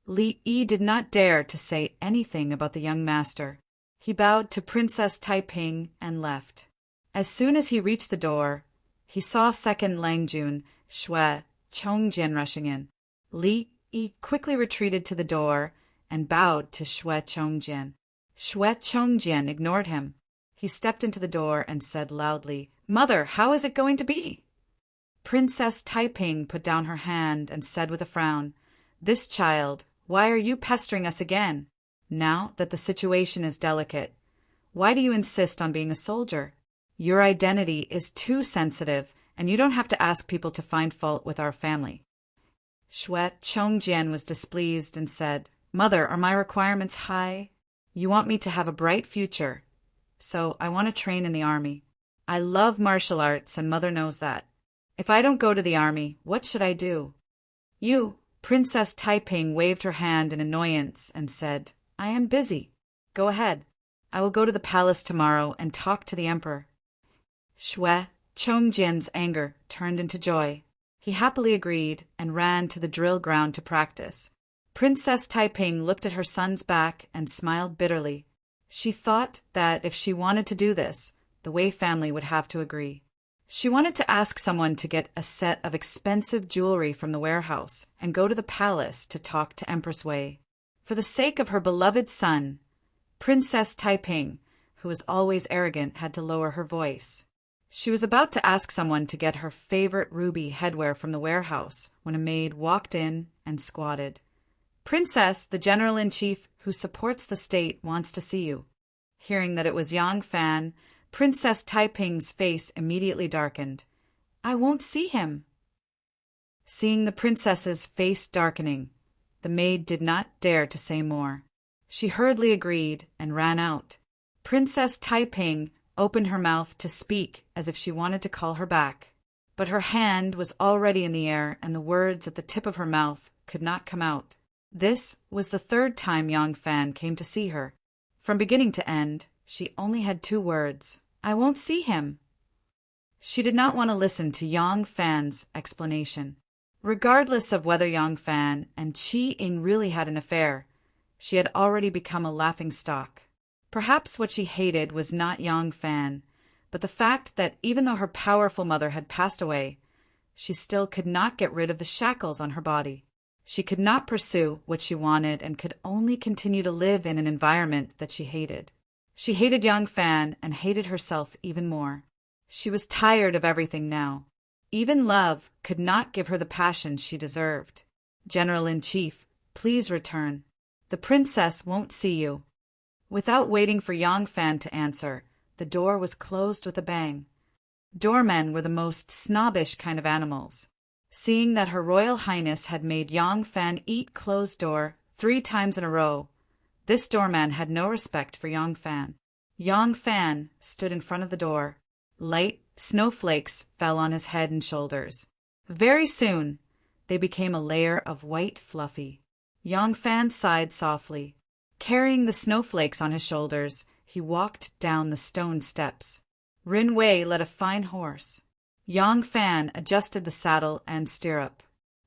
Li Yi did not dare to say anything about the young master. He bowed to Princess Taiping and left. As soon as he reached the door, he saw second Langjun, Xue, Chongjian rushing in. Li Yi quickly retreated to the door and bowed to Xue Chongjian. Xue Chongjian ignored him. He stepped into the door and said loudly, "Mother, how is it going to be?" Princess Taiping put down her hand and said with a frown, "This child, why are you pestering us again? Now that the situation is delicate, why do you insist on being a soldier? Your identity is too sensitive, and you don't have to ask people to find fault with our family." Xue Chongjian was displeased and said, "Mother, are my requirements high? You want me to have a bright future, so I want to train in the army. I love martial arts, and Mother knows that. If I don't go to the army, what should I do?" "You," Princess Taiping waved her hand in annoyance and said, "I am busy. Go ahead. I will go to the palace tomorrow and talk to the emperor." Xue Chongjian's anger turned into joy. He happily agreed and ran to the drill ground to practice. Princess Taiping looked at her son's back and smiled bitterly. She thought that if she wanted to do this, the Wei family would have to agree. She wanted to ask someone to get a set of expensive jewelry from the warehouse and go to the palace to talk to Empress Wei. For the sake of her beloved son, Princess Taiping, who was always arrogant, had to lower her voice. She was about to ask someone to get her favorite ruby headwear from the warehouse when a maid walked in and squatted. "Princess, the general-in-chief who supports the state wants to see you." Hearing that it was Yang Fan, Princess Taiping's face immediately darkened. "I won't see him." Seeing the princess's face darkening, the maid did not dare to say more. She hurriedly agreed and ran out. Princess Taiping opened her mouth to speak as if she wanted to call her back, but her hand was already in the air and the words at the tip of her mouth could not come out. This was the third time Yang Fan came to see her. From beginning to end, she only had 2 words: "I won't see him." She did not want to listen to Yang Fan's explanation. Regardless of whether Yang Fan and Qi Ying really had an affair, she had already become a laughingstock. Perhaps what she hated was not Yang Fan, but the fact that even though her powerful mother had passed away, she still could not get rid of the shackles on her body. She could not pursue what she wanted and could only continue to live in an environment that she hated. She hated Yang Fan and hated herself even more. She was tired of everything now. Even love could not give her the passion she deserved. "General-in-chief, please return. The princess won't see you." Without waiting for Yang Fan to answer, the door was closed with a bang. Doormen were the most snobbish kind of animals. Seeing that Her Royal Highness had made Yang Fan eat closed door 3 times in a row, this doorman had no respect for Yang Fan. Yang Fan stood in front of the door. Light snowflakes fell on his head and shoulders. Very soon, they became a layer of white fluffy. Yang Fan sighed softly. Carrying the snowflakes on his shoulders, he walked down the stone steps. Rin Wei led a fine horse. Yang Fan adjusted the saddle and stirrup.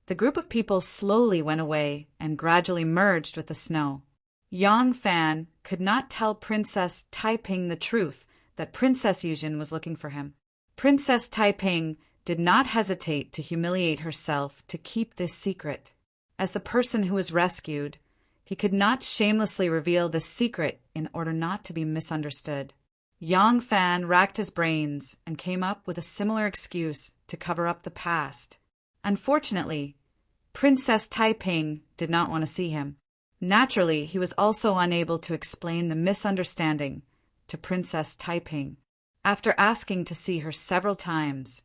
The group of people slowly went away and gradually merged with the snow. Yang Fan could not tell Princess Taiping the truth that Princess Yuzhen was looking for him. Princess Taiping did not hesitate to humiliate herself to keep this secret. As the person who was rescued, he could not shamelessly reveal this secret in order not to be misunderstood. Yang Fan racked his brains and came up with a similar excuse to cover up the past. Unfortunately, Princess Taiping did not want to see him. Naturally, he was also unable to explain the misunderstanding to Princess Taiping. After asking to see her several times,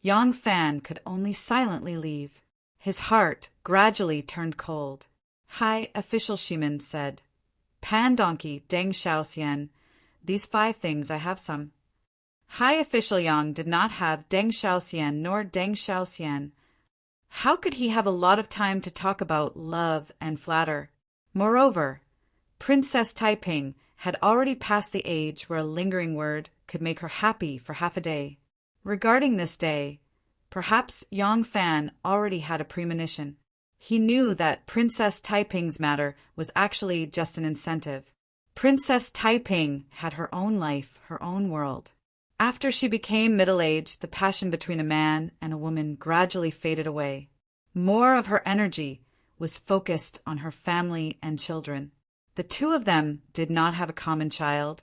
Yang Fan could only silently leave. His heart gradually turned cold. "Hi, official Shimin said. Pan donkey, Deng Xiaoxian. These 5 things, I have some." High official Yang did not have Deng Xiaoxian nor Deng Xiaoxian. How could he have a lot of time to talk about love and flatter? Moreover, Princess Taiping had already passed the age where a lingering word could make her happy for half a day. Regarding this day, perhaps Yang Fan already had a premonition. He knew that Princess Taiping's matter was actually just an incentive. Princess Taiping had her own life, her own world. After she became middle-aged, the passion between a man and a woman gradually faded away. More of her energy was focused on her family and children. The 2 of them did not have a common child,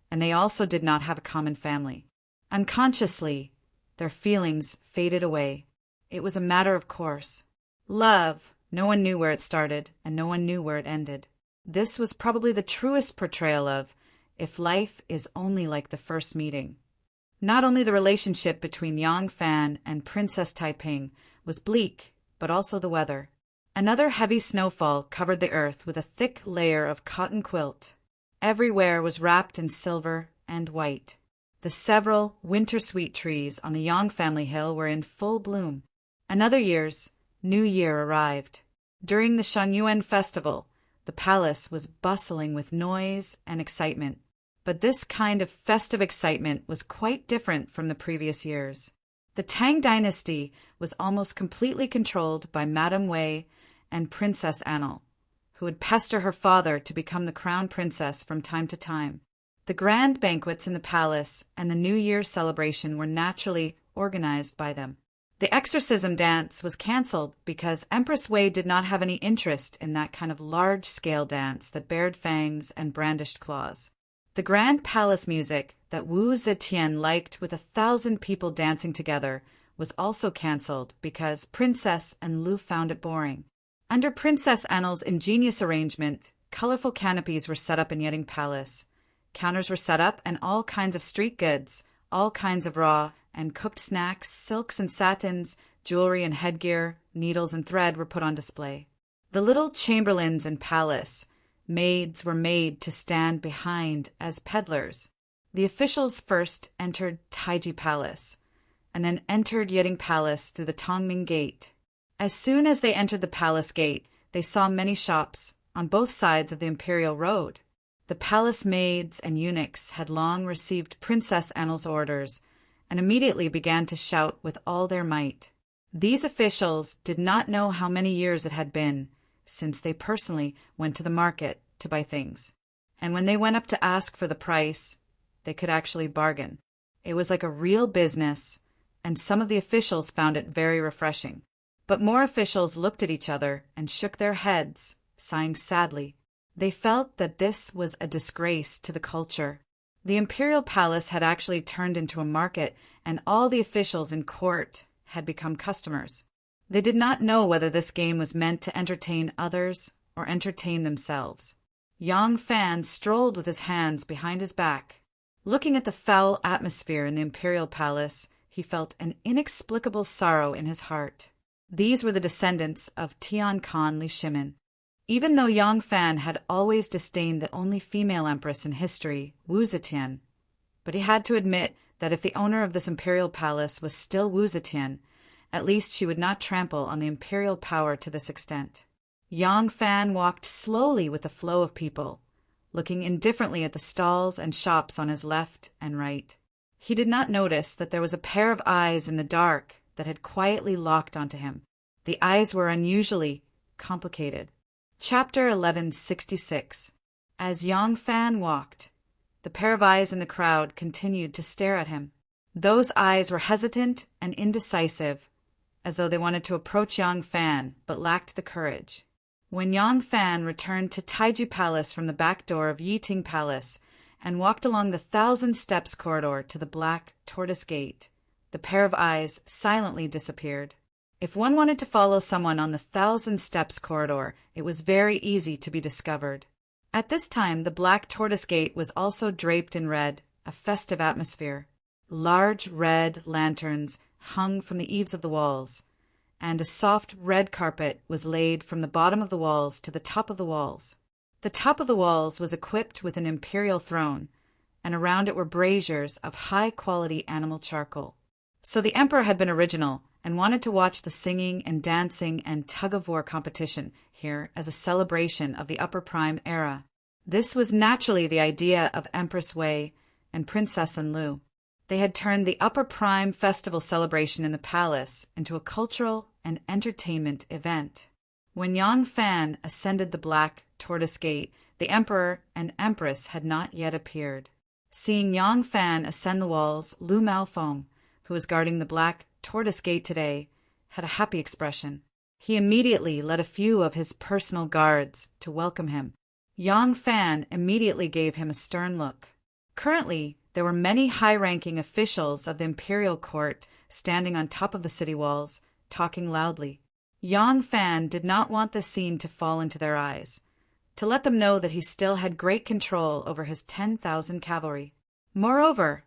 and they also did not have a common family. Unconsciously, their feelings faded away. It was a matter of course. Love, no one knew where it started, and no one knew where it ended. This was probably the truest portrayal of if life is only like the first meeting. Not only the relationship between Yang Fan and Princess Taiping was bleak, but also the weather. Another heavy snowfall covered the earth with a thick layer of cotton quilt. Everywhere was wrapped in silver and white. The several winter sweet trees on the Yang family hill were in full bloom. Another year's New Year arrived. During the Shanyuan festival, the palace was bustling with noise and excitement. But this kind of festive excitement was quite different from the previous years. The Tang dynasty was almost completely controlled by Madame Wei and Princess Annal, who would pester her father to become the crown princess from time to time. The grand banquets in the palace and the New Year's celebration were naturally organized by them. The exorcism dance was cancelled because Empress Wei did not have any interest in that kind of large-scale dance that bared fangs and brandished claws. The grand palace music that Wu Zetian liked with 1,000 people dancing together was also cancelled because Princess and Lu found it boring. Under Princess Annal's ingenious arrangement, colorful canopies were set up in Yeding Palace. Counters were set up and all kinds of street goods, all kinds of raw and cooked snacks, silks and satins, jewelry and headgear, needles and thread were put on display. The little chamberlains in palace, maids were made to stand behind as peddlers. The officials first entered Taiji Palace, and then entered Yeding Palace through the Tongming Gate. As soon as they entered the palace gate, they saw many shops on both sides of the imperial road. The palace maids and eunuchs had long received Princess Annal's orders and immediately began to shout with all their might. These officials did not know how many years it had been since they personally went to the market to buy things. And when they went up to ask for the price, they could actually bargain. It was like a real business, and some of the officials found it very refreshing. But more officials looked at each other and shook their heads, sighing sadly. They felt that this was a disgrace to the culture. The imperial palace had actually turned into a market, and all the officials in court had become customers. They did not know whether this game was meant to entertain others or entertain themselves. Yang Fan strolled with his hands behind his back. Looking at the foul atmosphere in the imperial palace, he felt an inexplicable sorrow in his heart. These were the descendants of Tian Khan Li Shimin. Even though Yang Fan had always disdained the only female empress in history, Wu Zetian, but he had to admit that if the owner of this imperial palace was still Wu Zetian, at least she would not trample on the imperial power to this extent. Yang Fan walked slowly with the flow of people, looking indifferently at the stalls and shops on his left and right. He did not notice that there was a pair of eyes in the dark that had quietly locked onto him. The eyes were unusually complicated. Chapter 1166. As Yang Fan walked, the pair of eyes in the crowd continued to stare at him. Those eyes were hesitant and indecisive, as though they wanted to approach Yang Fan but lacked the courage. When Yang Fan returned to Taiji Palace from the back door of Yiting Palace and walked along the 1,000 steps corridor to the black tortoise gate, the pair of eyes silently disappeared. If one wanted to follow someone on the 1,000 steps corridor, it was very easy to be discovered. At this time, the black tortoise gate was also draped in red, a festive atmosphere. Large red lanterns hung from the eaves of the walls, and a soft red carpet was laid from the bottom of the walls to the top of the walls. The top of the walls was equipped with an imperial throne, and around it were braziers of high-quality animal charcoal. So the emperor had been original and wanted to watch the singing and dancing and tug-of-war competition here as a celebration of the Upper Prime era. This was naturally the idea of Empress Wei and Princess Lu. They had turned the Upper Prime festival celebration in the palace into a cultural and entertainment event. When Yang Fan ascended the black tortoise gate, the emperor and empress had not yet appeared. Seeing Yang Fan ascend the walls, Lu Maofeng, who was guarding the black tortoise gate today, had a happy expression. He immediately led a few of his personal guards to welcome him. Yang Fan immediately gave him a stern look. Currently, there were many high-ranking officials of the imperial court standing on top of the city walls, talking loudly. Yang Fan did not want the scene to fall into their eyes, to let them know that he still had great control over his 10,000 cavalry. Moreover,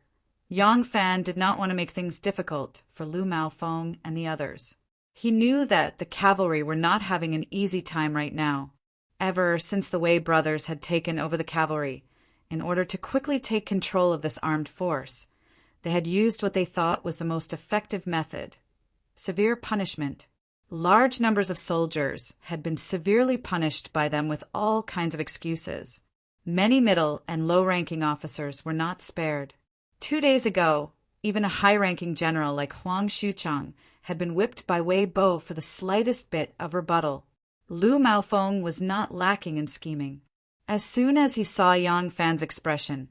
Yang Fan did not want to make things difficult for Lu Maofeng and the others. He knew that the cavalry were not having an easy time right now, ever since the Wei brothers had taken over the cavalry. In order to quickly take control of this armed force, they had used what they thought was the most effective method: severe punishment. Large numbers of soldiers had been severely punished by them with all kinds of excuses. Many middle and low-ranking officers were not spared. 2 days ago, even a high-ranking general like Huang Xuchang had been whipped by Wei Bo for the slightest bit of rebuttal. Lu Maofeng was not lacking in scheming. As soon as he saw Yang Fan's expression,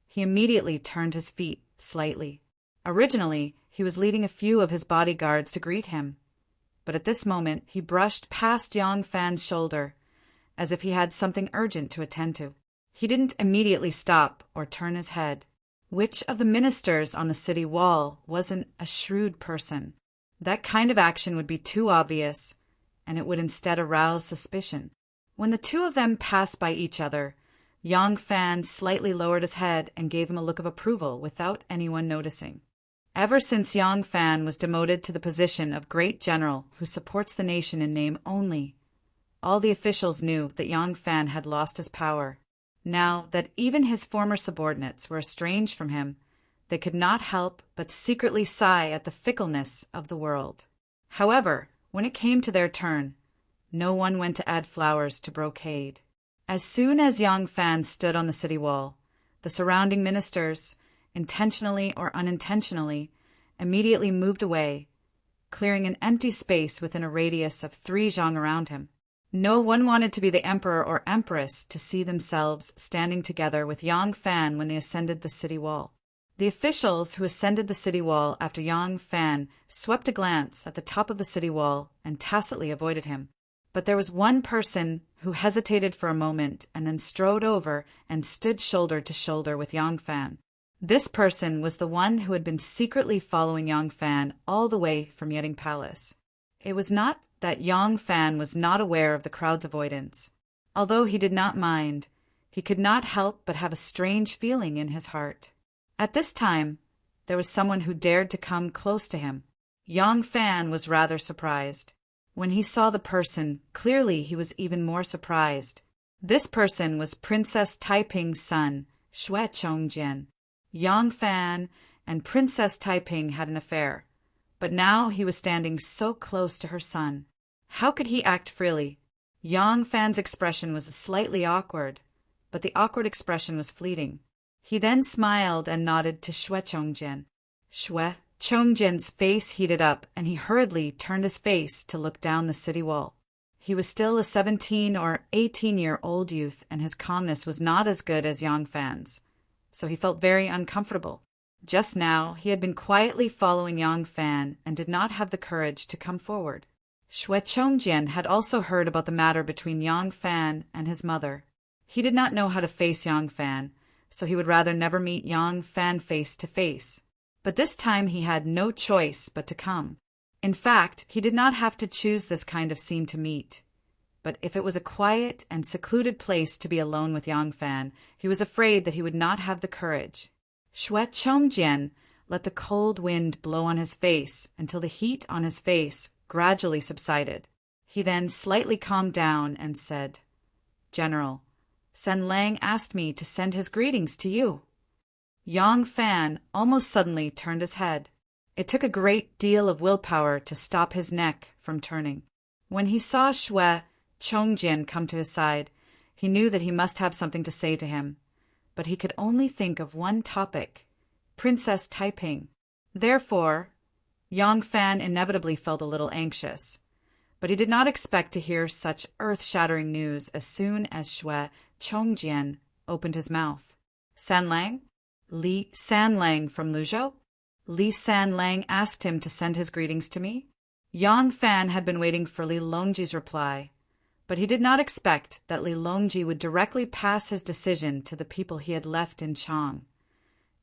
he immediately turned his feet slightly. Originally, he was leading a few of his bodyguards to greet him, but at this moment he brushed past Yang Fan's shoulder, as if he had something urgent to attend to. He didn't immediately stop or turn his head. Which of the ministers on the city wall wasn't a shrewd person? That kind of action would be too obvious, and it would instead arouse suspicion. When the two of them passed by each other, Yang Fan slightly lowered his head and gave him a look of approval without anyone noticing. Ever since Yang Fan was demoted to the position of great general who supports the nation in name only, all the officials knew that Yang Fan had lost his power. Now that even his former subordinates were estranged from him, they could not help but secretly sigh at the fickleness of the world. However, when it came to their turn, no one went to add flowers to brocade. As soon as Yang Fan stood on the city wall, the surrounding ministers, intentionally or unintentionally, immediately moved away, clearing an empty space within a radius of 3 zhang around him. No one wanted to be the emperor or empress to see themselves standing together with Yang Fan when they ascended the city wall. The officials who ascended the city wall after Yang Fan swept a glance at the top of the city wall and tacitly avoided him. But there was one person who hesitated for a moment and then strode over and stood shoulder to shoulder with Yang Fan. This person was the one who had been secretly following Yang Fan all the way from Yeding Palace. It was not that Yang Fan was not aware of the crowd's avoidance. Although he did not mind, he could not help but have a strange feeling in his heart. At this time, there was someone who dared to come close to him. Yang Fan was rather surprised. When he saw the person, clearly he was even more surprised. This person was Princess Taiping's son, Xue Chongjian. Yang Fan and Princess Taiping had an affair, but now he was standing so close to her son. How could he act freely? Yang Fan's expression was slightly awkward, but the awkward expression was fleeting. He then smiled and nodded to Xue Chongjian. Xue Chongjian's face heated up, and he hurriedly turned his face to look down the city wall. He was still a 17 or 18-year-old youth, and his calmness was not as good as Yang Fan's, so he felt very uncomfortable. Just now, he had been quietly following Yang Fan and did not have the courage to come forward. Xue Chongjian had also heard about the matter between Yang Fan and his mother. He did not know how to face Yang Fan, so he would rather never meet Yang Fan face to face. But this time he had no choice but to come. In fact, he did not have to choose this kind of scene to meet. But if it was a quiet and secluded place to be alone with Yang Fan, he was afraid that he would not have the courage. Xue Chongjian let the cold wind blow on his face until the heat on his face gradually subsided. He then slightly calmed down and said, "General, Sen Lang asked me to send his greetings to you." Yang Fan almost suddenly turned his head. It took a great deal of willpower to stop his neck from turning. When he saw Xue Chongjian come to his side, he knew that he must have something to say to him, but he could only think of one topic: Princess Taiping. Therefore, Yang Fan inevitably felt a little anxious, but he did not expect to hear such earth-shattering news as soon as Xue Chongjian opened his mouth. "San Lang? Li San Lang from Luzhou?" Li San Lang asked him to send his greetings to me. Yang Fan had been waiting for Li Longji's reply, but he did not expect that Li Longji would directly pass his decision to the people he had left in Chang.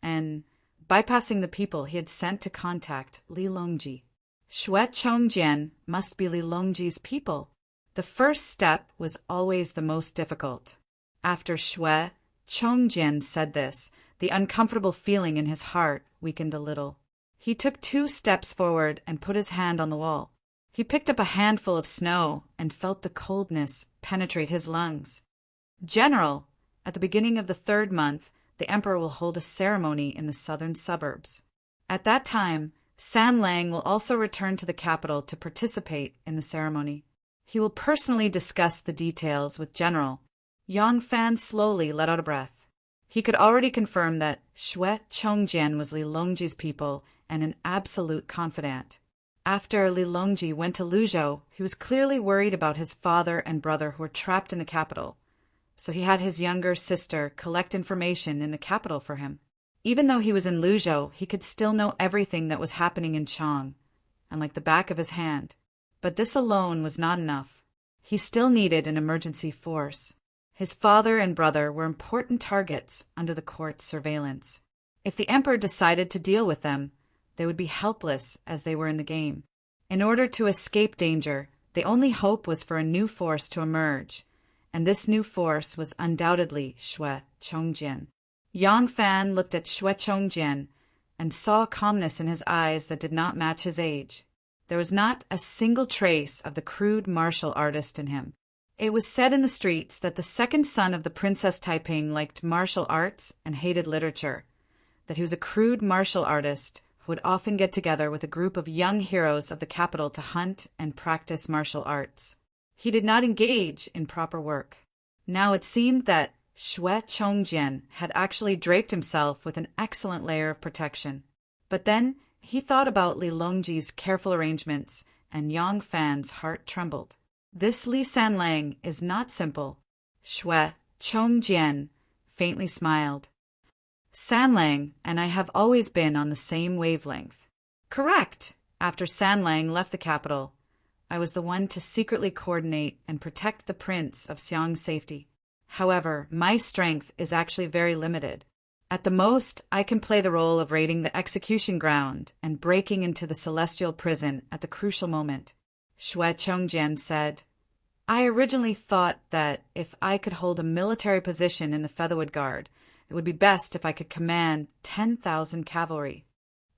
and, bypassing the people he had sent to contact Li Longji. Xue Chongjian must be Li Longji's people. The first step was always the most difficult. After Xue Chongjian said this, the uncomfortable feeling in his heart weakened a little. He took 2 steps forward and put his hand on the wall. He picked up a handful of snow and felt the coldness penetrate his lungs. General, at the beginning of the 3rd month, the emperor will hold a ceremony in the southern suburbs. At that time, San Lang will also return to the capital to participate in the ceremony. He will personally discuss the details with General. Yang Fan slowly let out a breath. He could already confirm that Xue Chongjian was Li Longji's people and an absolute confidant. After Li Longji went to Luzhou, he was clearly worried about his father and brother who were trapped in the capital, so he had his younger sister collect information in the capital for him. Even though he was in Luzhou, he could still know everything that was happening in Chang, and like the back of his hand. But this alone was not enough. He still needed an emergency force. His father and brother were important targets under the court's surveillance. If the emperor decided to deal with them, they would be helpless as they were in the game. In order to escape danger, the only hope was for a new force to emerge, and this new force was undoubtedly Xue Chongjian. Yang Fan looked at Xue Chongjian and saw a calmness in his eyes that did not match his age. There was not a single trace of the crude martial artist in him. It was said in the streets that the second son of the Princess Taiping liked martial arts and hated literature, that he was a crude martial artist who would often get together with a group of young heroes of the capital to hunt and practice martial arts. He did not engage in proper work. Now it seemed that Xue Chongjian had actually draped himself with an excellent layer of protection. But then he thought about Li Longji's careful arrangements, and Yang Fan's heart trembled. This Li Sanlang is not simple. Xue Chongjian faintly smiled. Sanlang and I have always been on the same wavelength. Correct. After Sanlang left the capital, I was the one to secretly coordinate and protect the prince of Xiang's safety. However, my strength is actually very limited. At the most, I can play the role of raiding the execution ground and breaking into the celestial prison at the crucial moment. Xue Chongjian said, I originally thought that if I could hold a military position in the Featherwood Guard, it would be best if I could command 10,000 cavalry.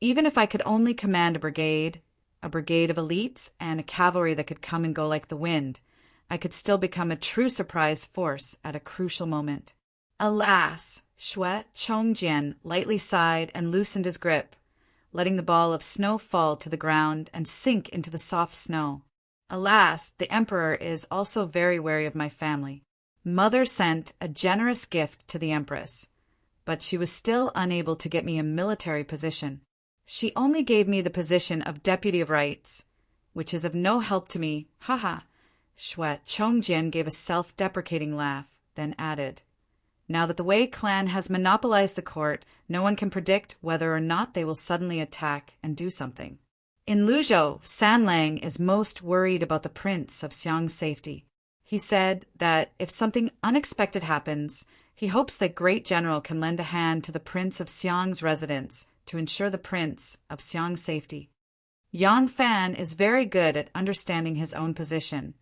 Even if I could only command a brigade of elites, and a cavalry that could come and go like the wind, I could still become a true surprise force at a crucial moment. Alas, Xue Chongjian lightly sighed and loosened his grip, letting the ball of snow fall to the ground and sink into the soft snow. Alas, the emperor is also very wary of my family. Mother sent a generous gift to the empress, but she was still unable to get me a military position. She only gave me the position of Deputy of Rights, which is of no help to me, haha. Xue Chongjian gave a self-deprecating laugh, then added, Now that the Wei clan has monopolized the court, no one can predict whether or not they will suddenly attack and do something. In Luzhou, Sanlang is most worried about the prince of Xiang's safety. He said that if something unexpected happens, he hopes that Great General can lend a hand to the Prince of Xiang's residence to ensure the Prince of Xiang's safety. Yang Fan is very good at understanding his own position,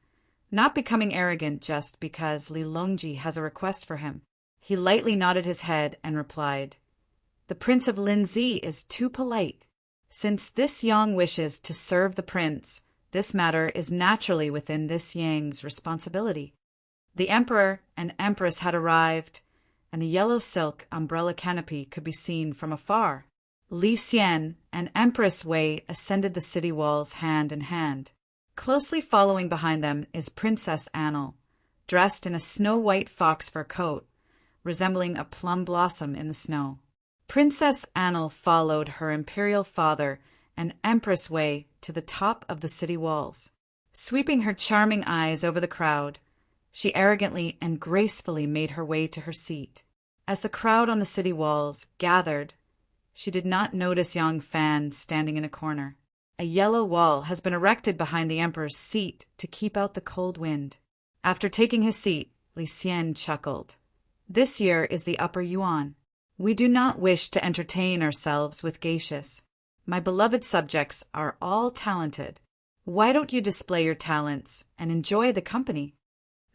not becoming arrogant just because Li Longji has a request for him. He lightly nodded his head and replied, The Prince of Linzi is too polite. Since this Yang wishes to serve the prince, this matter is naturally within this Yang's responsibility. The emperor and empress had arrived, and the yellow silk umbrella canopy could be seen from afar. Li Xian and Empress Wei ascended the city walls hand in hand. Closely following behind them is Princess Annel, dressed in a snow-white fox fur coat, resembling a plum blossom in the snow. Princess Annel followed her imperial father and Empress Wei to the top of the city walls. Sweeping her charming eyes over the crowd, she arrogantly and gracefully made her way to her seat. As the crowd on the city walls gathered, she did not notice Yang Fan standing in a corner. A yellow wall has been erected behind the emperor's seat to keep out the cold wind. After taking his seat, Li Xian chuckled. This year is the Upper Yuan. We do not wish to entertain ourselves with geishas. My beloved subjects are all talented. Why don't you display your talents and enjoy the company?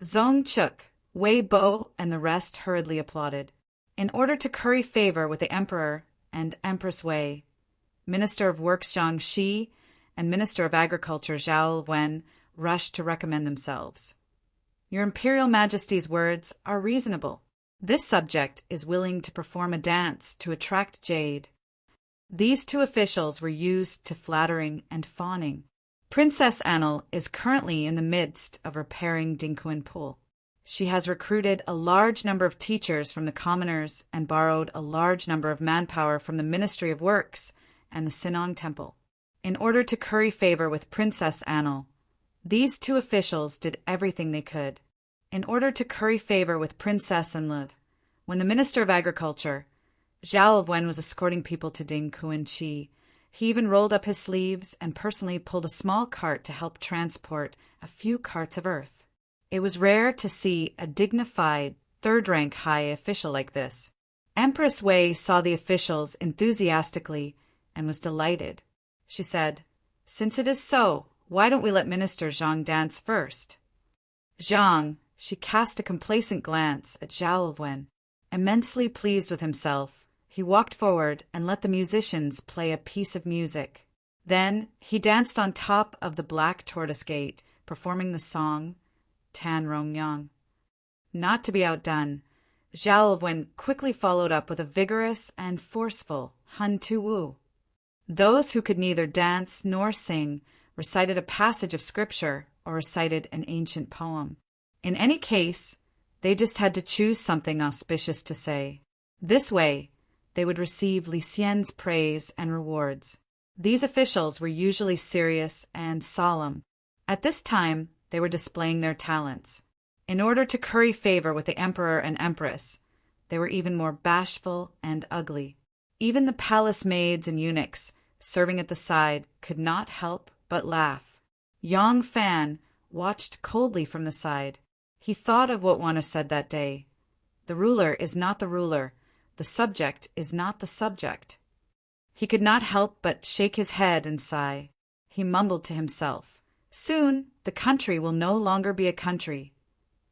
Zongchuk, Wei Bo, and the rest hurriedly applauded. In order to curry favor with the Emperor and Empress Wei, Minister of Works Zhang Shi and Minister of Agriculture Zhao Wen rushed to recommend themselves. Your Imperial Majesty's words are reasonable. This subject is willing to perform a dance to attract jade. These two officials were used to flattering and fawning. Princess Anil is currently in the midst of repairing Dinkuan Pool. She has recruited a large number of teachers from the commoners and borrowed a large number of manpower from the Ministry of Works and the Sinong Temple. In order to curry favor with Princess Anil, these two officials did everything they could. In order to curry favor with Princess Anil, when the Minister of Agriculture, Zhao Wen, was escorting people to Ding Kuan Chi, he even rolled up his sleeves and personally pulled a small cart to help transport a few carts of earth. It was rare to see a dignified, third-rank high official like this. Empress Wei saw the officials enthusiastically and was delighted. She said, "Since it is so, why don't we let Minister Zhang dance first?" Zhang, she cast a complacent glance at Zhao Wen. Immensely pleased with himself, he walked forward and let the musicians play a piece of music. Then he danced on top of the black tortoise gate, performing the song Tan Rong Yang. Not to be outdone, Zhao Wen quickly followed up with a vigorous and forceful Hun Tu Wu. Those who could neither dance nor sing recited a passage of scripture or recited an ancient poem. In any case, they just had to choose something auspicious to say. This way, they would receive Li Xian's praise and rewards. These officials were usually serious and solemn. At this time, they were displaying their talents. In order to curry favor with the Emperor and Empress, they were even more bashful and ugly. Even the palace maids and eunuchs serving at the side could not help but laugh. Yang Fan watched coldly from the side. He thought of what one said that day. The ruler is not the ruler. The subject is not the subject. He could not help but shake his head and sigh. He mumbled to himself, "Soon the country will no longer be a country."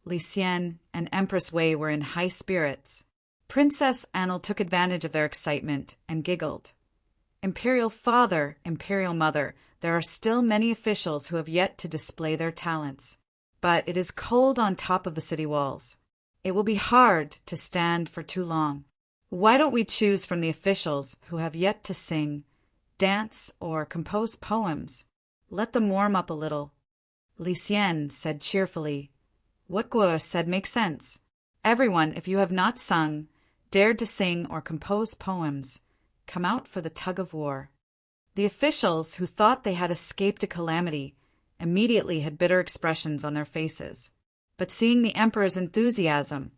Li Xian and Empress Wei were in high spirits. Princess Anil took advantage of their excitement and giggled. "Imperial father, Imperial mother, there are still many officials who have yet to display their talents. But it is cold on top of the city walls. It will be hard to stand for too long. Why don't we choose from the officials who have yet to sing, dance, or compose poems? Let them warm up a little." Li Xian said cheerfully, "What Guo said makes sense. Everyone, if you have not sung, dared to sing or compose poems, come out for the tug of war." The officials who thought they had escaped a calamity immediately had bitter expressions on their faces. But seeing the emperor's enthusiasm,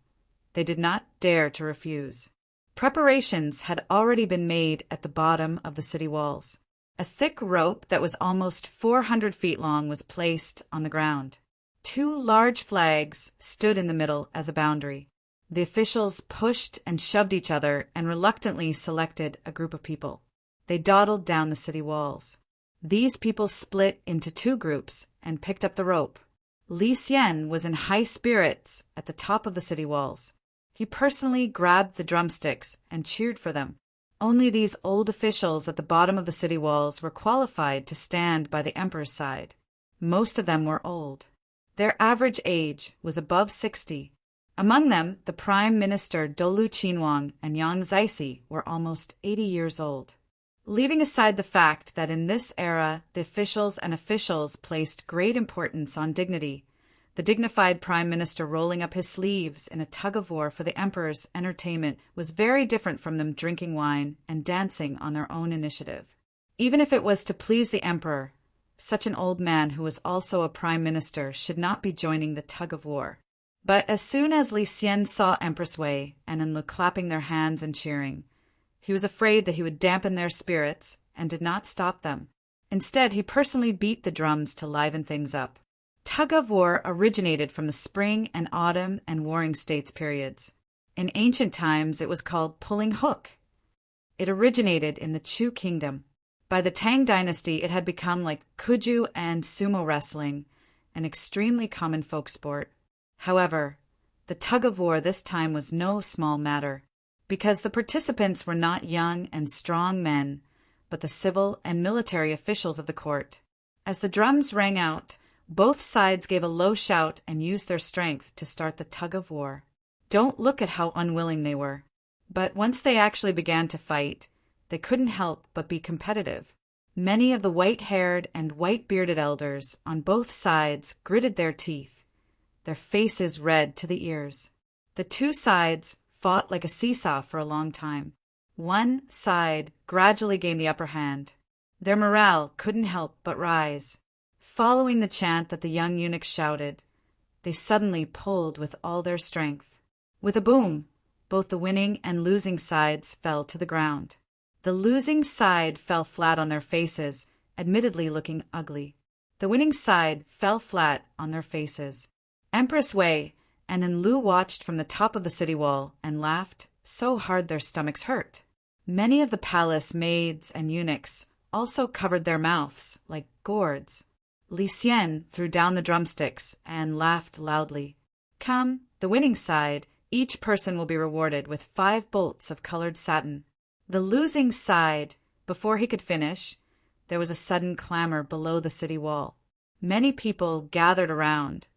they did not dare to refuse. Preparations had already been made at the bottom of the city walls. A thick rope that was almost 400 feet long was placed on the ground. 2 large flags stood in the middle as a boundary. The officials pushed and shoved each other and reluctantly selected a group of people. They dawdled down the city walls. These people split into 2 groups and picked up the rope. Li Xian was in high spirits at the top of the city walls. He personally grabbed the drumsticks and cheered for them. Only these old officials at the bottom of the city walls were qualified to stand by the emperor's side. Most of them were old. Their average age was above 60. Among them, the Prime Minister Dolu Qinwang and Yang Zaisi were almost 80 years old. Leaving aside the fact that in this era the officials placed great importance on dignity, the dignified Prime Minister rolling up his sleeves in a tug-of-war for the Emperor's entertainment was very different from them drinking wine and dancing on their own initiative. Even if it was to please the Emperor, such an old man who was also a Prime Minister should not be joining the tug-of-war. But as soon as Li Xian saw Empress Wei and Enlil clapping their hands and cheering, he was afraid that he would dampen their spirits and did not stop them. Instead, he personally beat the drums to liven things up. Tug-of-war originated from the spring and autumn and warring states periods. In ancient times, it was called pulling hook. It originated in the Chu kingdom. By the Tang dynasty, it had become like kuju and sumo wrestling, an extremely common folk sport. However, the tug-of-war this time was no small matter, because the participants were not young and strong men, but the civil and military officials of the court. As the drums rang out, both sides gave a low shout and used their strength to start the tug-of-war. Don't look at how unwilling they were. But once they actually began to fight, they couldn't help but be competitive. Many of the white-haired and white-bearded elders on both sides gritted their teeth, their faces red to the ears. The two sides fought like a seesaw for a long time. One side gradually gained the upper hand. Their morale couldn't help but rise. Following the chant that the young eunuch shouted, they suddenly pulled with all their strength. With a boom, both the winning and losing sides fell to the ground. The losing side fell flat on their faces, admittedly looking ugly. The winning side fell flat on their faces. Empress Wei and Enlil watched from the top of the city wall and laughed so hard their stomachs hurt. Many of the palace maids and eunuchs also covered their mouths like gourds. Li Xian threw down the drumsticks and laughed loudly. Come, the winning side, each person will be rewarded with 5 bolts of colored satin. The losing side, before he could finish, there was a sudden clamor below the city wall. Many people gathered around,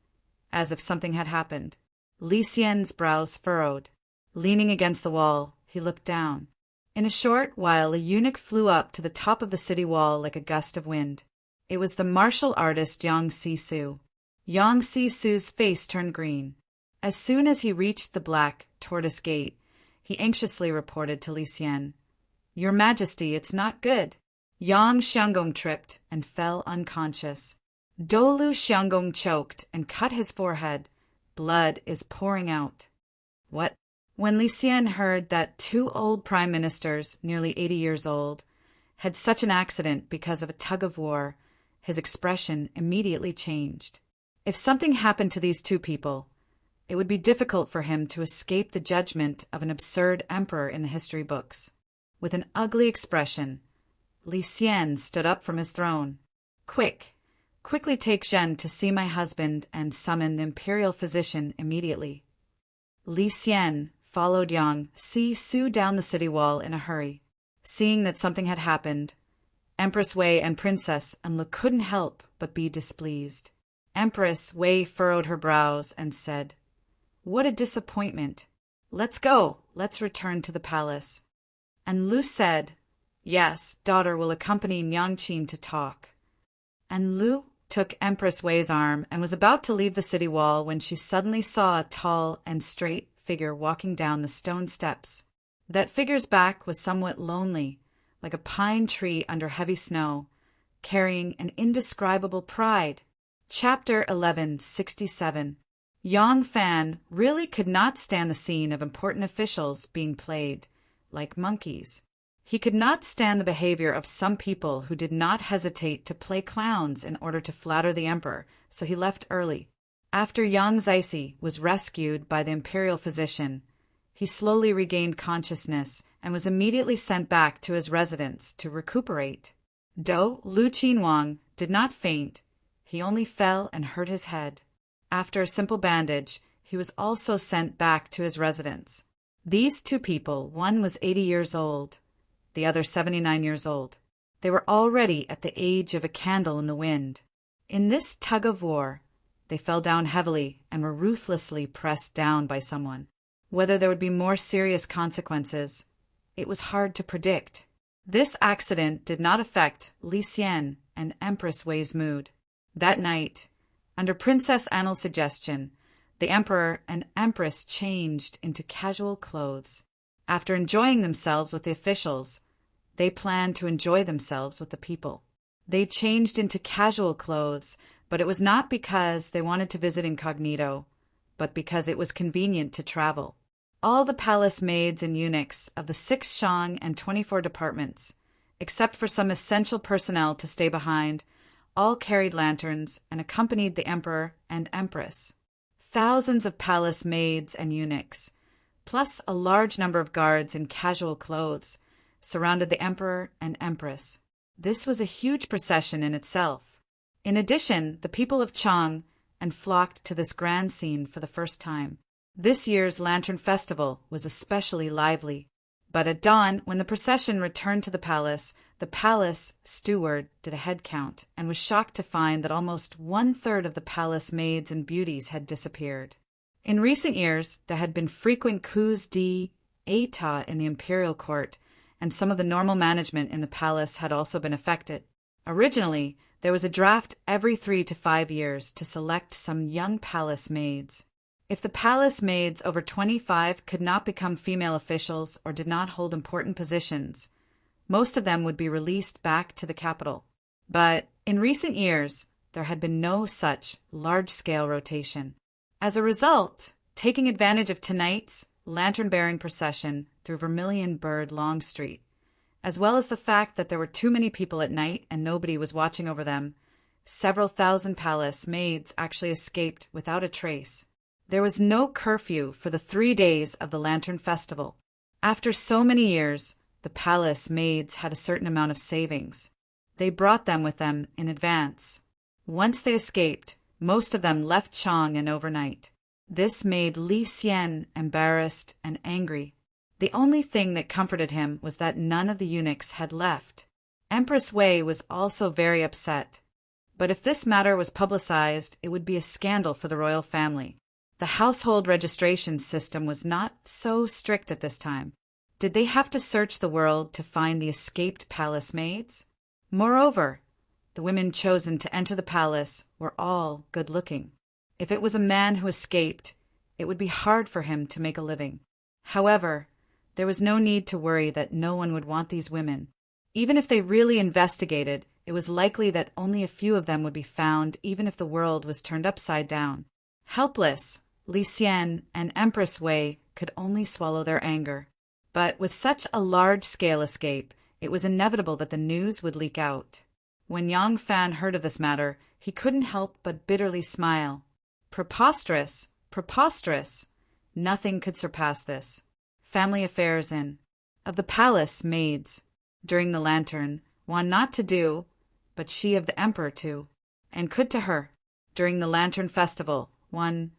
as if something had happened. Li Xian's brows furrowed. Leaning against the wall, he looked down. In a short while, a eunuch flew up to the top of the city wall like a gust of wind. It was the martial artist Yang Sisu. Yang Sisu's face turned green. As soon as he reached the black tortoise gate, he anxiously reported to Li Xian, "Your Majesty, it's not good." Yang Xianggong tripped and fell unconscious. Dolu Xianggong choked and cut his forehead. Blood is pouring out. What? When Li Xian heard that 2 old prime ministers, nearly 80 years old, had such an accident because of a tug-of-war, his expression immediately changed. If something happened to these 2 people, it would be difficult for him to escape the judgment of an absurd emperor in the history books. With an ugly expression, Li Xian stood up from his throne. Quickly take Zhen to see my husband and summon the imperial physician immediately." Li Xian followed Yang Sisu down the city wall in a hurry. Seeing that something had happened, Empress Wei and Princess Enlil couldn't help but be displeased. Empress Wei furrowed her brows and said, "What a disappointment! Let's go, let's return to the palace." And Lu said, "Yes, daughter will accompany Nyangqin to talk." And Lu took Empress Wei's arm and was about to leave the city wall when she suddenly saw a tall and straight figure walking down the stone steps. That figure's back was somewhat lonely, like a pine tree under heavy snow, carrying an indescribable pride. Chapter 1167. Yang Fan really could not stand the scene of important officials being played like monkeys. He could not stand the behavior of some people who did not hesitate to play clowns in order to flatter the emperor, so he left early. After Yang Zixi was rescued by the imperial physician, he slowly regained consciousness and was immediately sent back to his residence to recuperate. Though Lu Qinwang did not faint, he only fell and hurt his head. After a simple bandage, he was also sent back to his residence. These 2 people, one was 80 years old, the other 79 years old. They were already at the age of a candle in the wind. In this tug-of-war, they fell down heavily and were ruthlessly pressed down by someone. Whether there would be more serious consequences, it was hard to predict. This accident did not affect Li Xian and Empress Wei's mood. That night, under Princess Annel's suggestion, the emperor and empress changed into casual clothes. After enjoying themselves with the officials, they planned to enjoy themselves with the people. They changed into casual clothes, but it was not because they wanted to visit incognito, but because it was convenient to travel. All the palace maids and eunuchs of the 6 Shang and 24 departments, except for some essential personnel to stay behind, all carried lanterns and accompanied the emperor and empress. Thousands of palace maids and eunuchs, plus a large number of guards in casual clothes, surrounded the emperor and empress. This was a huge procession in itself. In addition, the people of Chang and flocked to this grand scene for the first time. This year's Lantern Festival was especially lively. But at dawn, when the procession returned to the palace steward did a head count and was shocked to find that almost 1/3 of the palace maids and beauties had disappeared. In recent years, there had been frequent coups d'état in the imperial court, and some of the normal management in the palace had also been affected. Originally, there was a draft every 3 to 5 years to select some young palace maids. If the palace maids over 25 could not become female officials or did not hold important positions, most of them would be released back to the capital. But in recent years, there had been no such large-scale rotation. As a result, taking advantage of tonight's lantern-bearing procession through Vermilion Bird Long Street, as well as the fact that there were too many people at night and nobody was watching over them, several thousand palace maids actually escaped without a trace. There was no curfew for the 3 days of the Lantern Festival. After so many years, the palace maids had a certain amount of savings. They brought them with them in advance. Once they escaped, most of them left Chang'an overnight. This made Li Xian embarrassed and angry. The only thing that comforted him was that none of the eunuchs had left. Empress Wei was also very upset. But if this matter was publicized, it would be a scandal for the royal family. The household registration system was not so strict at this time. Did they have to search the world to find the escaped palace maids? Moreover, the women chosen to enter the palace were all good-looking. If it was a man who escaped, it would be hard for him to make a living. However, there was no need to worry that no one would want these women. Even if they really investigated, it was likely that only a few of them would be found, even if the world was turned upside down. Helpless, Li Xian and Empress Wei could only swallow their anger. But with such a large-scale escape, it was inevitable that the news would leak out. When Yang Fan heard of this matter, he couldn't help but bitterly smile. Preposterous! Preposterous! Nothing could surpass this. Family affairs of the palace maids, during the lantern, one not to do, but she of the emperor to, and could to her, during the Lantern Festival, one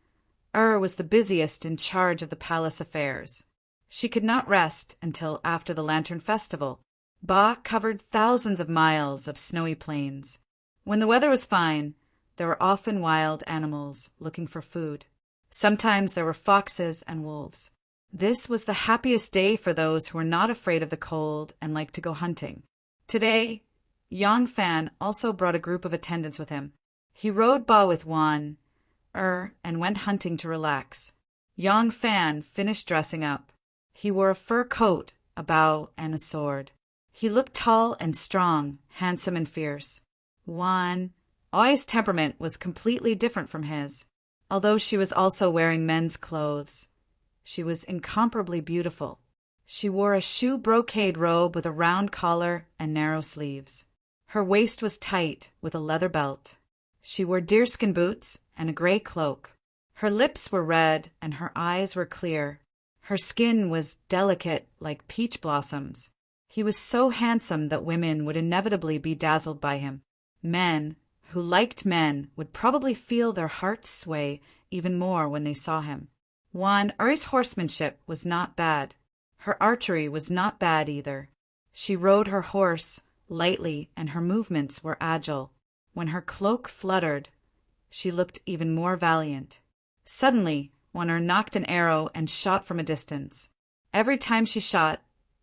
was the busiest in charge of the palace affairs. She could not rest until after the Lantern Festival. Ba covered thousands of miles of snowy plains. When the weather was fine, there were often wild animals looking for food. Sometimes there were foxes and wolves. This was the happiest day for those who were not afraid of the cold and liked to go hunting. Today, Yang Fan also brought a group of attendants with him. He rode Ba with Wan and went hunting to relax. Yang Fan finished dressing up. He wore a fur coat, a bow, and a sword. He looked tall and strong, handsome and fierce. Wan Ai's temperament was completely different from his. Although she was also wearing men's clothes, she was incomparably beautiful. She wore a shoe brocade robe with a round collar and narrow sleeves. Her waist was tight with a leather belt. She wore deerskin boots and a gray cloak. Her lips were red and her eyes were clear. Her skin was delicate like peach blossoms. He was so handsome that women would inevitably be dazzled by him. Men who liked men would probably feel their hearts sway even more when they saw him. Wan Eri's horsemanship was not bad. Her archery was not bad either. She rode her horse lightly and her movements were agile. When her cloak fluttered, she looked even more valiant. Suddenly, Wan knocked an arrow and shot from a distance. Every time she shot,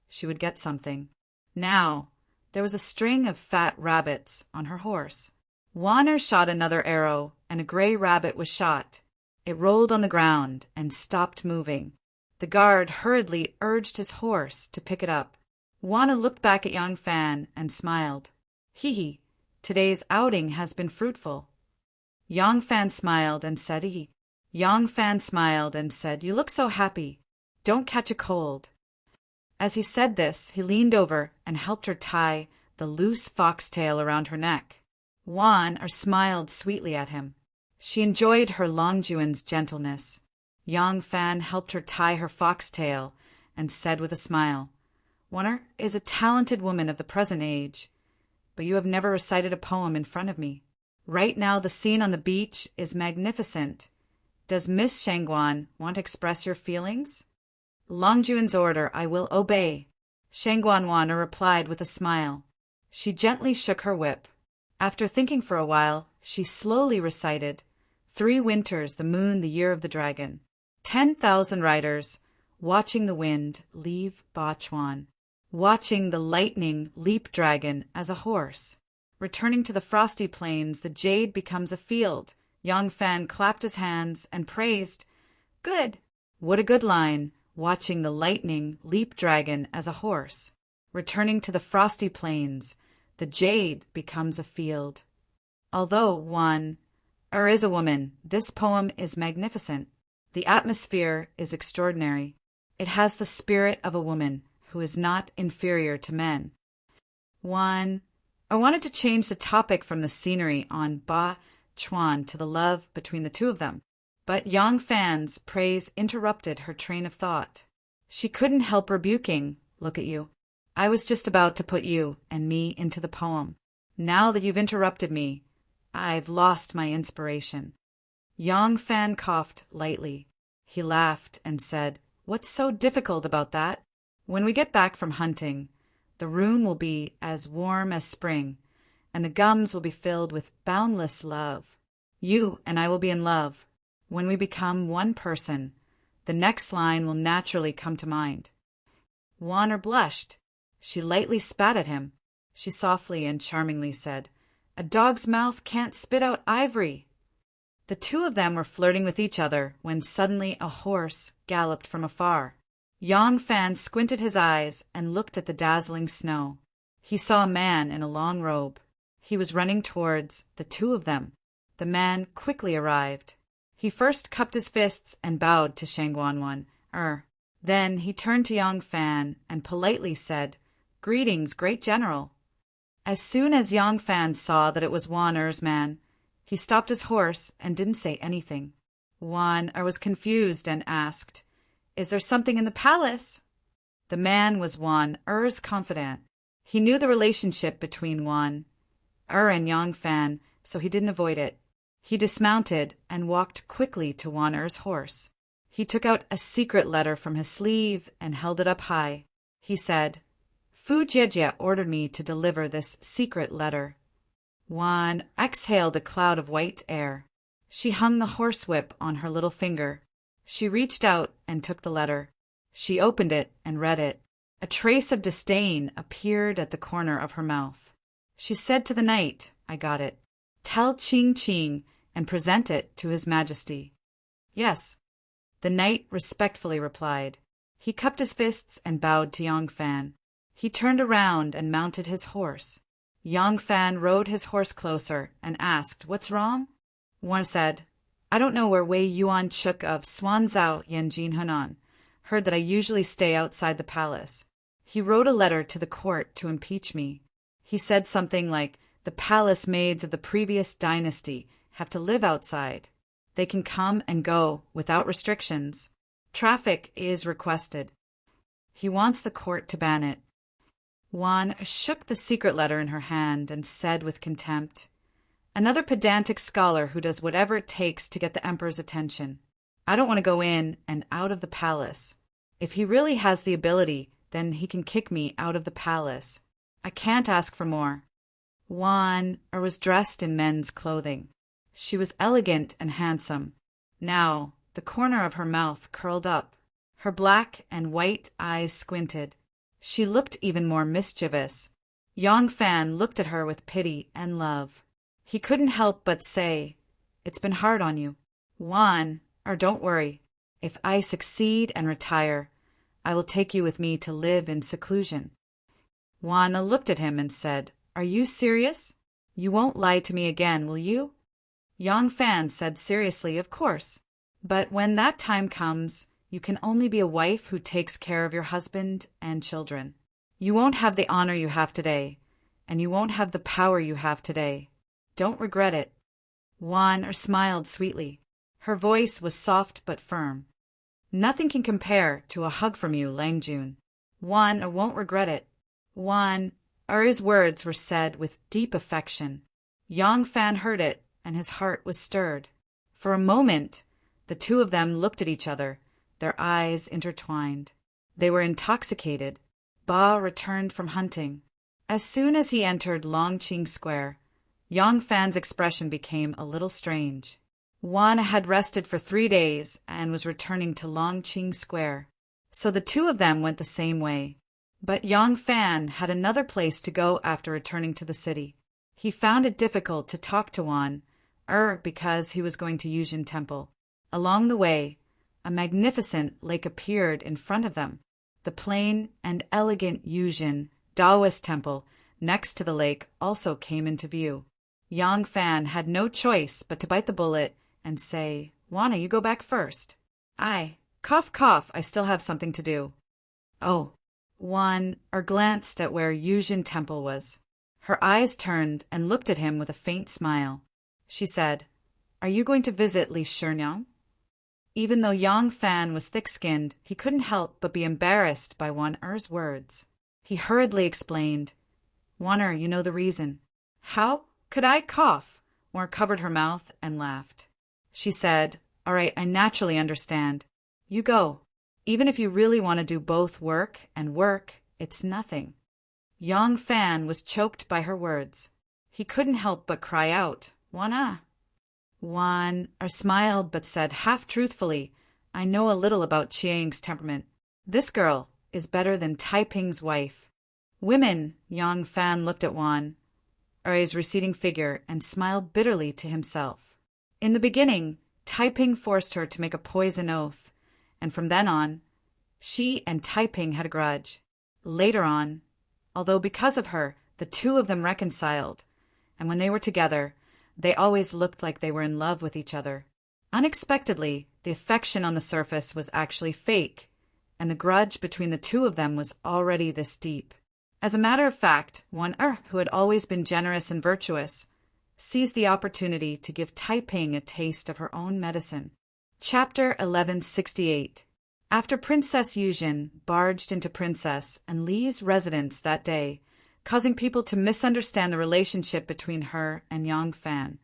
she would get something. Now, there was a string of fat rabbits on her horse. Wan shot another arrow, and a gray rabbit was shot. It rolled on the ground and stopped moving. The guard hurriedly urged his horse to pick it up. Wan looked back at Yang Fan and smiled. Hee, today's outing has been fruitful. Yang Fan smiled and said, "You look so happy. Don't catch a cold." As he said this, he leaned over and helped her tie the loose foxtail around her neck. Wan smiled sweetly at him. She enjoyed her Longjuan's gentleness. Yang Fan helped her tie her foxtail and said with a smile, "Waner is a talented woman of the present age, but you have never recited a poem in front of me. Right now the scene on the beach is magnificent. Does Miss Shangguan want to express your feelings?" "Longjuan's order, I will obey," Shangguan Waner replied with a smile. She gently shook her whip. After thinking for a while, she slowly recited, "3 winters, the moon, the year of the dragon. 10,000 riders, watching the wind, leave Bachuan. Watching the lightning leap dragon as a horse. Returning to the frosty plains, the jade becomes a field." Yang Fan clapped his hands and praised. "Good! What a good line! Watching the lightning leap dragon as a horse. Returning to the frosty plains, the jade becomes a field." Although one is a woman, this poem is magnificent. The atmosphere is extraordinary. It has the spirit of a woman who is not inferior to men. I wanted to change the topic from the scenery on Ba Chuan to the love between the two of them, but Yang Fan's praise interrupted her train of thought. She couldn't help rebuking, "Look at you. I was just about to put you and me into the poem. Now that you've interrupted me, I've lost my inspiration." Yang Fan coughed lightly. He laughed and said, "What's so difficult about that? When we get back from hunting, the room will be as warm as spring, and the gums will be filled with boundless love. You and I will be in love. When we become one person, the next line will naturally come to mind." Waner blushed. She lightly spat at him. She softly and charmingly said, "A dog's mouth can't spit out ivory." The two of them were flirting with each other when suddenly a horse galloped from afar. Yang Fan squinted his eyes and looked at the dazzling snow. He saw a man in a long robe. He was running towards the two of them. The man quickly arrived. He first cupped his fists and bowed to Shangguan. Then he turned to Yang Fan and politely said, "Greetings, great general." As soon as Yang Fan saw that it was Waner's man, he stopped his horse and didn't say anything. Waner was confused and asked, "Is there something in the palace?" The man was Waner's confidant. He knew the relationship between Waner and Yang Fan, so he didn't avoid it. He dismounted and walked quickly to Waner's horse. He took out a secret letter from his sleeve and held it up high. He said, "Fu Jiejie ordered me to deliver this secret letter." Waner exhaled a cloud of white air. She hung the horsewhip on her little finger. She reached out and took the letter. She opened it and read it. A trace of disdain appeared at the corner of her mouth. She said to the knight, "I got it. Tell Ching Ching and present it to His Majesty." "Yes." The knight respectfully replied. He cupped his fists and bowed to Yang Fan. He turned around and mounted his horse. Yang Fan rode his horse closer and asked, "What's wrong?" One said, "I don't know where Wei Yuan Chuk of Swanzhou Yanjin Henan heard that I usually stay outside the palace. He wrote a letter to the court to impeach me. He said something like, the palace maids of the previous dynasty have to live outside. They can come and go without restrictions. Traffic is requested. He wants the court to ban it." Wan shook the secret letter in her hand and said with contempt, "Another pedantic scholar who does whatever it takes to get the emperor's attention. I don't want to go in and out of the palace. If he really has the ability, then he can kick me out of the palace. I can't ask for more." Wan was dressed in men's clothing. She was elegant and handsome. Now the corner of her mouth curled up. Her black and white eyes squinted. She looked even more mischievous. Yang Fan looked at her with pity and love. He couldn't help but say, "It's been hard on you." Don't worry. If I succeed and retire, I will take you with me to live in seclusion." Wana looked at him and said, "Are you serious? You won't lie to me again, will you?" Yang Fan said seriously, "Of course. But when that time comes, you can only be a wife who takes care of your husband and children. You won't have the honor you have today, and you won't have the power you have today. Don't regret it." Wan smiled sweetly. Her voice was soft but firm. Nothing can compare to a hug from you, Langjun. One won't regret it. One, his words were said with deep affection. Yang Fan heard it, and his heart was stirred. For a moment, the two of them looked at each other, their eyes intertwined. They were intoxicated. Ba returned from hunting. As soon as he entered Longqing Square, Yang Fan's expression became a little strange. Wan had rested for 3 days and was returning to Longqing Square, so the two of them went the same way. But Yang Fan had another place to go after returning to the city. He found it difficult to talk to Wan, because he was going to Yujin Temple. Along the way, a magnificent lake appeared in front of them. The plain and elegant Yujin Taoist temple next to the lake also came into view. Yang Fan had no choice but to bite the bullet and say, "Wana, you go back first. Cough, cough, I still have something to do." Oh, Wan glanced at where Yujin Temple was. Her eyes turned and looked at him with a faint smile. She said, "Are you going to visit Li Shinyang?" Even though Yang Fan was thick-skinned, he couldn't help but be embarrassed by Wan Er's words. He hurriedly explained, "Wan Er, you know the reason." "How could I cough?" Wan covered her mouth and laughed. She said, "All right, I naturally understand. You go. Even if you really want to do both work and work, it's nothing." Yang Fan was choked by her words. He couldn't help but cry out, "Wana." Wan smiled but said half-truthfully, "I know a little about Chiang's temperament. This girl is better than Taiping's wife." Women, Yang Fan looked at Wan Er's receding figure and smiled bitterly to himself. In the beginning, Taiping forced her to make a poison oath, and from then on, she and Taiping had a grudge. Later on, although because of her, the two of them reconciled, and when they were together, they always looked like they were in love with each other. Unexpectedly, the affection on the surface was actually fake, and the grudge between the two of them was already this deep. As a matter of fact, Wan who had always been generous and virtuous, seized the opportunity to give Taiping a taste of her own medicine. Chapter 1168. After Princess Yujin barged into Princess and Li's residence that day, causing people to misunderstand the relationship between her and Yang Fan,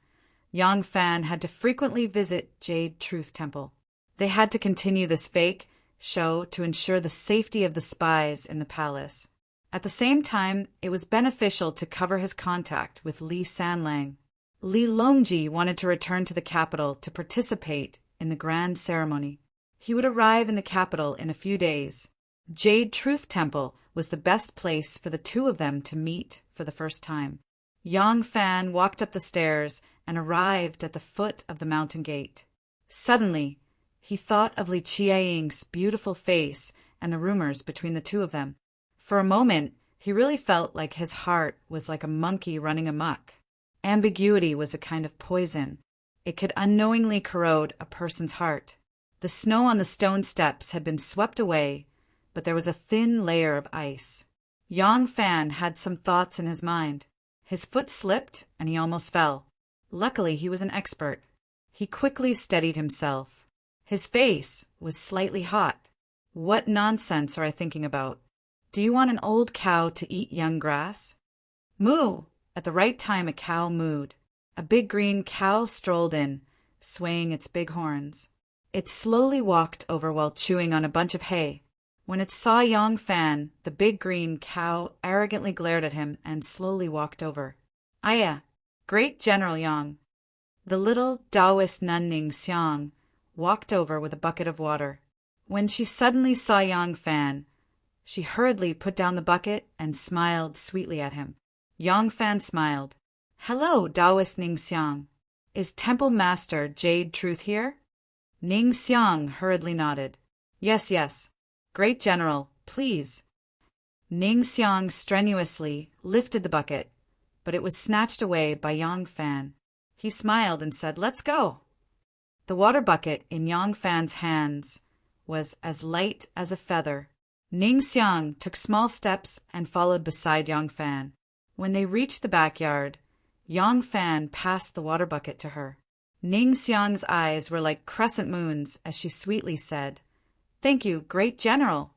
Yang Fan had to frequently visit Jade Truth Temple. They had to continue this fake show to ensure the safety of the spies in the palace. At the same time, it was beneficial to cover his contact with Li Sanlang. Li Longji wanted to return to the capital to participate in the grand ceremony. He would arrive in the capital in a few days. Jade Truth Temple was the best place for the two of them to meet for the first time. Yang Fan walked up the stairs and arrived at the foot of the mountain gate. Suddenly, he thought of Li Qiaying's beautiful face and the rumors between the two of them. For a moment, he really felt like his heart was like a monkey running amok. Ambiguity was a kind of poison. It could unknowingly corrode a person's heart. The snow on the stone steps had been swept away, but there was a thin layer of ice. Yang Fan had some thoughts in his mind. His foot slipped, and he almost fell. Luckily, he was an expert. He quickly steadied himself. His face was slightly hot. "What nonsense are I thinking about? Do you want an old cow to eat young grass?" Moo! At the right time, a cow mooed. A big green cow strolled in, swaying its big horns. It slowly walked over while chewing on a bunch of hay. When it saw Yang Fan, the big green cow arrogantly glared at him and slowly walked over. "Aya, great General Yang." The little Taoist nun Ning Xiang walked over with a bucket of water. When she suddenly saw Yang Fan, she hurriedly put down the bucket and smiled sweetly at him. Yang Fan smiled. "Hello, Taoist Ning Xiang. Is Temple Master Jade Truth here?" Ning Xiang hurriedly nodded. Yes. Great General, please." Ning Xiang strenuously lifted the bucket, but it was snatched away by Yang Fan. He smiled and said, "Let's go." The water bucket in Yang Fan's hands was as light as a feather. Ning Xiang took small steps and followed beside Yang Fan. When they reached the backyard, Yang Fan passed the water bucket to her. Ning Xiang's eyes were like crescent moons as she sweetly said, Thank you, great general.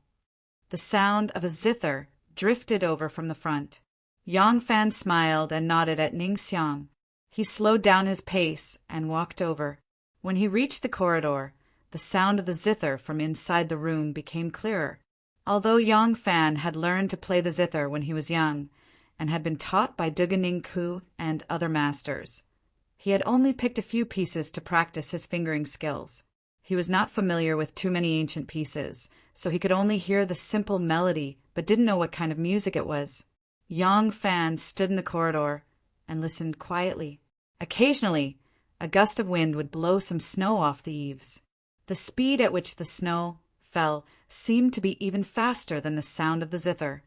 The sound of a zither drifted over from the front. Yang Fan smiled and nodded at Ning Xiang. He slowed down his pace and walked over. When he reached the corridor, the sound of the zither from inside the room became clearer. Although Yang Fan had learned to play the zither when he was young, and had been taught by Duganing Ku and other masters, he had only picked a few pieces to practice his fingering skills. He was not familiar with too many ancient pieces, so he could only hear the simple melody but didn't know what kind of music it was. Yang Fan stood in the corridor and listened quietly. Occasionally, a gust of wind would blow some snow off the eaves. The speed at which the snow fell seemed to be even faster than the sound of the zither.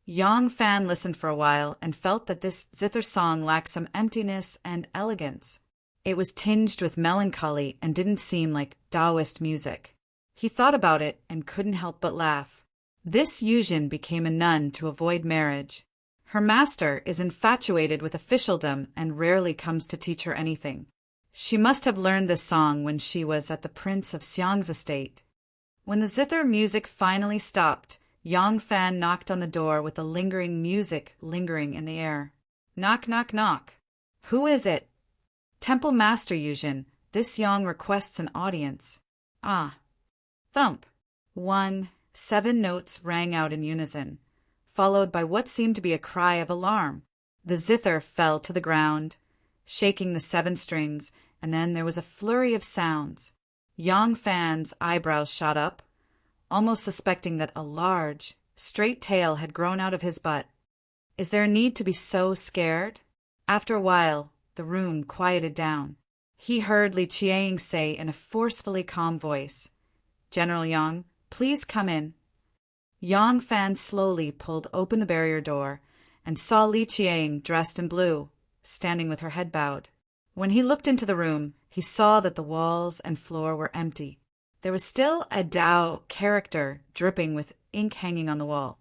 Yang Fan listened for a while and felt that this zither song lacked some emptiness and elegance. It was tinged with melancholy and didn't seem like Taoist music. He thought about it and couldn't help but laugh. This Yuzhen became a nun to avoid marriage. Her master is infatuated with officialdom and rarely comes to teach her anything. She must have learned this song when she was at the Prince of Xiang's estate. When the zither music finally stopped, Yang Fan knocked on the door with the lingering music lingering in the air. Knock, knock, knock. Who is it? Temple Master Yuzhen, this Yang requests an audience. Ah. Thump. 1, 7 notes rang out in unison, followed by what seemed to be a cry of alarm. The zither fell to the ground, shaking the 7 strings, and then there was a flurry of sounds. Yang Fan's eyebrows shot up, almost suspecting that a large, straight tail had grown out of his butt. Is there a need to be so scared? After a while, the room quieted down. He heard Li Qiang say in a forcefully calm voice, "General Yang, please come in." Yang Fan slowly pulled open the barrier door and saw Li Qiang dressed in blue, standing with her head bowed. When he looked into the room, he saw that the walls and floor were empty. There was still a Tao character dripping with ink hanging on the wall,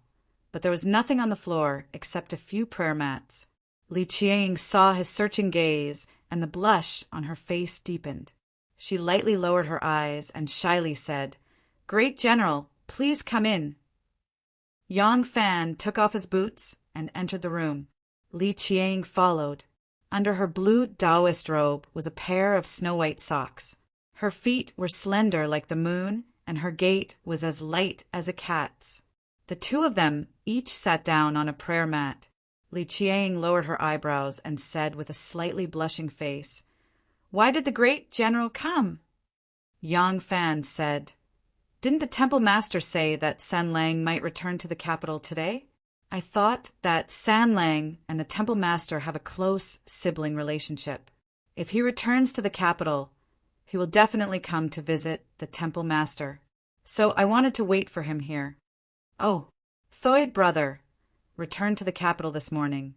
but there was nothing on the floor except a few prayer mats. Li Qiang saw his searching gaze, and the blush on her face deepened. She lightly lowered her eyes and shyly said, "Great General, please come in." Yang Fan took off his boots and entered the room. Li Qiang followed. Under her blue Taoist robe was a pair of snow-white socks. Her feet were slender like the moon, and her gait was as light as a cat's. The two of them each sat down on a prayer mat. Li Qiang lowered her eyebrows and said with a slightly blushing face, "Why did the great general come?" Yang Fan said, "Didn't the temple master say that San Lang might return to the capital today? I thought that San Lang and the temple master have a close sibling relationship. If he returns to the capital, he will definitely come to visit the temple master. So I wanted to wait for him here." "Oh, Thoid brother returned to the capital this morning,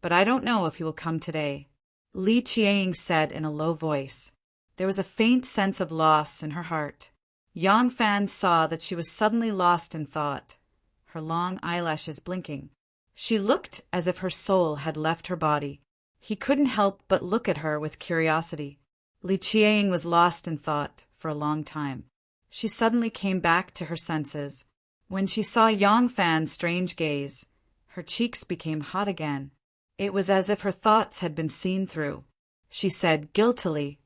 but I don't know if he will come today," Li Qiang said in a low voice. There was a faint sense of loss in her heart. Yang Fan saw that she was suddenly lost in thought, her long eyelashes blinking. She looked as if her soul had left her body. He couldn't help but look at her with curiosity. Li Qiang was lost in thought for a long time. She suddenly came back to her senses. When she saw Yang Fan's strange gaze, her cheeks became hot again. It was as if her thoughts had been seen through. She said guiltily,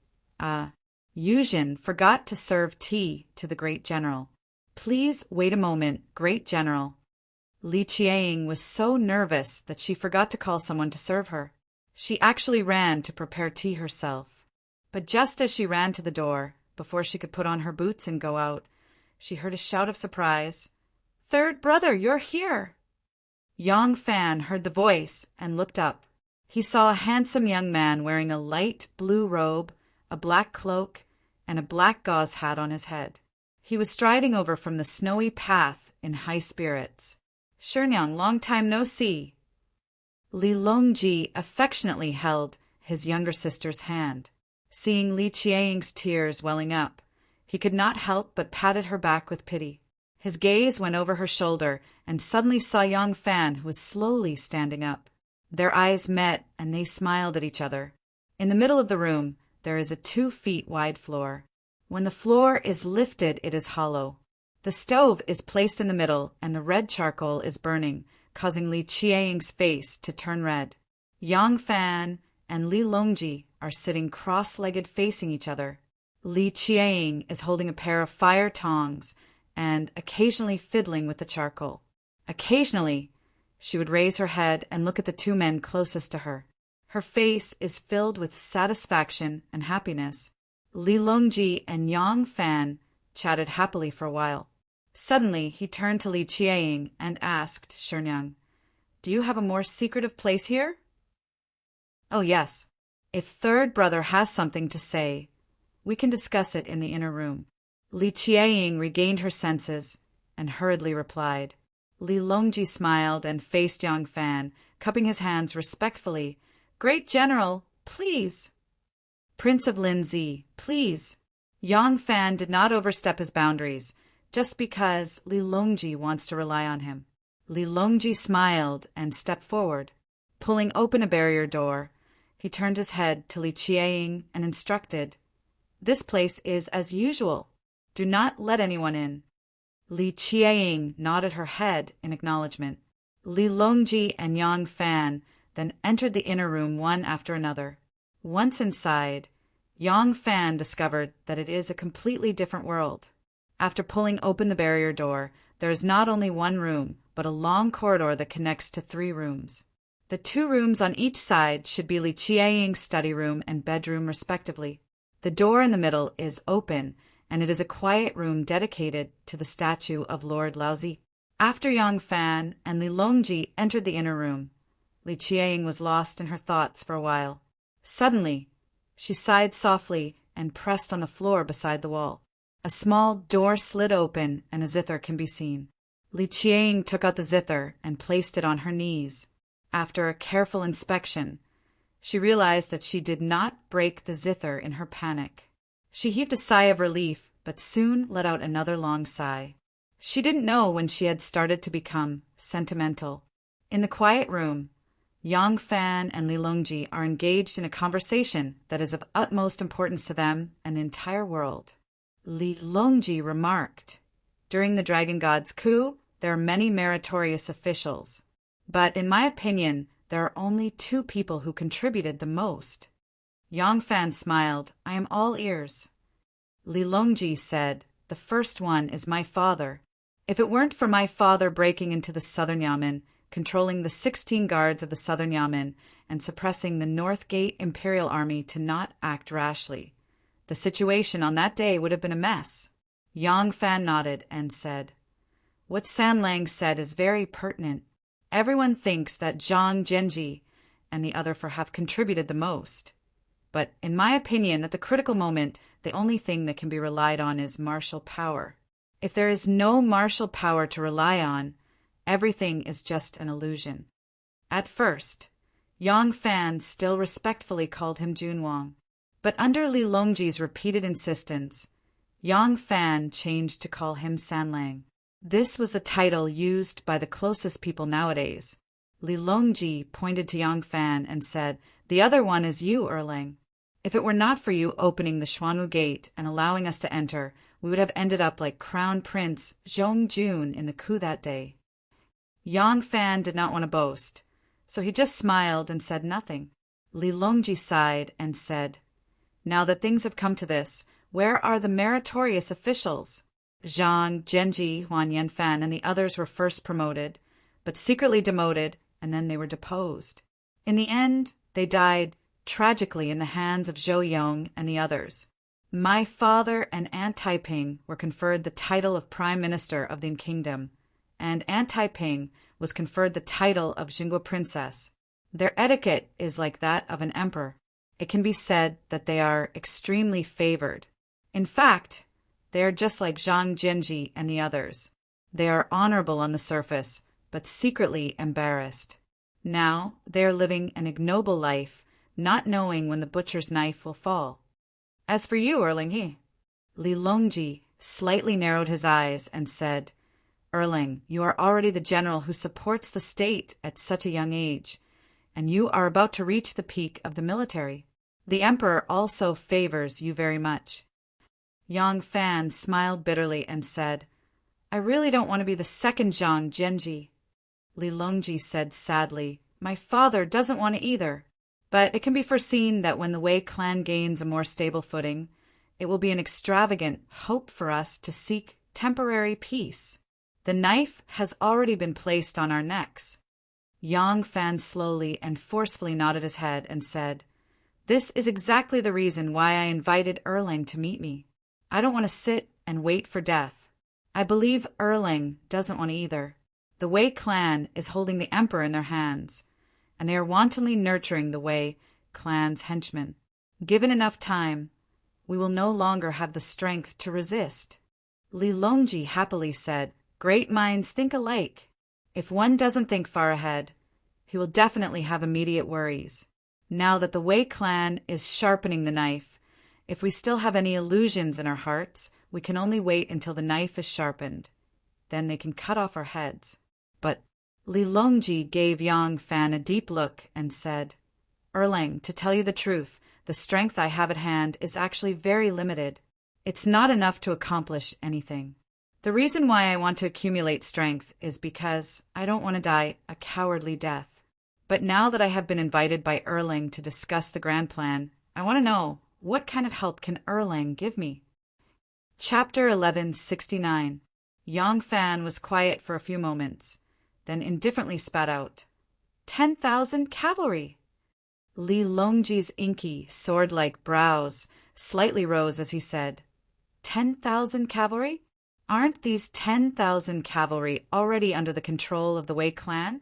Yuzhen forgot to serve tea to the great general. Please wait a moment, great general." Li Qiang was so nervous that she forgot to call someone to serve her. She actually ran to prepare tea herself. But just as she ran to the door, before she could put on her boots and go out, she heard a shout of surprise. "Third brother, you're here!" Yang Fan heard the voice and looked up. He saw a handsome young man wearing a light blue robe, a black cloak, and a black gauze hat on his head. He was striding over from the snowy path in high spirits. "Shirnyang, long time no see." Li Longji affectionately held his younger sister's hand. Seeing Li Qiang's tears welling up, he could not help but patted her back with pity. His gaze went over her shoulder and suddenly saw Yang Fan, who was slowly standing up. Their eyes met and they smiled at each other. In the middle of the room, there is a 2 feet wide floor. When the floor is lifted, it is hollow. The stove is placed in the middle, and the red charcoal is burning, causing Li Qiang's face to turn red. Yang Fan and Li Longji are sitting cross-legged facing each other. Li Qiang is holding a pair of fire tongs and occasionally fiddling with the charcoal. Occasionally, she would raise her head and look at the two men closest to her. Her face is filled with satisfaction and happiness. Li Longji and Yang Fan chatted happily for a while. Suddenly, he turned to Li Qiang and asked Shernyan, "Do you have a more secretive place here?" "Oh, yes. If third brother has something to say, we can discuss it in the inner room." Li Qiang regained her senses and hurriedly replied. Li Longji smiled and faced Yang Fan, cupping his hands respectfully. "Great General, please." "Prince of Linzi, please." Yang Fan did not overstep his boundaries, just because Li Longji wants to rely on him. Li Longji smiled and stepped forward. Pulling open a barrier door, he turned his head to Li Qiang and instructed, "This place is as usual. Do not let anyone in." Li Qiang nodded her head in acknowledgement. Li Longji and Yang Fan then entered the inner room one after another. Once inside, Yang Fan discovered that it is a completely different world. After pulling open the barrier door, there is not only one room, but a long corridor that connects to 3 rooms. The 2 rooms on each side should be Li Qiang's study room and bedroom respectively. The door in the middle is open, and it is a quiet room dedicated to the statue of Lord Laozi. After Yang Fan and Li Longji entered the inner room, Li Qiang was lost in her thoughts for a while. Suddenly, she sighed softly and pressed on the floor beside the wall. A small door slid open and a zither can be seen. Li Qiang took out the zither and placed it on her knees. After a careful inspection, she realized that she did not break the zither in her panic. She heaved a sigh of relief, but soon let out another long sigh. She didn't know when she had started to become sentimental. In the quiet room, Yang Fan and Li Longji are engaged in a conversation that is of utmost importance to them and the entire world. Li Longji remarked, "During the Dragon God's coup, there are many meritorious officials. But in my opinion, there are only 2 people who contributed the most." Yang Fan smiled. "I am all ears." Li Longji said, "The first one is my father. If it weren't for my father breaking into the Southern Yamen, controlling the 16 guards of the Southern Yamen, and suppressing the North Gate Imperial Army to not act rashly, the situation on that day would have been a mess." Yang Fan nodded and said, "What Sanlang said is very pertinent. Everyone thinks that Zhang Genji and the other have contributed the most. But in my opinion, at the critical moment, the only thing that can be relied on is martial power. If there is no martial power to rely on, everything is just an illusion." At first, Yang Fan still respectfully called him Junwang. But under Li Longji's repeated insistence, Yang Fan changed to call him Sanlang. This was the title used by the closest people nowadays. Li Longji pointed to Yang Fan and said, "The other one is you, Erlang. If it were not for you opening the Xuanwu Gate and allowing us to enter, we would have ended up like Crown Prince Zhongjun in the coup that day." Yang Fan did not want to boast, so he just smiled and said nothing. Li Longji sighed and said, "Now that things have come to this, where are the meritorious officials? Zhang, Genji, Huan Yanfan, and the others were first promoted, but secretly demoted, and then they were deposed. In the end, they died tragically in the hands of Zhou Yong and the others. My father and Aunt Taiping were conferred the title of Prime Minister of the Kingdom, and Aunt Taiping was conferred the title of Jingguo Princess. Their etiquette is like that of an emperor. It can be said that they are extremely favored. In fact, they are just like Zhang Genji and the others. They are honorable on the surface, but secretly embarrassed. Now they are living an ignoble life, not knowing when the butcher's knife will fall. As for you, Erling He." Li Longji slightly narrowed his eyes and said, "Erling, you are already the general who supports the state at such a young age, and you are about to reach the peak of the military. The emperor also favors you very much." Yang Fan smiled bitterly and said, I really don't want to be the second Zhang Genji. Li Longji said sadly. My father doesn't want to either. But it can be foreseen that when the Wei clan gains a more stable footing, it will be an extravagant hope for us to seek temporary peace. The knife has already been placed on our necks. Yang Fan slowly and forcefully nodded his head and said, This is exactly the reason why I invited Erlang to meet me. I don't want to sit and wait for death. I believe Erlang doesn't want to either. The Wei clan is holding the emperor in their hands, and they are wantonly nurturing the Wei clan's henchmen. Given enough time, we will no longer have the strength to resist. Li Longji happily said, Great minds think alike. If one doesn't think far ahead, he will definitely have immediate worries. Now that the Wei clan is sharpening the knife, if we still have any illusions in our hearts, we can only wait until the knife is sharpened. Then they can cut off our heads. But Li Longji gave Yang Fan a deep look and said, Erlang, to tell you the truth, the strength I have at hand is actually very limited. It's not enough to accomplish anything. The reason why I want to accumulate strength is because I don't want to die a cowardly death. But now that I have been invited by Erlang to discuss the grand plan, I want to know, what kind of help can Erlang give me? Chapter 1169. Yang Fan was quiet for a few moments, then indifferently spat out, 10,000 cavalry! Li Longji's inky, sword-like brows slightly rose as he said, 10,000 cavalry? Aren't these 10,000 cavalry already under the control of the Wei clan?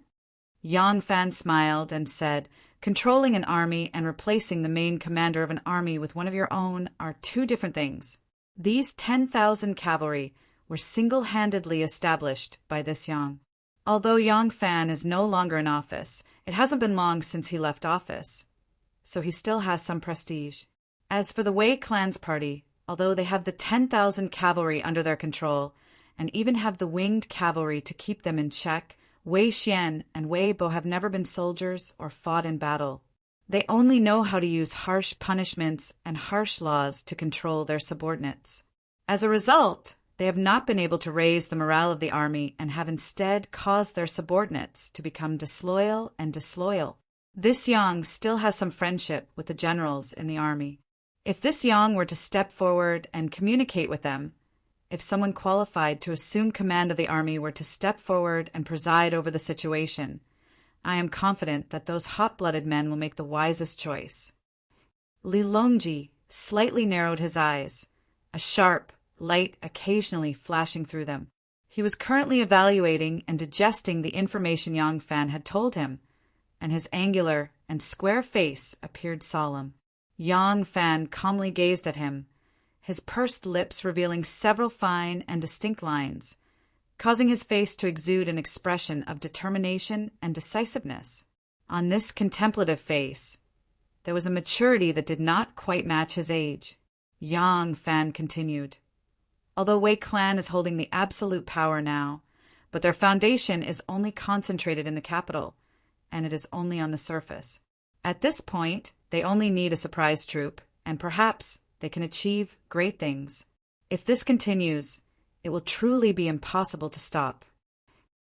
Yang Fan smiled and said, Controlling an army and replacing the main commander of an army with one of your own are two different things. These 10,000 cavalry were single-handedly established by this Yang. Although Yang Fan is no longer in office, it hasn't been long since he left office, so he still has some prestige. As for the Wei clan's party, although they have the 10,000 cavalry under their control, and even have the winged cavalry to keep them in check, Wei Xian and Wei Bo have never been soldiers or fought in battle. They only know how to use harsh punishments and harsh laws to control their subordinates. As a result, they have not been able to raise the morale of the army and have instead caused their subordinates to become disloyal and disloyal. This Yang still has some friendship with the generals in the army. If this Yang were to step forward and communicate with them, if someone qualified to assume command of the army were to step forward and preside over the situation, I am confident that those hot-blooded men will make the wisest choice. Li Longji slightly narrowed his eyes, a sharp light occasionally flashing through them. He was currently evaluating and digesting the information Yang Fan had told him, and his angular and square face appeared solemn. Yang Fan calmly gazed at him, his pursed lips revealing several fine and distinct lines, causing his face to exude an expression of determination and decisiveness. On this contemplative face, there was a maturity that did not quite match his age. Yang Fan continued, Although Wei clan is holding the absolute power now, but their foundation is only concentrated in the capital, and it is only on the surface. At this point, they only need a surprise troop, and perhaps they can achieve great things. If this continues, it will truly be impossible to stop.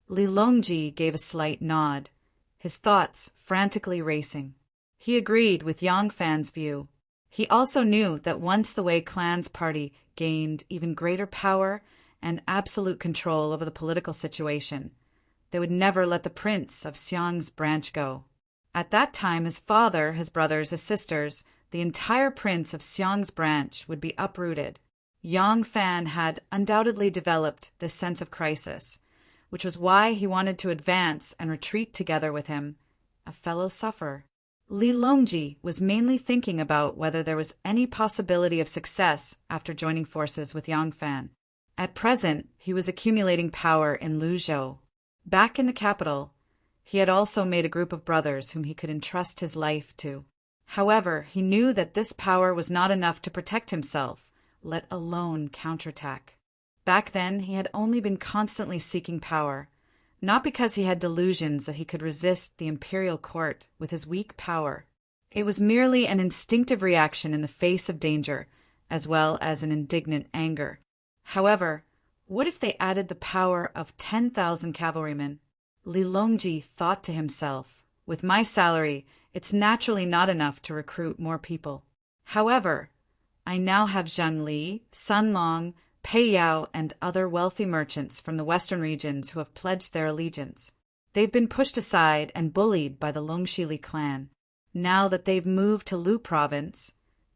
Li Longji gave a slight nod, his thoughts frantically racing. He agreed with Yang Fan's view. He also knew that once the Wei clan's party gained even greater power and absolute control over the political situation, they would never let the prince of Xiang's branch go. At that time, his father, his brothers, his sisters, the entire prince of Xiang's branch would be uprooted. Yang Fan had undoubtedly developed this sense of crisis, which was why he wanted to advance and retreat together with him, a fellow sufferer. Li Longji was mainly thinking about whether there was any possibility of success after joining forces with Yang Fan. At present, he was accumulating power in Luzhou. Back in the capital, he had also made a group of brothers whom he could entrust his life to. However, he knew that this power was not enough to protect himself, let alone counterattack. Back then, he had only been constantly seeking power, not because he had delusions that he could resist the imperial court with his weak power. It was merely an instinctive reaction in the face of danger, as well as an indignant anger. However, What if they added the power of 10,000 cavalrymen? Li Longji thought to himself, with my salary, it's naturally not enough to recruit more people. However, I now have Zhang Li, Sun Long, Pei Yao, and other wealthy merchants from the western regions who have pledged their allegiance. They've been pushed aside and bullied by the Longxili clan. Now that they've moved to Lu province,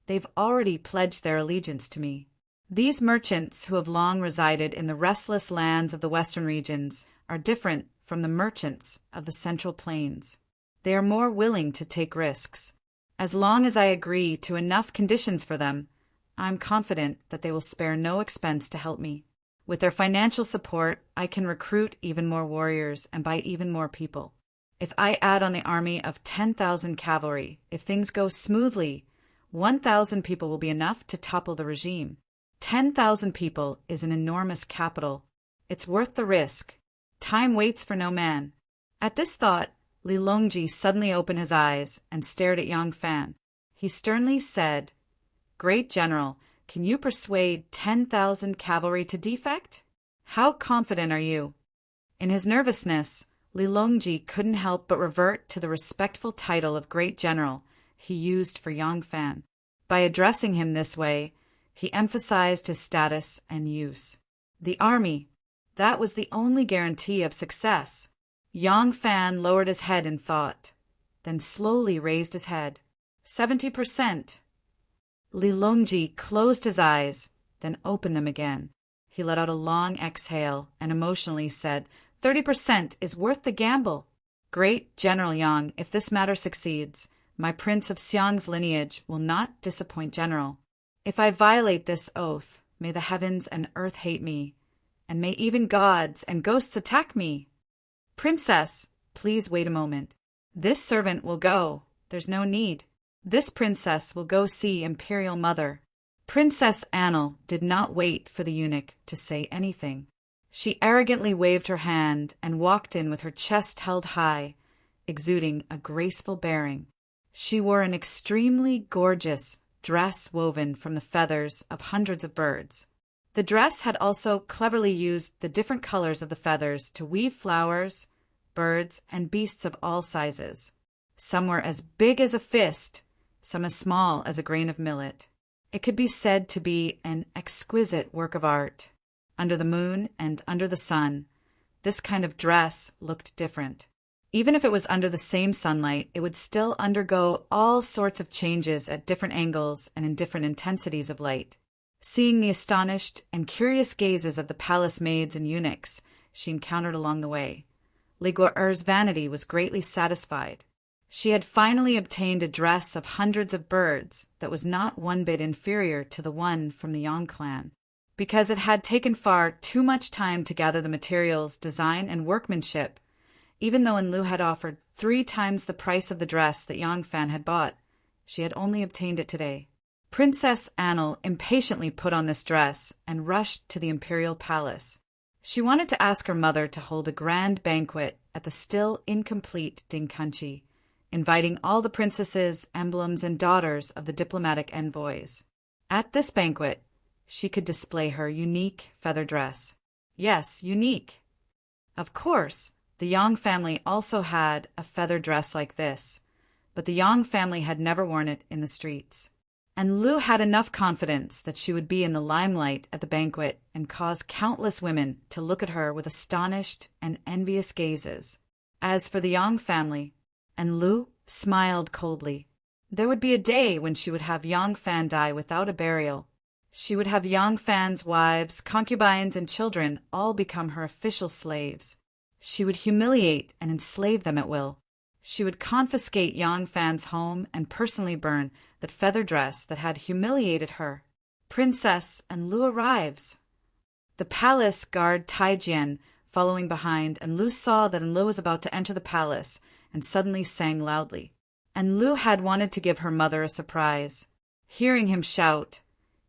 they've already pledged their allegiance to me. These merchants who have long resided in the restless lands of the western regions are different from the merchants of the central plains. They are more willing to take risks. As long as I agree to enough conditions for them, I'm confident that they will spare no expense to help me. With their financial support, I can recruit even more warriors and buy even more people. If I add on the army of 10,000 cavalry, if things go smoothly, 1,000 people will be enough to topple the regime. 10,000 people is an enormous capital. It's worth the risk. Time waits for no man. At this thought, Li Longji suddenly opened his eyes and stared at Yang Fan. He sternly said, "Great General, can you persuade 10,000 cavalry to defect? How confident are you?" In his nervousness, Li Longji couldn't help but revert to the respectful title of Great General he used for Yang Fan. By addressing him this way, he emphasized his status and use. The army, that was the only guarantee of success. Yang Fan lowered his head in thought, then slowly raised his head. 70%. Li Longji closed his eyes, then opened them again. He let out a long exhale and emotionally said, 30% is worth the gamble. Great General Yang, if this matter succeeds, my Prince of Xiang's lineage will not disappoint General. If I violate this oath, may the heavens and earth hate me, and may even gods and ghosts attack me. Princess, please wait a moment. This servant will go. There's no need. This princess will go see Imperial Mother. Princess Annel did not wait for the eunuch to say anything. She arrogantly waved her hand and walked in with her chest held high, exuding a graceful bearing. She wore an extremely gorgeous dress woven from the feathers of hundreds of birds. The dress had also cleverly used the different colors of the feathers to weave flowers, birds, and beasts of all sizes. Some were as big as a fist, some as small as a grain of millet. It could be said to be an exquisite work of art. Under the moon and under the sun, this kind of dress looked different. Even if it was under the same sunlight, it would still undergo all sorts of changes at different angles and in different intensities of light. Seeing the astonished and curious gazes of the palace maids and eunuchs she encountered along the way, Li Guo'er's vanity was greatly satisfied. She had finally obtained a dress of hundreds of birds that was not one bit inferior to the one from the Yang clan. Because it had taken far too much time to gather the materials, design, and workmanship, even though Enlil had offered 3 times the price of the dress that Yang Fan had bought, she had only obtained it today. Princess Annel impatiently put on this dress and rushed to the imperial palace. She wanted to ask her mother to hold a grand banquet at the still incomplete Dingkanchi, inviting all the princesses, emblems, and daughters of the diplomatic envoys. At this banquet, she could display her unique feather dress. Yes, unique. Of course, the Yang family also had a feather dress like this, but the Yang family had never worn it in the streets. And Lu had enough confidence that she would be in the limelight at the banquet and cause countless women to look at her with astonished and envious gazes. As for the Yang family, and Lu smiled coldly, there would be a day when she would have Yang Fan die without a burial. She would have Yang Fan's wives, concubines, and children all become her official slaves. She would humiliate and enslave them at will. She would confiscate Yang Fan's home and personally burn that feather dress that had humiliated her. Princess and Lu arrives. The palace guard Taijian following behind, and Lu saw that Enlil was about to enter the palace and suddenly sang loudly. And Lu had wanted to give her mother a surprise. Hearing him shout,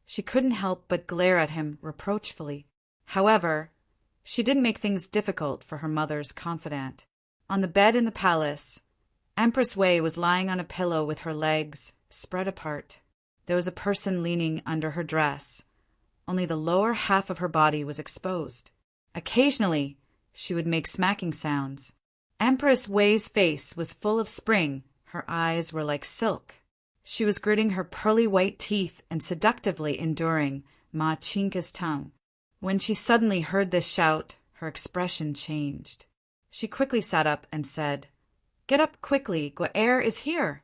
she couldn't help but glare at him reproachfully. However, she didn't make things difficult for her mother's confidant. On the bed in the palace, Empress Wei was lying on a pillow with her legs spread apart. There was a person leaning under her dress, only the lower half of her body was exposed. Occasionally, she would make smacking sounds. Empress Wei's face was full of spring, her eyes were like silk. She was gritting her pearly white teeth and seductively enduring Ma Chinka's tongue. When she suddenly heard this shout, her expression changed. She quickly sat up and said, "Get up quickly, Gu'er is here."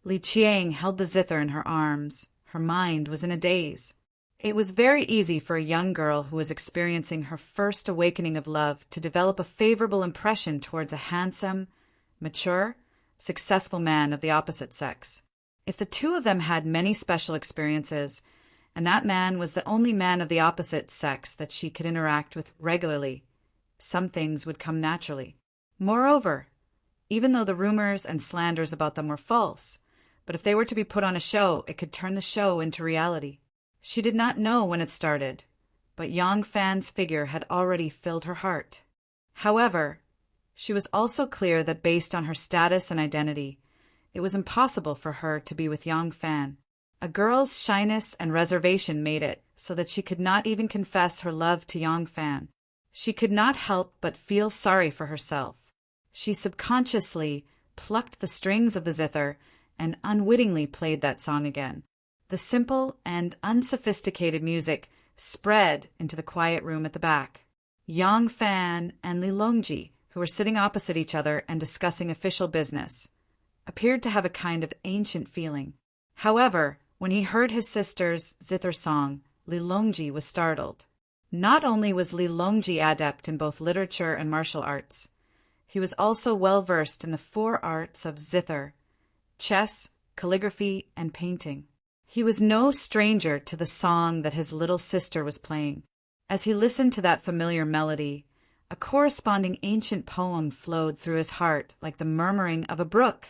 Li Qiang held the zither in her arms. Her mind was in a daze. It was very easy for a young girl who was experiencing her first awakening of love to develop a favorable impression towards a handsome, mature, successful man of the opposite sex. If the two of them had many special experiences, and that man was the only man of the opposite sex that she could interact with regularly, some things would come naturally. Moreover, even though the rumors and slanders about them were false, but if they were to be put on a show, it could turn the show into reality. She did not know when it started, but Yang Fan's figure had already filled her heart. However, she was also clear that based on her status and identity, it was impossible for her to be with Yang Fan. A girl's shyness and reservation made it so that she could not even confess her love to Yang Fan. She could not help but feel sorry for herself. She subconsciously plucked the strings of the zither and unwittingly played that song again. The simple and unsophisticated music spread into the quiet room at the back. Yang Fan and Li Longji, who were sitting opposite each other and discussing official business, appeared to have a kind of ancient feeling. However, when he heard his sister's zither song, Li Longji was startled. Not only was Li Longji adept in both literature and martial arts, he was also well versed in the four arts of zither, chess, calligraphy, and painting. He was no stranger to the song that his little sister was playing. As he listened to that familiar melody, a corresponding ancient poem flowed through his heart like the murmuring of a brook.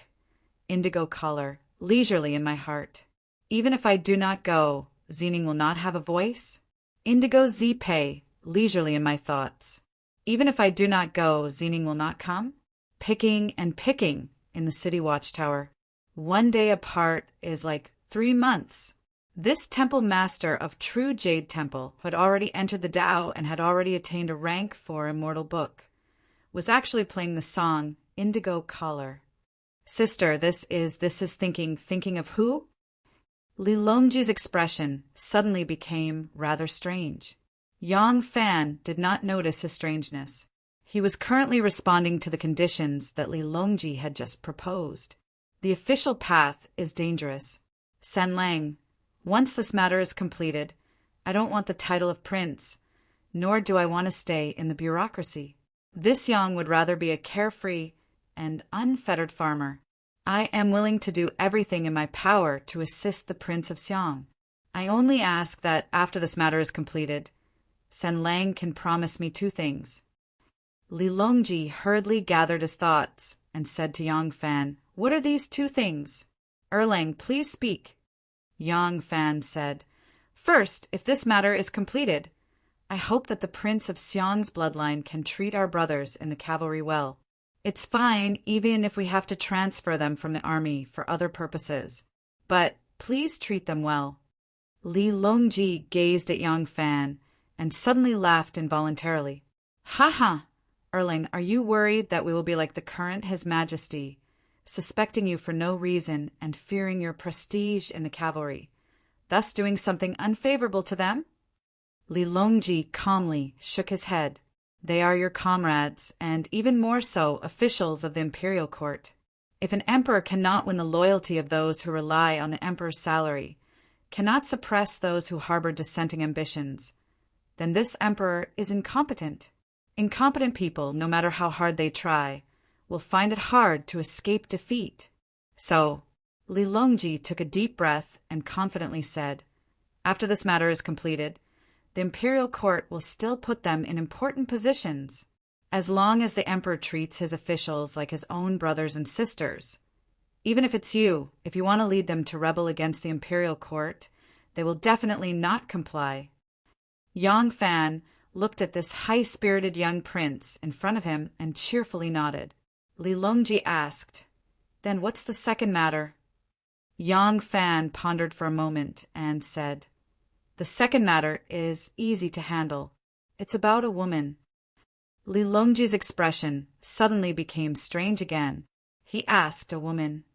Indigo color, leisurely in my heart. Even if I do not go, Xining will not have a voice. Indigo Zipei, leisurely in my thoughts. Even if I do not go, Xining will not come. Picking and picking in the city watchtower. One day apart is like 3 months. This temple master of true Jade Temple, who had already entered the Tao and had already attained a rank for Immortal Book, was actually playing the song Indigo Collar. Sister, this is thinking of who? Li Longji's expression suddenly became rather strange. Yang Fan did not notice his strangeness. He was currently responding to the conditions that Li Longji had just proposed. The official path is dangerous. San Lang, once this matter is completed, I don't want the title of prince, nor do I want to stay in the bureaucracy. This Yang would rather be a carefree and unfettered farmer. I am willing to do everything in my power to assist the Prince of Xiang. I only ask that after this matter is completed, San Lang can promise me 2 things. Li Longji hurriedly gathered his thoughts and said to Yang Fan, "What are these 2 things? Erlang, please speak." Yang Fan said, "First, if this matter is completed, I hope that the Prince of Xiang's bloodline can treat our brothers in the cavalry well. It's fine even if we have to transfer them from the army for other purposes, but please treat them well." Li Longji gazed at Yang Fan and suddenly laughed involuntarily. "Ha ha! Erlang, are you worried that we will be like the current His Majesty, suspecting you for no reason and fearing your prestige in the cavalry, thus doing something unfavorable to them?" Li Longji calmly shook his head. "They are your comrades, and even more so, officials of the imperial court. If an emperor cannot win the loyalty of those who rely on the emperor's salary, cannot suppress those who harbor dissenting ambitions, then this emperor is incompetent. Incompetent people, no matter how hard they try, will find it hard to escape defeat." So, Li Longji took a deep breath and confidently said, "After this matter is completed, the imperial court will still put them in important positions, as long as the emperor treats his officials like his own brothers and sisters. Even if it's you, if you want to lead them to rebel against the imperial court, they will definitely not comply." Yang Fan looked at this high-spirited young prince in front of him and cheerfully nodded. Li Longji asked, "Then what's the second matter?" Yang Fan pondered for a moment and said, The second matter is easy to handle. It's about a woman. Li Longji's expression suddenly became strange again. He asked a woman.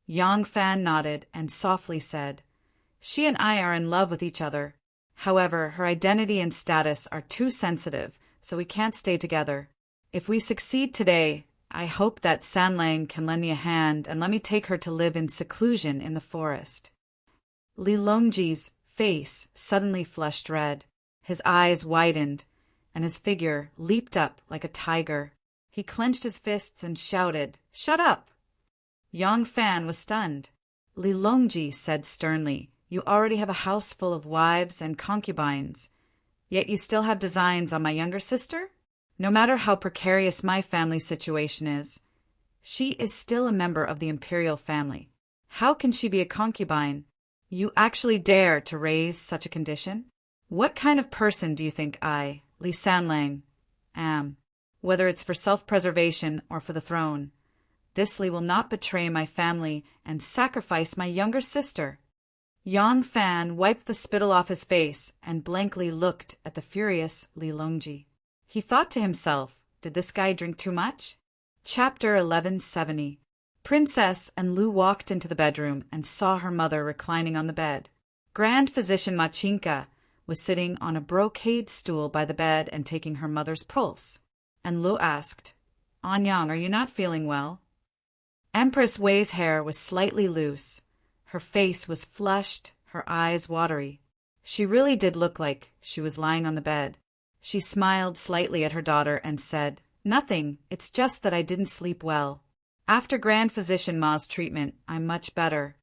Yang Fan nodded and softly said, "She and I are in love with each other. However, her identity and status are too sensitive, so we can't stay together. If we succeed today, I hope that Sanlang can lend me a hand and let me take her to live in seclusion in the forest." Li Longji's face suddenly flushed red. His eyes widened, and his figure leaped up like a tiger. He clenched his fists and shouted, "Shut up!" Yang Fan was stunned. Li Longji said sternly, "You already have a house full of wives and concubines, yet you still have designs on my younger sister? No matter how precarious my family situation is, she is still a member of the imperial family. How can she be a concubine? You actually dare to raise such a condition? What kind of person do you think I, Li Sanlang, am? Whether it's for self-preservation or for the throne, this Li will not betray my family and sacrifice my younger sister." Yang Fan wiped the spittle off his face and blankly looked at the furious Li Longji. He thought to himself, did this guy drink too much? Chapter 1170. Princess and Lu walked into the bedroom and saw her mother reclining on the bed. Grand Physician Machinka was sitting on a brocade stool by the bed and taking her mother's pulse. And Lu asked, "Anyang, are you not feeling well?" Empress Wei's hair was slightly loose. Her face was flushed, her eyes watery. She really did look like she was lying on the bed. She smiled slightly at her daughter and said, "Nothing, it's just that I didn't sleep well. After Grand Physician Ma's treatment, I'm much better."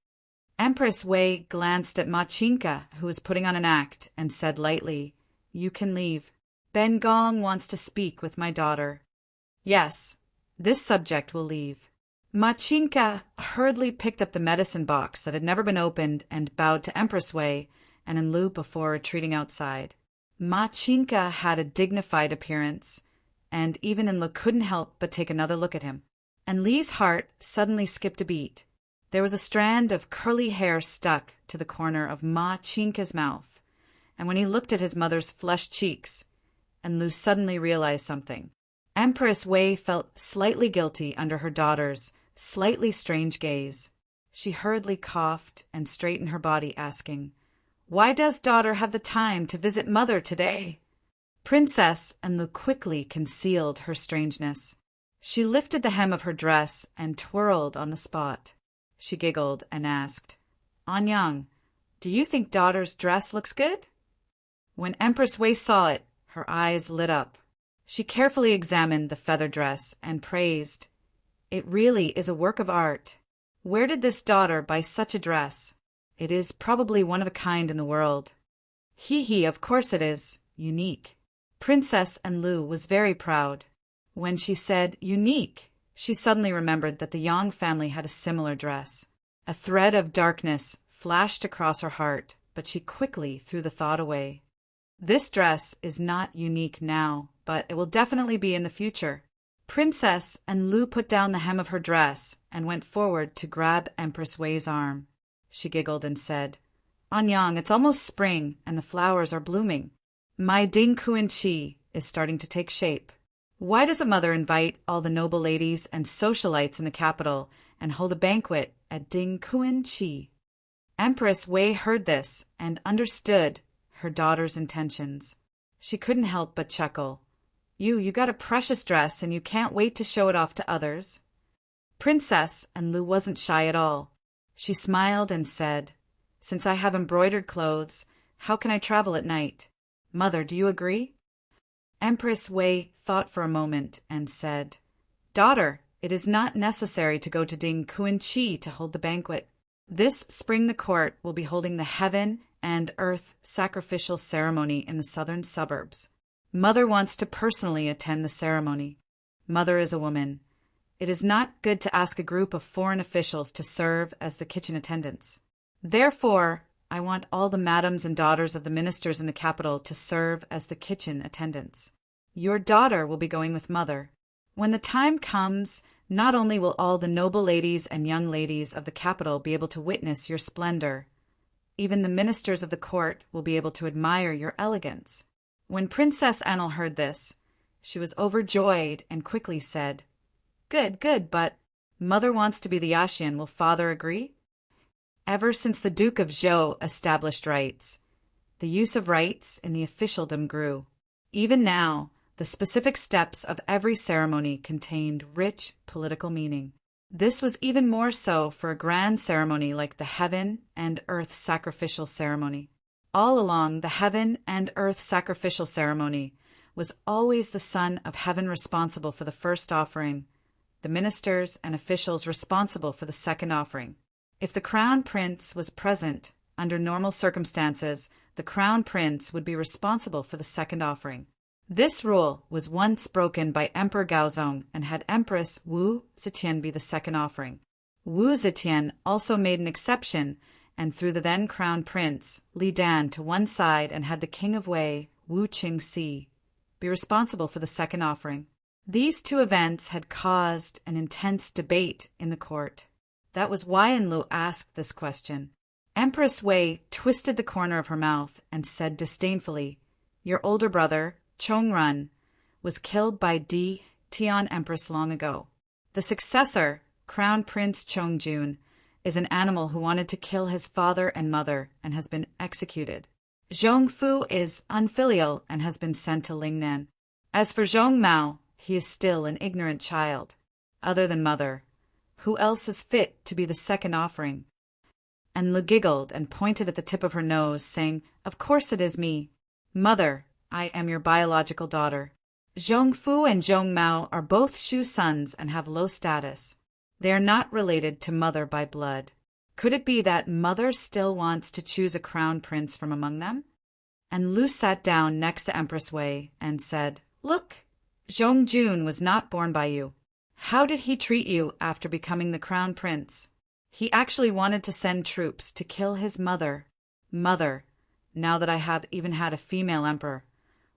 Empress Wei glanced at Machinka, who was putting on an act, and said lightly, "You can leave. Ben Gong wants to speak with my daughter." "Yes, this subject will leave." Machinka hurriedly picked up the medicine box that had never been opened and bowed to Empress Wei and in Lu before retreating outside. Machinka had a dignified appearance, and even in Lu couldn't help but take another look at him. And Li's heart suddenly skipped a beat. There was a strand of curly hair stuck to the corner of Machinka's mouth, and when he looked at his mother's flushed cheeks, and Lu suddenly realized something. Empress Wei felt slightly guilty under her daughter's slightly strange gaze. She hurriedly coughed and straightened her body, asking, "Why does daughter have the time to visit mother today?" Princess and Lu quickly concealed her strangeness. She lifted the hem of her dress and twirled on the spot. She giggled and asked, "Anyang, do you think daughter's dress looks good?" When Empress Wei saw it, her eyes lit up. She carefully examined the feather dress and praised, "It really is a work of art. Where did this daughter buy such a dress? It is probably one of a kind in the world." "Hee, of course it is. Unique." Princess and Lu was very proud. When she said unique, she suddenly remembered that the Yang family had a similar dress. A thread of darkness flashed across her heart, but she quickly threw the thought away. This dress is not unique now, but it will definitely be in the future. Princess and Lu put down the hem of her dress and went forward to grab Empress Wei's arm. She giggled and said, "Anyang, it's almost spring and the flowers are blooming. My Ding Kuan Chi is starting to take shape. Why doesn't mother invite all the noble ladies and socialites in the capital and hold a banquet at Ding Kuan Chi?" Empress Wei heard this and understood her daughter's intentions. She couldn't help but chuckle. You got a precious dress and you can't wait to show it off to others." Princess and Lu wasn't shy at all. She smiled and said, "Since I have embroidered clothes, how can I travel at night? Mother, do you agree?" Empress Wei thought for a moment and said, "Daughter, it is not necessary to go to Ding Kuan Chi to hold the banquet. This spring the court will be holding the heaven and earth sacrificial ceremony in the southern suburbs. Mother wants to personally attend the ceremony. Mother is a woman. It is not good to ask a group of foreign officials to serve as the kitchen attendants. Therefore, I want all the madams and daughters of the ministers in the capital to serve as the kitchen attendants. Your daughter will be going with mother. When the time comes, not only will all the noble ladies and young ladies of the capital be able to witness your splendor, Even the ministers of the court will be able to admire your elegance." When Princess Enel heard this, she was overjoyed and quickly said, "Good, good, but mother wants to be the Yashin. Will father agree?" Ever since the Duke of Zhou established rights, the use of rights in the officialdom grew. Even now, the specific steps of every ceremony contained rich political meaning. This was even more so for a grand ceremony like the heaven and earth sacrificial ceremony. All along, the heaven and earth sacrificial ceremony was always the son of heaven responsible for the first offering, the ministers and officials responsible for the second offering. If the crown prince was present, under normal circumstances, the crown prince would be responsible for the second offering. This rule was once broken by Emperor Gaozong and had Empress Wu Zetian be the second offering. Wu Zetian also made an exception and threw the then crown prince, Li Dan, to one side and had the king of Wei, Wu Qingxi, be responsible for the second offering. These two events had caused an intense debate in the court. That was why Enlil asked this question. Empress Wei twisted the corner of her mouth and said disdainfully, "Your older brother, Chongrun, was killed by Tian Empress long ago. The successor, Crown Prince Chongjun, is an animal who wanted to kill his father and mother and has been executed. Zhongfu is unfilial and has been sent to Lingnan. As for Zhong Mao, he is still an ignorant child. Other than mother, who else is fit to be the second offering?" And Lu giggled and pointed at the tip of her nose, saying, "Of course it is me. Mother, I am your biological daughter. Zhongfu and Zhong Mao are both Shu sons and have low status. They are not related to mother by blood. Could it be that mother still wants to choose a crown prince from among them?" And Lu sat down next to Empress Wei and said, "Look, Zhongjun was not born by you. How did he treat you after becoming the crown prince? He actually wanted to send troops to kill his mother. Mother, now that I have even had a female emperor,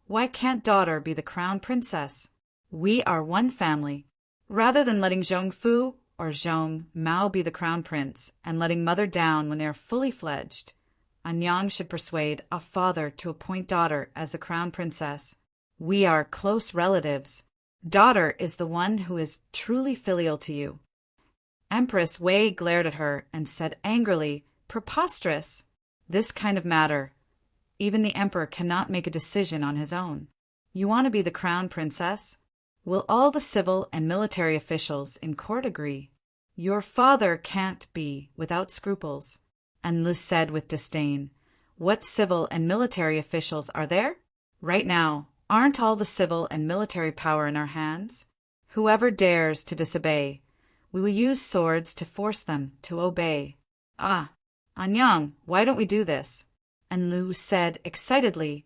why can't daughter be the crown princess? We are one family. Rather than letting Zhongfu or Zhong Mao be the crown prince and letting mother down when they are fully fledged, Anyang should persuade a father to appoint daughter as the crown princess. We are close relatives. Daughter is the one who is truly filial to you." Empress Wei glared at her and said angrily, "Preposterous! This kind of matter, even the emperor cannot make a decision on his own. You want to be the crown princess? Will all the civil and military officials in court agree? Your father can't be without scruples." And Lu said with disdain, "What civil and military officials are there? Right now, aren't all the civil and military power in our hands? Whoever dares to disobey, we will use swords to force them to obey. Ah, Anyang, why don't we do this?" And Lu said excitedly,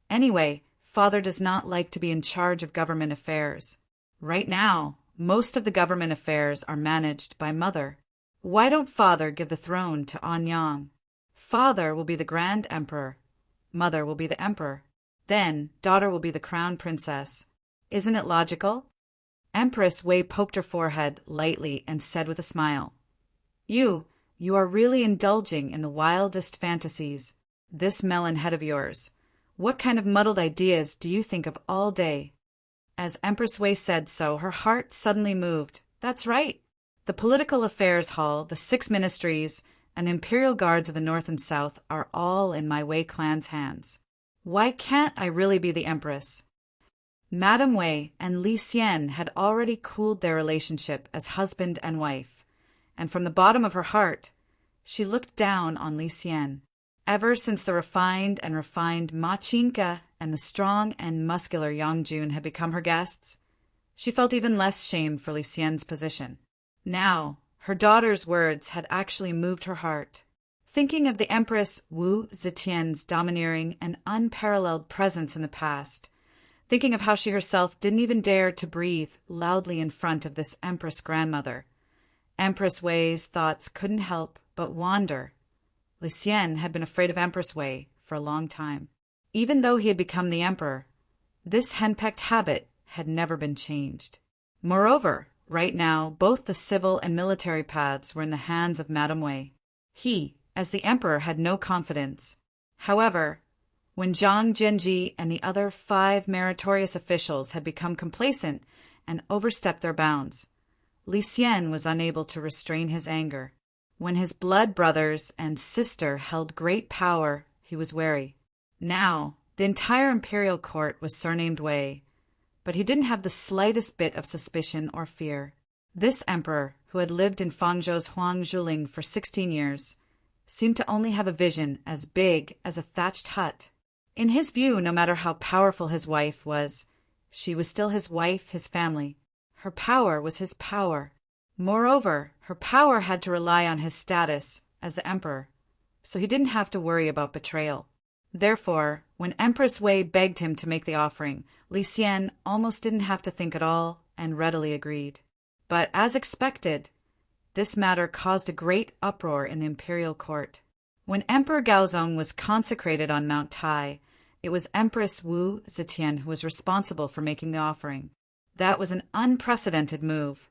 "Anyway, father does not like to be in charge of government affairs. Right now, most of the government affairs are managed by mother. Why don't father give the throne to Anyang? Father will be the grand emperor. Mother will be the emperor. Then daughter will be the crown princess. Isn't it logical?" Empress Wei poked her forehead lightly and said with a smile, You are really indulging in the wildest fantasies. This melon head of yours. What kind of muddled ideas do you think of all day?" As Empress Wei said so, her heart suddenly moved. That's right. The Political Affairs Hall, the 6 ministries, and the Imperial Guards of the North and South are all in my Wei clan's hands. Why can't I really be the Empress? Madame Wei and Li Xian had already cooled their relationship as husband and wife, and from the bottom of her heart, she looked down on Li Xian. Ever since the refined Ma Qinka and the strong and muscular Yang Jun had become her guests, she felt even less shame for Li Xian's position. Now, her daughter's words had actually moved her heart. Thinking of the Empress Wu Zetian's domineering and unparalleled presence in the past, thinking of how she herself didn't even dare to breathe loudly in front of this Empress grandmother, Empress Wei's thoughts couldn't help but wander. Li Xian had been afraid of Empress Wei for a long time. Even though he had become the emperor, this henpecked habit had never been changed. Moreover, right now, both the civil and military paths were in the hands of Madame Wei. He, as the emperor had no confidence. However, when Zhang Jianji and the other 5 meritorious officials had become complacent and overstepped their bounds, Li Xian was unable to restrain his anger. When his blood brothers and sister held great power, he was wary. Now, the entire imperial court was surnamed Wei, but he didn't have the slightest bit of suspicion or fear. This emperor, who had lived in Fangzhou's Huangzhuling for 16 years, seemed to only have a vision as big as a thatched hut. In his view, no matter how powerful his wife was, she was still his wife, his family. Her power was his power. Moreover, her power had to rely on his status as the emperor, so he didn't have to worry about betrayal. Therefore, when Empress Wei begged him to make the offering, Li Xian almost didn't have to think at all and readily agreed. But as expected, this matter caused a great uproar in the imperial court. When Emperor Gaozong was consecrated on Mount Tai, it was Empress Wu Zetian who was responsible for making the offering. That was an unprecedented move.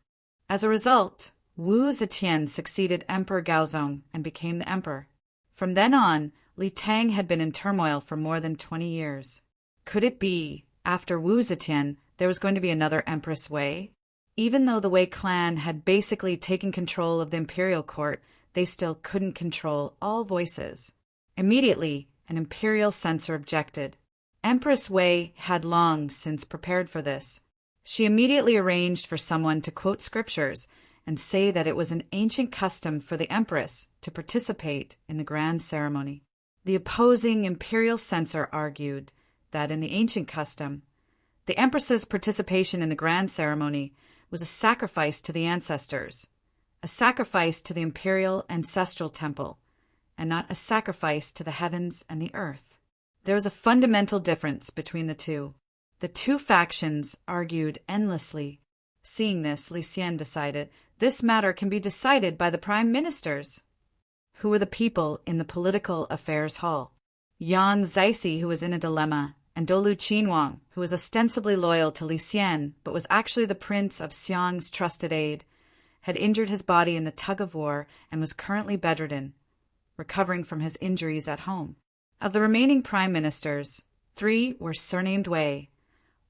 As a result, Wu Zetian succeeded Emperor Gaozong and became the emperor. From then on, Li Tang had been in turmoil for more than 20 years. Could it be, after Wu Zetian, there was going to be another Empress Wei? Even though the Wei clan had basically taken control of the imperial court, they still couldn't control all voices. Immediately, an imperial censor objected. Empress Wei had long since prepared for this. She immediately arranged for someone to quote scriptures and say that it was an ancient custom for the empress to participate in the grand ceremony. The opposing imperial censor argued that in the ancient custom, the empress's participation in the grand ceremony was a sacrifice to the ancestors, a sacrifice to the imperial ancestral temple, and not a sacrifice to the heavens and the earth. There was a fundamental difference between the two. The two factions argued endlessly. Seeing this, Li Xian decided, this matter can be decided by the prime ministers. Who were the people in the political affairs hall? Yan Zixi, who was in a dilemma, and Dolu Qinhuang, who was ostensibly loyal to Li Xian, but was actually the prince of Xiang's trusted aide, had injured his body in the tug-of-war and was currently bedridden, recovering from his injuries at home. Of the remaining prime ministers, 3 were surnamed Wei,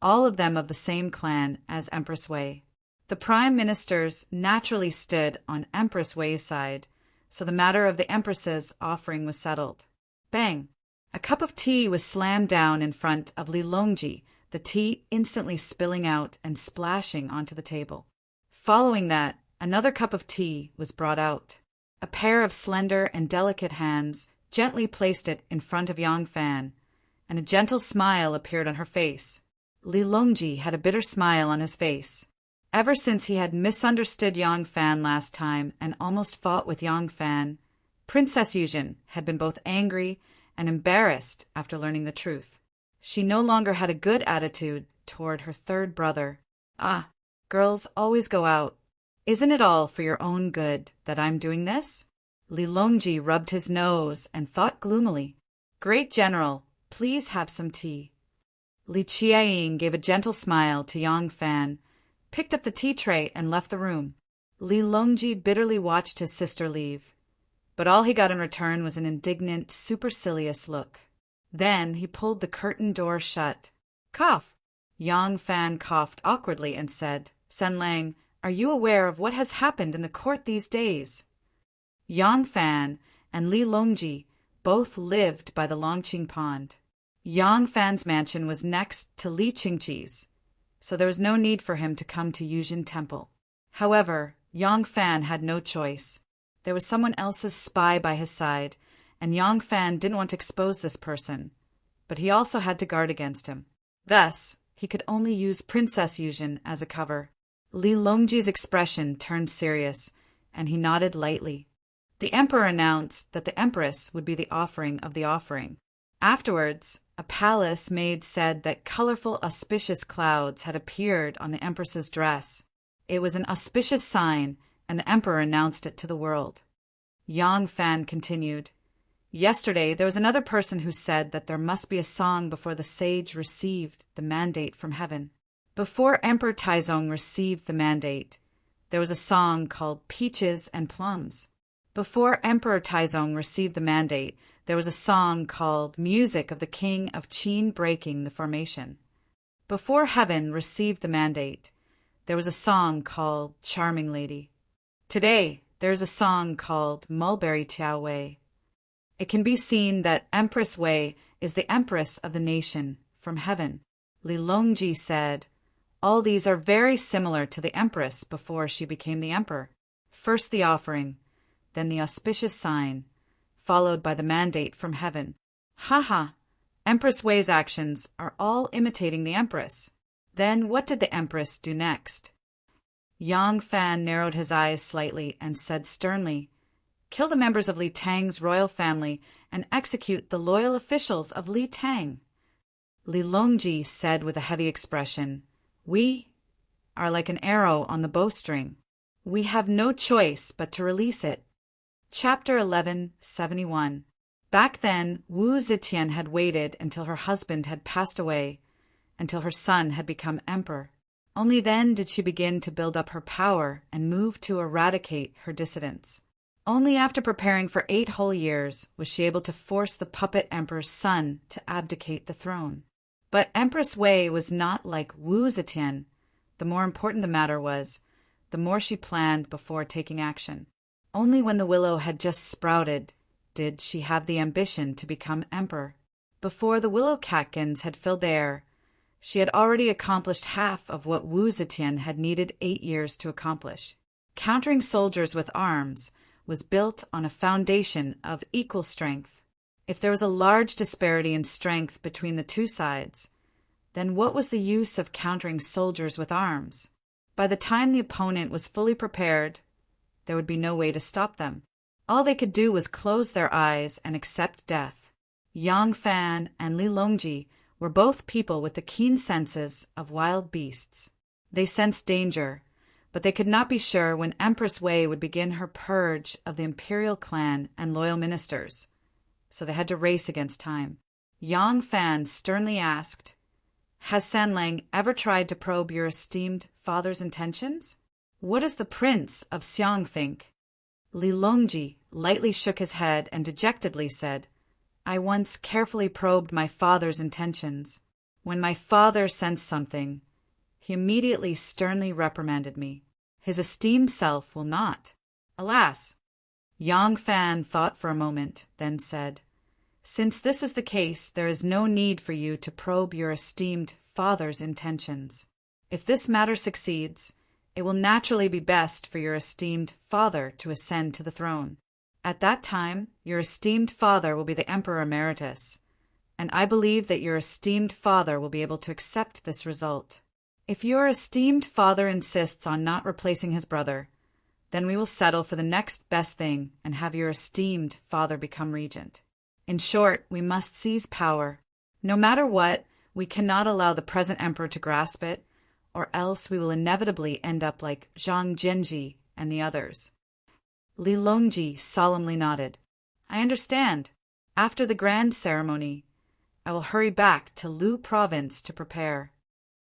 all of them of the same clan as Empress Wei. The prime ministers naturally stood on Empress Wei's side, so the matter of the empress's offering was settled. Bang! A cup of tea was slammed down in front of Li Longji, the tea instantly spilling out and splashing onto the table. Following that, another cup of tea was brought out. A pair of slender and delicate hands gently placed it in front of Yang Fan, and a gentle smile appeared on her face. Li Longji had a bitter smile on his face. Ever since he had misunderstood Yang Fan last time and almost fought with Yang Fan, Princess Yuzhen had been both angry and embarrassed after learning the truth. She no longer had a good attitude toward her third brother. Ah, girls always go out. Isn't it all for your own good that I'm doing this? Li Longji rubbed his nose and thought gloomily. Great General, please have some tea. Li Qiaying gave a gentle smile to Yang Fan, picked up the tea tray and left the room. Li Longji bitterly watched his sister leave, but all he got in return was an indignant, supercilious look. Then he pulled the curtain door shut. Cough! Yang Fan coughed awkwardly and said, Sen Lang, are you aware of what has happened in the court these days? Yang Fan and Li Longji both lived by the Longqing Pond. Yang Fan's mansion was next to Li Qingqi's, so there was no need for him to come to Yuzhen Temple. However, Yang Fan had no choice. There was someone else's spy by his side, and Yang Fan didn't want to expose this person, but he also had to guard against him. Thus, he could only use Princess Yuzhen as a cover. Li Longji's expression turned serious, and he nodded lightly. The emperor announced that the empress would be the offering of the offering. Afterwards, a palace maid said that colorful, auspicious clouds had appeared on the empress's dress. It was an auspicious sign, and the emperor announced it to the world. Yang Fan continued, Yesterday there was another person who said that there must be a song before the sage received the mandate from heaven. Before Emperor Taizong received the mandate, there was a song called Peaches and Plums. Before Emperor Taizong received the mandate, there was a song called Music of the King of Qin breaking the formation. Before Heaven received the mandate, there was a song called Charming Lady. Today, there is a song called Mulberry Tiao Wei. It can be seen that Empress Wei is the empress of the nation from heaven. Li Longji said, all these are very similar to the empress before she became the emperor. First the offering, then the auspicious sign, followed by the mandate from heaven. Ha! Empress Wei's actions are all imitating the empress. Then what did the empress do next? Yang Fan narrowed his eyes slightly and said sternly, kill the members of Li Tang's royal family and execute the loyal officials of Li Tang. Li Longji said with a heavy expression, we are like an arrow on the bowstring. We have no choice but to release it. Chapter 1171. Back then, Wu Zetian had waited until her husband had passed away, until her son had become emperor. Only then did she begin to build up her power and move to eradicate her dissidents. Only after preparing for 8 whole years was she able to force the puppet emperor's son to abdicate the throne. But Empress Wei was not like Wu Zetian. The more important the matter was, the more she planned before taking action. Only when the willow had just sprouted did she have the ambition to become emperor. Before the willow catkins had filled the air, she had already accomplished half of what Wu Zetian had needed 8 years to accomplish. Countering soldiers with arms was built on a foundation of equal strength. If there was a large disparity in strength between the two sides, then what was the use of countering soldiers with arms? By the time the opponent was fully prepared, there would be no way to stop them. All they could do was close their eyes and accept death. Yang Fan and Li Longji were both people with the keen senses of wild beasts. They sensed danger, but they could not be sure when Empress Wei would begin her purge of the imperial clan and loyal ministers, so they had to race against time. Yang Fan sternly asked, has Sanlang ever tried to probe your esteemed father's intentions? What does the prince of Xiang think? Li Longji lightly shook his head and dejectedly said, I once carefully probed my father's intentions. When my father sensed something, he immediately sternly reprimanded me. His esteemed self will not. Alas! Yang Fan thought for a moment, then said, since this is the case, there is no need for you to probe your esteemed father's intentions. If this matter succeeds, it will naturally be best for your esteemed father to ascend to the throne. At that time, your esteemed father will be the Emperor Emeritus, and I believe that your esteemed father will be able to accept this result. If your esteemed father insists on not replacing his brother, then we will settle for the next best thing and have your esteemed father become regent. In short, we must seize power. No matter what, we cannot allow the present emperor to grasp it, or else we will inevitably end up like Zhang Jianji and the others. Li Longji solemnly nodded. I understand. After the grand ceremony, I will hurry back to Lu province to prepare.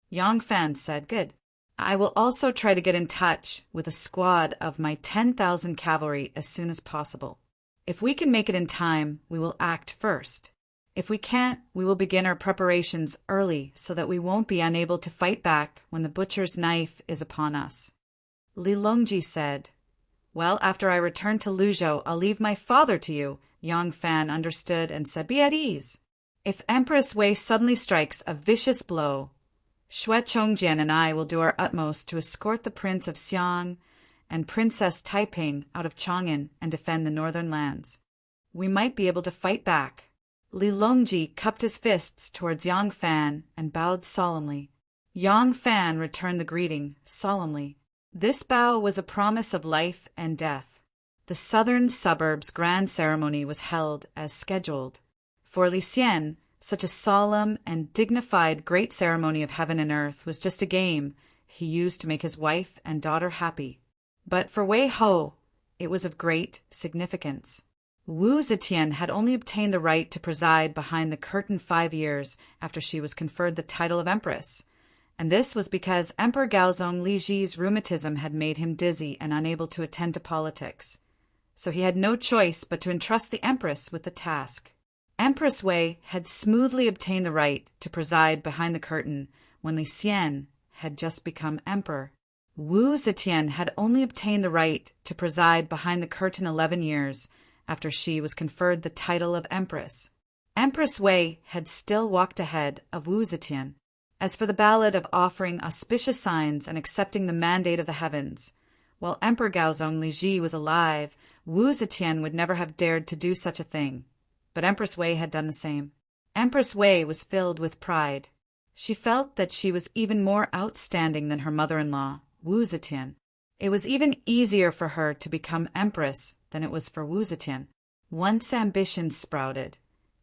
Yang Fan said, good. I will also try to get in touch with a squad of my 10,000 cavalry as soon as possible. If we can make it in time, we will act first. If we can't, we will begin our preparations early so that we won't be unable to fight back when the butcher's knife is upon us. Li Longji said, well, after I return to Luzhou, I'll leave my father to you. Yang Fan understood and said, be at ease. If Empress Wei suddenly strikes a vicious blow, Xue Chongjian and I will do our utmost to escort the Prince of Xiang and Princess Taiping out of Chang'an and defend the northern lands. We might be able to fight back. Li Longji cupped his fists towards Yang Fan and bowed solemnly. Yang Fan returned the greeting solemnly. This bow was a promise of life and death. The southern suburbs' grand ceremony was held as scheduled. For Li Xian, such a solemn and dignified great ceremony of heaven and earth was just a game he used to make his wife and daughter happy. But for Wei Ho, it was of great significance. Wu Zetian had only obtained the right to preside behind the curtain 5 years after she was conferred the title of empress, and this was because Emperor Gaozong Liji's rheumatism had made him dizzy and unable to attend to politics. so he had no choice but to entrust the Empress with the task. Empress Wei had smoothly obtained the right to preside behind the curtain when Li Xian had just become emperor. Wu Zetian had only obtained the right to preside behind the curtain 11 years after she was conferred the title of empress. Empress Wei had still walked ahead of Wu Zetian. As for the ballad of offering auspicious signs and accepting the mandate of the heavens, while Emperor Gaozong Liji was alive, Wu Zetian would never have dared to do such a thing. But Empress Wei had done the same. Empress Wei was filled with pride. She felt that she was even more outstanding than her mother-in-law, Wu Zetian. It was even easier for her to become empress than it was for Wu Zetian. Once ambition sprouted,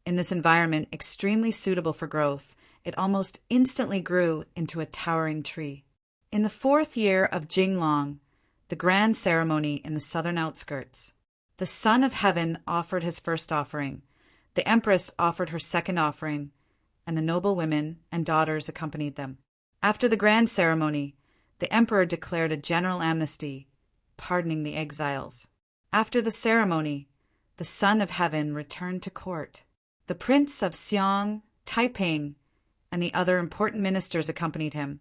in this environment extremely suitable for growth, it almost instantly grew into a towering tree. In the 4th year of Jinglong, the grand ceremony in the southern outskirts, the Son of Heaven offered his first offering, the Empress offered her second offering, and the noble women and daughters accompanied them. After the grand ceremony, the Emperor declared a general amnesty, pardoning the exiles. After the ceremony, the Son of Heaven returned to court. The Prince of Xiong, Taiping, and the other important ministers accompanied him,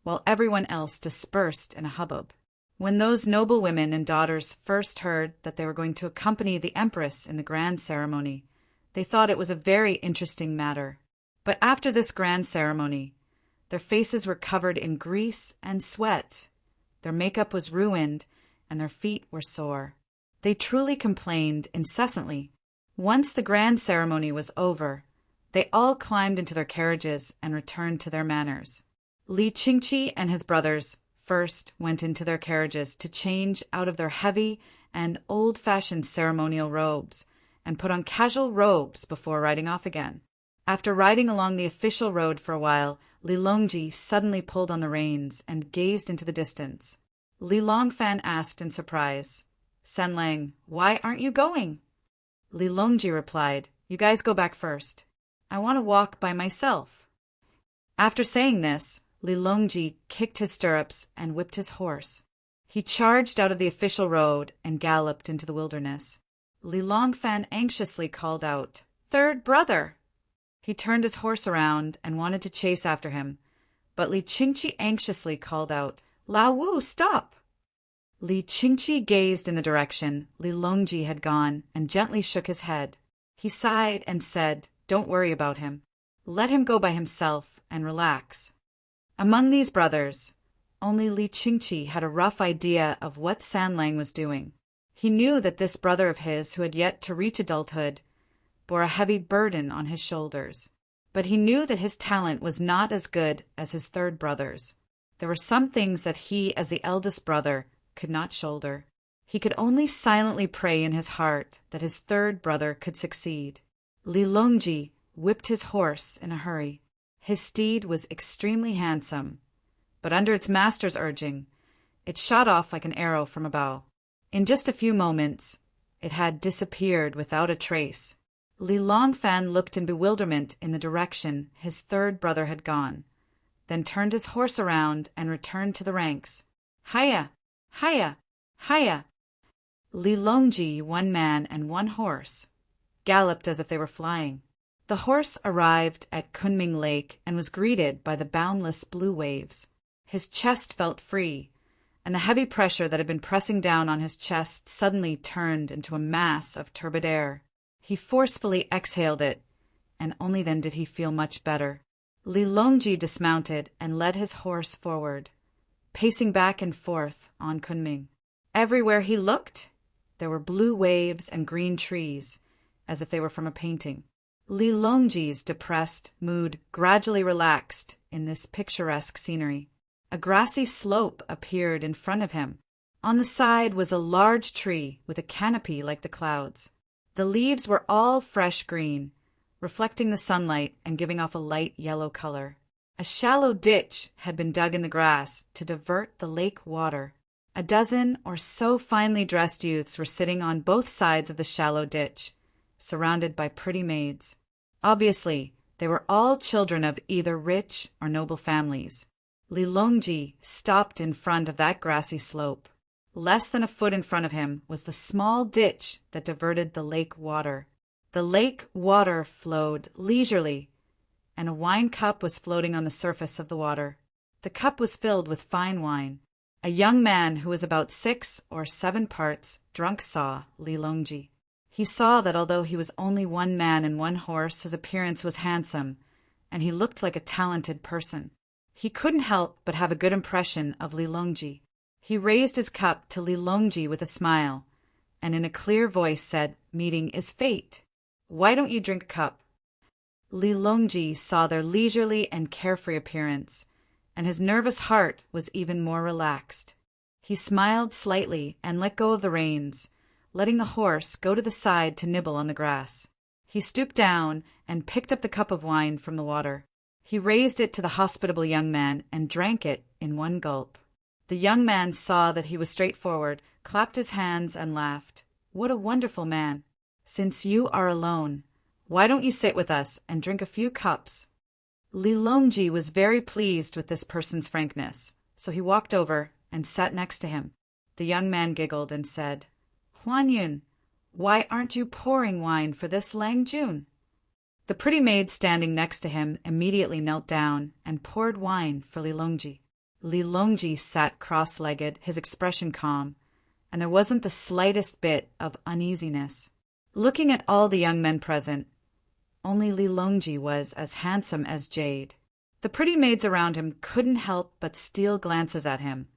while everyone else dispersed in a hubbub. When those noble women and daughters first heard that they were going to accompany the Empress in the grand ceremony, they thought it was a very interesting matter. But after this grand ceremony, their faces were covered in grease and sweat, their makeup was ruined, and their feet were sore. They truly complained incessantly. Once the grand ceremony was over, they all climbed into their carriages and returned to their manners. Li Qingqi and his brothers first went into their carriages to change out of their heavy and old-fashioned ceremonial robes and put on casual robes before riding off again. After riding along the official road for a while, Li Longji suddenly pulled on the reins and gazed into the distance. Li Longfan asked in surprise, "San Lang, why aren't you going?" Li Longji replied, "You guys go back first. I want to walk by myself." After saying this, Li Longji kicked his stirrups and whipped his horse. He charged out of the official road and galloped into the wilderness. Li Longfan anxiously called out, "Third brother!" He turned his horse around and wanted to chase after him, but Li Qingqi anxiously called out, "Lao Wu, stop!" Li Qingqi gazed in the direction Li Longji had gone and gently shook his head. He sighed and said, "Don't worry about him. Let him go by himself and relax." Among these brothers, only Li Qingqi had a rough idea of what San Lang was doing. He knew that this brother of his, who had yet to reach adulthood, bore a heavy burden on his shoulders. But he knew that his talent was not as good as his third brother's. There were some things that he, as the eldest brother, could not shoulder. He could only silently pray in his heart that his third brother could succeed. Li Longji whipped his horse in a hurry. His steed was extremely handsome, but under its master's urging, it shot off like an arrow from a bow. In just a few moments, it had disappeared without a trace. Li Longfan looked in bewilderment in the direction his third brother had gone, then turned his horse around and returned to the ranks. "Hiya! Hiya! Hiya!" Li Longji, one man and one horse, galloped as if they were flying. The horse arrived at Kunming Lake and was greeted by the boundless blue waves. His chest felt free, and the heavy pressure that had been pressing down on his chest suddenly turned into a mass of turbid air. He forcefully exhaled it, and only then did he feel much better. Li Longji dismounted and led his horse forward, pacing back and forth on Kunming. Everywhere he looked, there were blue waves and green trees, as if they were from a painting. Li Longji's depressed mood gradually relaxed in this picturesque scenery. A grassy slope appeared in front of him. On the side was a large tree with a canopy like the clouds. The leaves were all fresh green, reflecting the sunlight and giving off a light yellow color. A shallow ditch had been dug in the grass to divert the lake water. A dozen or so finely dressed youths were sitting on both sides of the shallow ditch, surrounded by pretty maids. Obviously, they were all children of either rich or noble families. Li Longji stopped in front of that grassy slope. Less than a foot in front of him was the small ditch that diverted the lake water. The lake water flowed leisurely, and a wine cup was floating on the surface of the water. The cup was filled with fine wine. A young man who was about 6 or 7 parts drunk saw Lilongji. He saw that although he was only one man and one horse, his appearance was handsome, and he looked like a talented person. He couldn't help but have a good impression of Lilongji. He raised his cup to Lilongji with a smile, and in a clear voice said, "Meeting is fate. Why don't you drink a cup?" Lilongji saw their leisurely and carefree appearance, and his nervous heart was even more relaxed. He smiled slightly and let go of the reins, letting the horse go to the side to nibble on the grass. He stooped down and picked up the cup of wine from the water. He raised it to the hospitable young man and drank it in one gulp. The young man saw that he was straightforward, clapped his hands, and laughed. "What a wonderful man! Since you are alone, why don't you sit with us and drink a few cups?" Lilongji was very pleased with this person's frankness, so he walked over and sat next to him. The young man giggled and said, "Huanyun, why aren't you pouring wine for this Lang Jun?" The pretty maid standing next to him immediately knelt down and poured wine for Lilongji. Lilongji sat cross-legged, his expression calm, and there wasn't the slightest bit of uneasiness. Looking at all the young men present, only Lilongji was as handsome as jade. The pretty maids around him couldn't help but steal glances at him,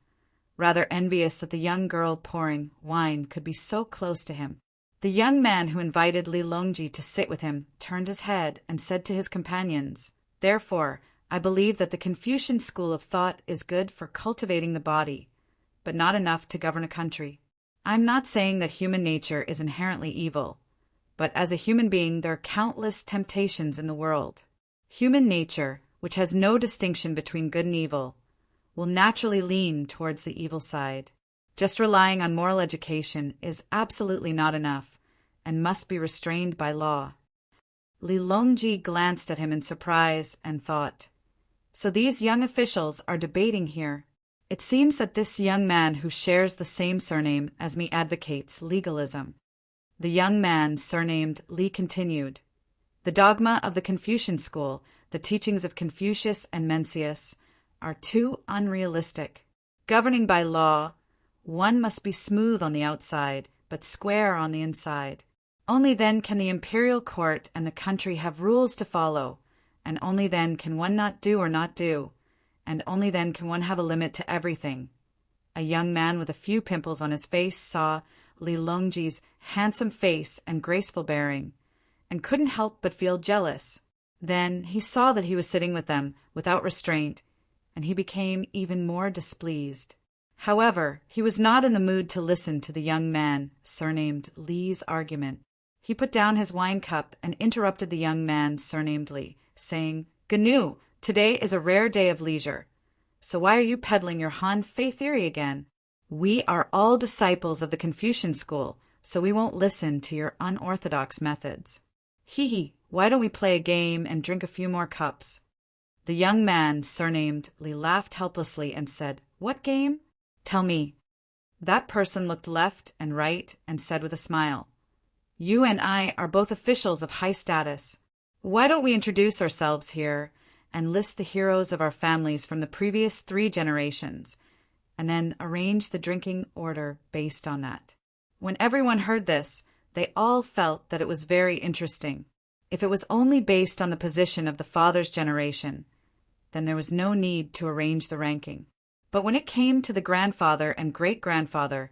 rather envious that the young girl pouring wine could be so close to him. The young man who invited Lilongji to sit with him turned his head and said to his companions, "Therefore, I believe that the Confucian school of thought is good for cultivating the body, but not enough to govern a country. I'm not saying that human nature is inherently evil, but as a human being there are countless temptations in the world. Human nature, which has no distinction between good and evil, will naturally lean towards the evil side. Just relying on moral education is absolutely not enough and must be restrained by law." Lilongji glanced at him in surprise and thought, "So these young officials are debating here. It seems that this young man who shares the same surname as me advocates legalism." The young man, surnamed Li, continued, "The dogma of the Confucian school, the teachings of Confucius and Mencius, are too unrealistic. Governing by law, one must be smooth on the outside, but square on the inside. Only then can the imperial court and the country have rules to follow, and only then can one not do or not do, and only then can one have a limit to everything." A young man with a few pimples on his face saw Lilongji's handsome face and graceful bearing, and couldn't help but feel jealous. Then he saw that he was sitting with them without restraint, and he became even more displeased. However, he was not in the mood to listen to the young man, surnamed Li's argument. He put down his wine cup and interrupted the young man, surnamed Li, saying, "Gnu, today is a rare day of leisure. So why are you peddling your Han Fei theory again? We are all disciples of the Confucian school, so we won't listen to your unorthodox methods. Hee, why don't we play a game and drink a few more cups?" The young man, surnamed Li, laughed helplessly and said, "What game? Tell me." That person looked left and right and said with a smile, "You and I are both officials of high status. Why don't we introduce ourselves here and list the heroes of our families from the previous 3 generations, and then arrange the drinking order based on that?" When everyone heard this, they all felt that it was very interesting. If it was only based on the position of the father's generation, then there was no need to arrange the ranking. But when it came to the grandfather and great-grandfather,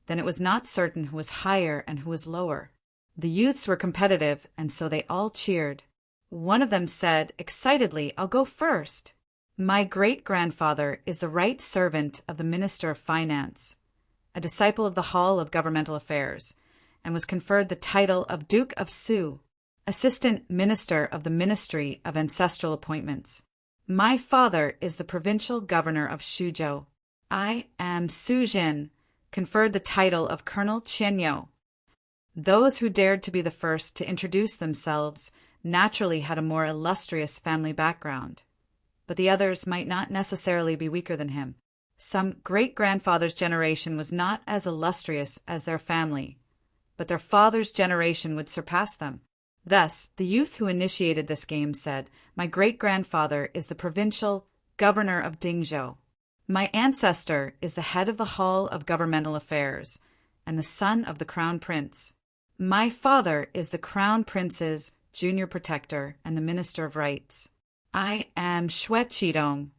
then it was not certain who was higher and who was lower. The youths were competitive, and so they all cheered. One of them said excitedly, "I'll go first. My great-grandfather is the right servant of the Minister of Finance, a disciple of the Hall of Governmental Affairs, and was conferred the title of Duke of Su, Assistant Minister of the Ministry of Ancestral Appointments. My father is the Provincial Governor of Shuzhou. I am Su Jin, conferred the title of Colonel Qianyou." Those who dared to be the first to introduce themselves naturally had a more illustrious family background, but the others might not necessarily be weaker than him. Some great-grandfather's generation was not as illustrious as their family, but their father's generation would surpass them. Thus, the youth who initiated this game said, "My great-grandfather is the provincial governor of Dingzhou. My ancestor is the head of the Hall of Governmental Affairs and the son of the Crown Prince. My father is the Crown Prince's junior protector and the Minister of Rights. I am Xue Qidong,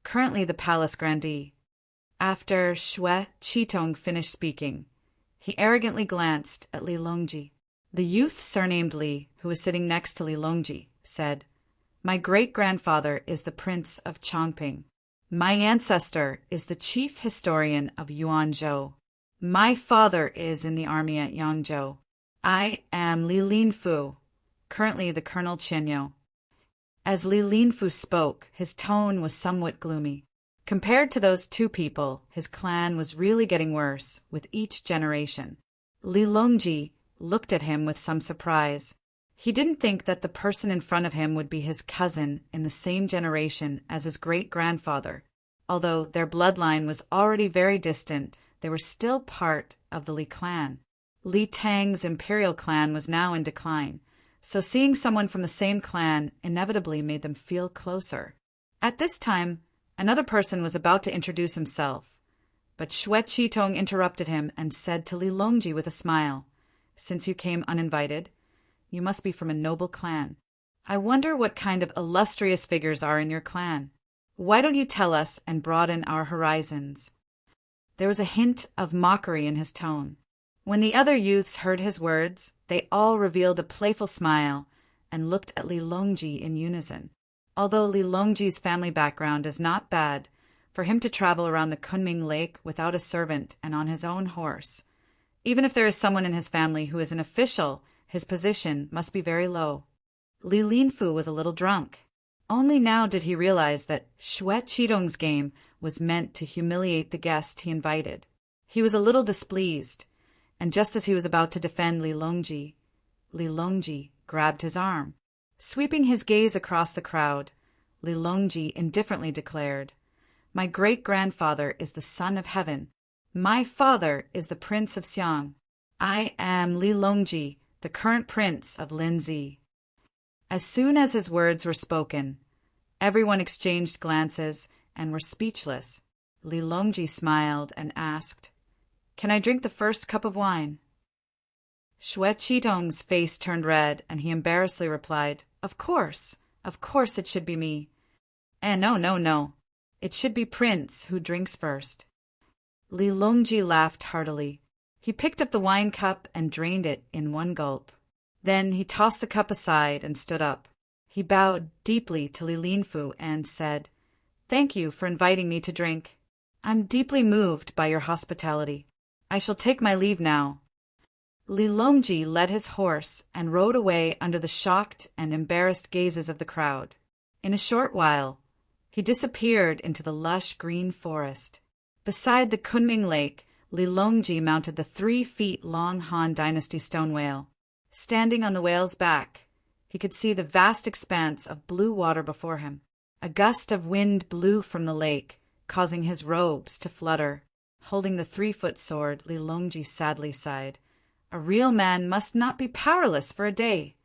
currently the Palace Grandee." After Xue Qidong finished speaking, he arrogantly glanced at Li Longji. The youth surnamed Li, who was sitting next to Li Longji, said, "My great-grandfather is the Prince of Chongping. My ancestor is the chief historian of Yuanzhou. My father is in the army at Yangzhou. I am Li Linfu, currently the Colonel Qianyou." As Li Linfu spoke, his tone was somewhat gloomy. Compared to those two people, his clan was really getting worse with each generation. Li Longji looked at him with some surprise. He didn't think that the person in front of him would be his cousin in the same generation as his great-grandfather. Although their bloodline was already very distant, they were still part of the Li clan. Li Tang's imperial clan was now in decline, so seeing someone from the same clan inevitably made them feel closer. At this time, another person was about to introduce himself, but Xue Qidong interrupted him and said to Li Longji with a smile, "Since you came uninvited, you must be from a noble clan. I wonder what kind of illustrious figures are in your clan. Why don't you tell us and broaden our horizons?" There was a hint of mockery in his tone. When the other youths heard his words, they all revealed a playful smile and looked at Li Longji in unison. Although Li Longji's family background is not bad, for him to travel around the Kunming Lake without a servant and on his own horse, even if there is someone in his family who is an official, his position must be very low. Li Linfu was a little drunk. Only now did he realize that Xue Qidong's game was meant to humiliate the guest he invited. He was a little displeased, and just as he was about to defend Li Longji grabbed his arm. Sweeping his gaze across the crowd, Li Longji indifferently declared, "My great-grandfather is the son of heaven. My father is the Prince of Xiang. I am Li Longji, the current Prince of Linzi." As soon as his words were spoken, everyone exchanged glances and were speechless. Li Longji smiled and asked, "Can I drink the first cup of wine?" Xue Qidong's face turned red, and he embarrassedly replied, Of course it should be me. And no. It should be Prince who drinks first." Li Longji laughed heartily. He picked up the wine cup and drained it in one gulp. Then he tossed the cup aside and stood up. He bowed deeply to Li Linfu and said, "Thank you for inviting me to drink. I'm deeply moved by your hospitality. I shall take my leave now." Li Longji led his horse and rode away under the shocked and embarrassed gazes of the crowd. In a short while, he disappeared into the lush green forest. Beside the Kunming Lake, Li Longji mounted the 3-feet-long Han Dynasty stone whale. Standing on the whale's back, he could see the vast expanse of blue water before him. A gust of wind blew from the lake, causing his robes to flutter. Holding the 3-foot sword, Li Longji sadly sighed. A real man must not be powerless for a day.